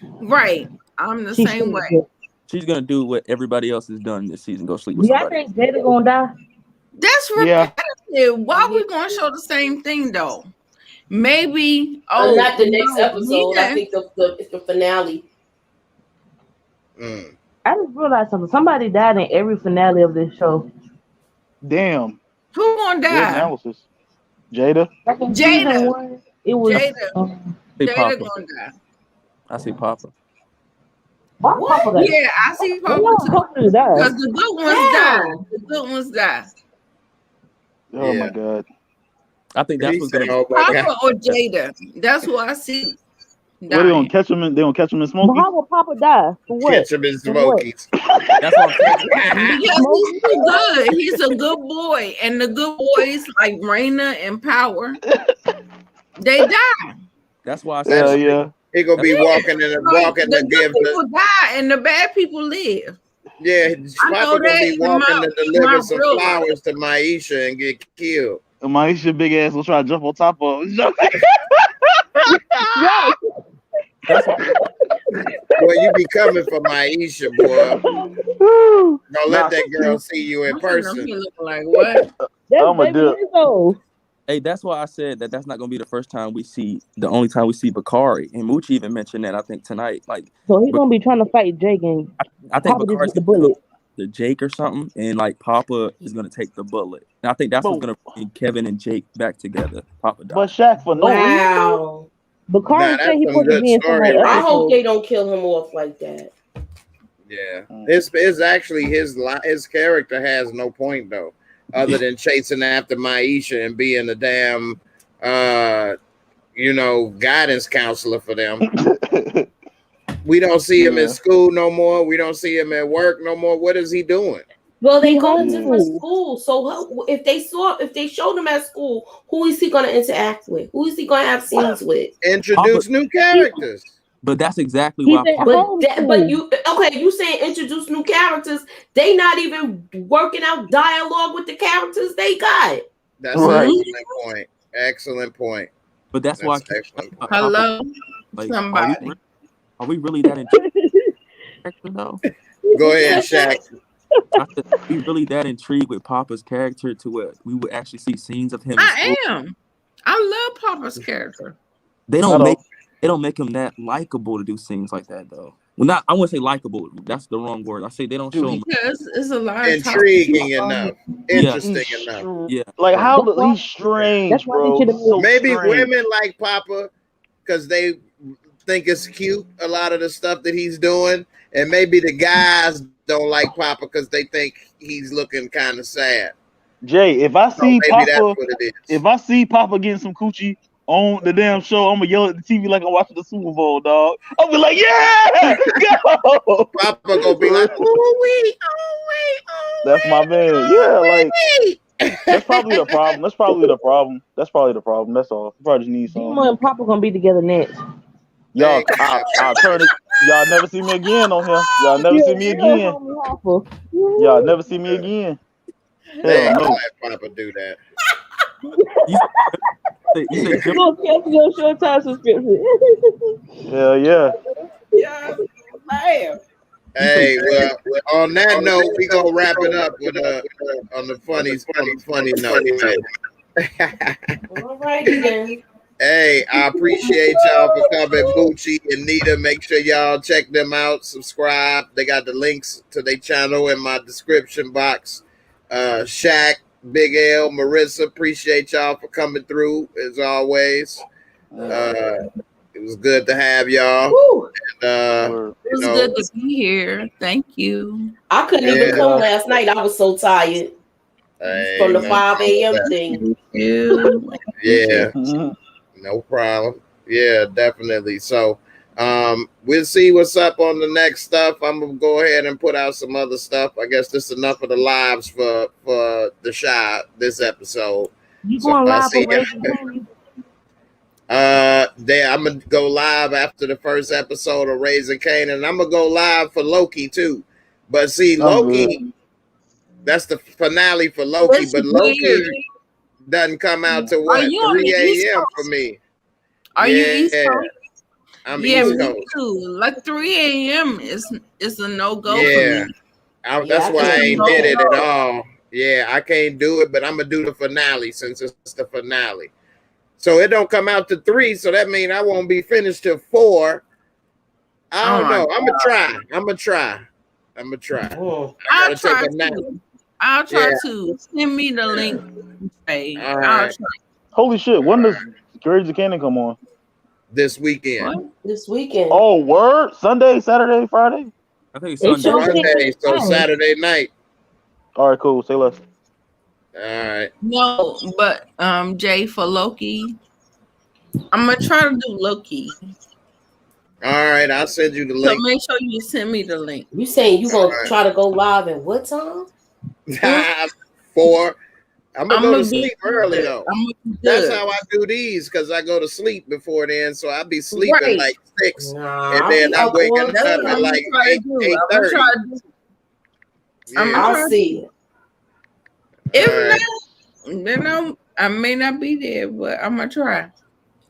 Right. I'm the same way. She's gonna do what everybody else has done this season. Go sleep with somebody. I think Jada gonna die. That's repetitive. Why are we gonna show the same thing though? Maybe not the next episode. Nina. I think it's the finale. I just realized something. Somebody died in every finale of this show. Damn. Who gonna die? Good analysis. Jada. Jada. It was Jada gonna die. I see Papa. Yeah, I see Papa too. Because the good ones die. The good ones die. Oh my god. I think that's what's gonna Papa or Jada. That's who I see. What, they gonna catch him in? They gonna catch him in Smokies? How will Papa die? For what? Catch him in Smokies. That's what I'm saying. Because he's too good. He's a good boy, and the good boys like Raina and Power, they die. That's why I said, he gonna be walking in the good people die, and the bad people live. Yeah, Papa gonna be walking to deliver some flowers to Maisha and get killed. And Maisha big ass will try to jump on top of him. Boy, you be coming for Maisha, boy. Don't let that girl see you in person. Like what? I'm a dip. Hey, that's why I said that's not gonna be the first time we see. The only time we see Bakari, and Moochie even mentioned that I think tonight. Like, so he's gonna be trying to fight Jake, and I think Bakari's the bullet. The Jake or something, and like Papa is gonna take the bullet. And I think that's what's gonna bring Kevin and Jake back together. Papa died. But Shaq for no reason. Bakari said he put the in somebody else. I hope they don't kill him off like that. Yeah, it's actually his character has no point though, other than chasing after Maisha and being a damn, guidance counselor for them. We don't see him in school no more. We don't see him at work no more. What is he doing? Well, they go to different schools. So if they showed him at school, who is he going to interact with? Who is he going to have scenes with? Introduce new characters. But that's exactly why. You saying introduce new characters? They not even working out dialogue with the characters they got. That's an excellent point. Excellent point. But that's why. Hello, somebody. Are we really that intrigued? No. Go ahead, Shaq. Are we really that intrigued with Papa's character to where we would actually see scenes of him? I am. I love Papa's character. They don't make him that likable to do scenes like that though. Well, I wouldn't say likable. That's the wrong word. I say they don't show him. Because it's a lot intriguing enough, interesting enough. Yeah, like how he's strange, bro. Maybe women like Papa because they think it's cute, a lot of the stuff that he's doing, and maybe the guys don't like Papa because they think he's looking kind of sad. Jay, if I see Papa getting some coochie, on the damn show, I'm gonna yell at the TV like I'm watching the Super Bowl, dog. I'll be like, yeah, go. Papa gonna be like, oh. That's my man. Yeah, like that's probably the problem. That's probably the problem. That's all. You probably just need some. Demo and Papa gonna be together next. Y'all, I'll turn it. Y'all never see me again on here. Y'all never see me again. Y'all never see me again. Hey, Hell no. let Papa do that. You say Jim? Look, cancel your Showtime subscription. Hell yeah. Yeah, man. Hey, well, on that note, we gonna wrap it up with on the funny note. All righty then. Hey, I appreciate y'all for coming, Moochie and Nita. Make sure y'all check them out, subscribe. They got the links to their channel in my description box. Shaq, Big L, Marissa, appreciate y'all for coming through as always. It was good to have y'all. And, it was good to be here. Thank you. I couldn't even come last night. I was so tired from the 5 a.m. thing. Yeah, no problem. Yeah, definitely. So we'll see what's up on the next stuff. I'm gonna go ahead and put out some other stuff. I guess this is enough of the lives for the shot this episode. You going live for I'm gonna go live after the first episode of Raising Cain, and I'm gonna go live for Loki too. But see, Loki, that's the finale for Loki. But Loki doesn't come out to what 3 a.m. for me. Are you East Coast? I'm East Coast. Me too. Like 3 a.m. is a no-go for me. That's why I ain't did it at all. Yeah, I can't do it, but I'm gonna do the finale since it's the finale. So it don't come out to 3, so that means I won't be finished till 4. I don't know. I'm gonna try. I'll try to send me the link. Right. Holy shit! When does Raising Cain come on? This weekend. What? This weekend. Oh, word! Sunday, Saturday, Friday. I think it's Sunday. So Saturday night. All right, cool. Say less. All right. No, but Jay, for Loki, I'm gonna try to do Loki. All right, I'll send you the link. So make sure you send me the link. You saying you gonna try to go live at what time? 4. I'm gonna go to sleep early though. That's how I do these because I go to sleep before then, so I'll be sleeping like 6, and then I'm waking up at like 8:30. I'll see. If not, then I may not be there, but I'm gonna try.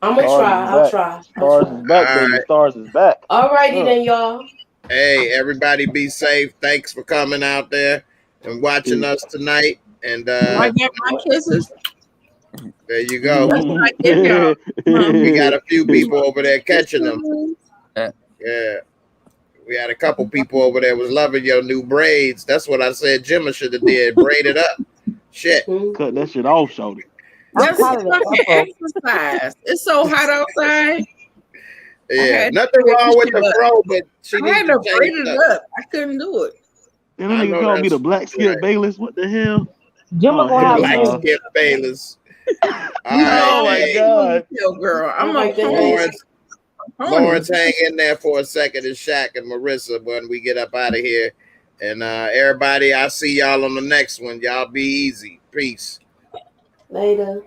I'll try. Stars is back, baby. Stars is back. All righty then, y'all. Hey, everybody, be safe. Thanks for coming out there and watching us tonight. And I get my kisses. There you go. We got a few people over there catching them. Yeah. We had a couple people over there was loving your new braids. That's what I said Jimmy should have did. Braid it up. Shit. Cut that shit off, shorty. That's fucking exercise. It's so hot outside. Yeah, nothing wrong with the fro, but she I had to braid it up. I couldn't do it. And then nigga called me the Black Skip Bayless. What the hell? Black Skip Bayless. Oh my god, girl! I'm like Lawrence, hang in there for a second, and Shaq and Marissa when we get up out of here. And everybody, I'll see y'all on the next one. Y'all be easy. Peace. Later.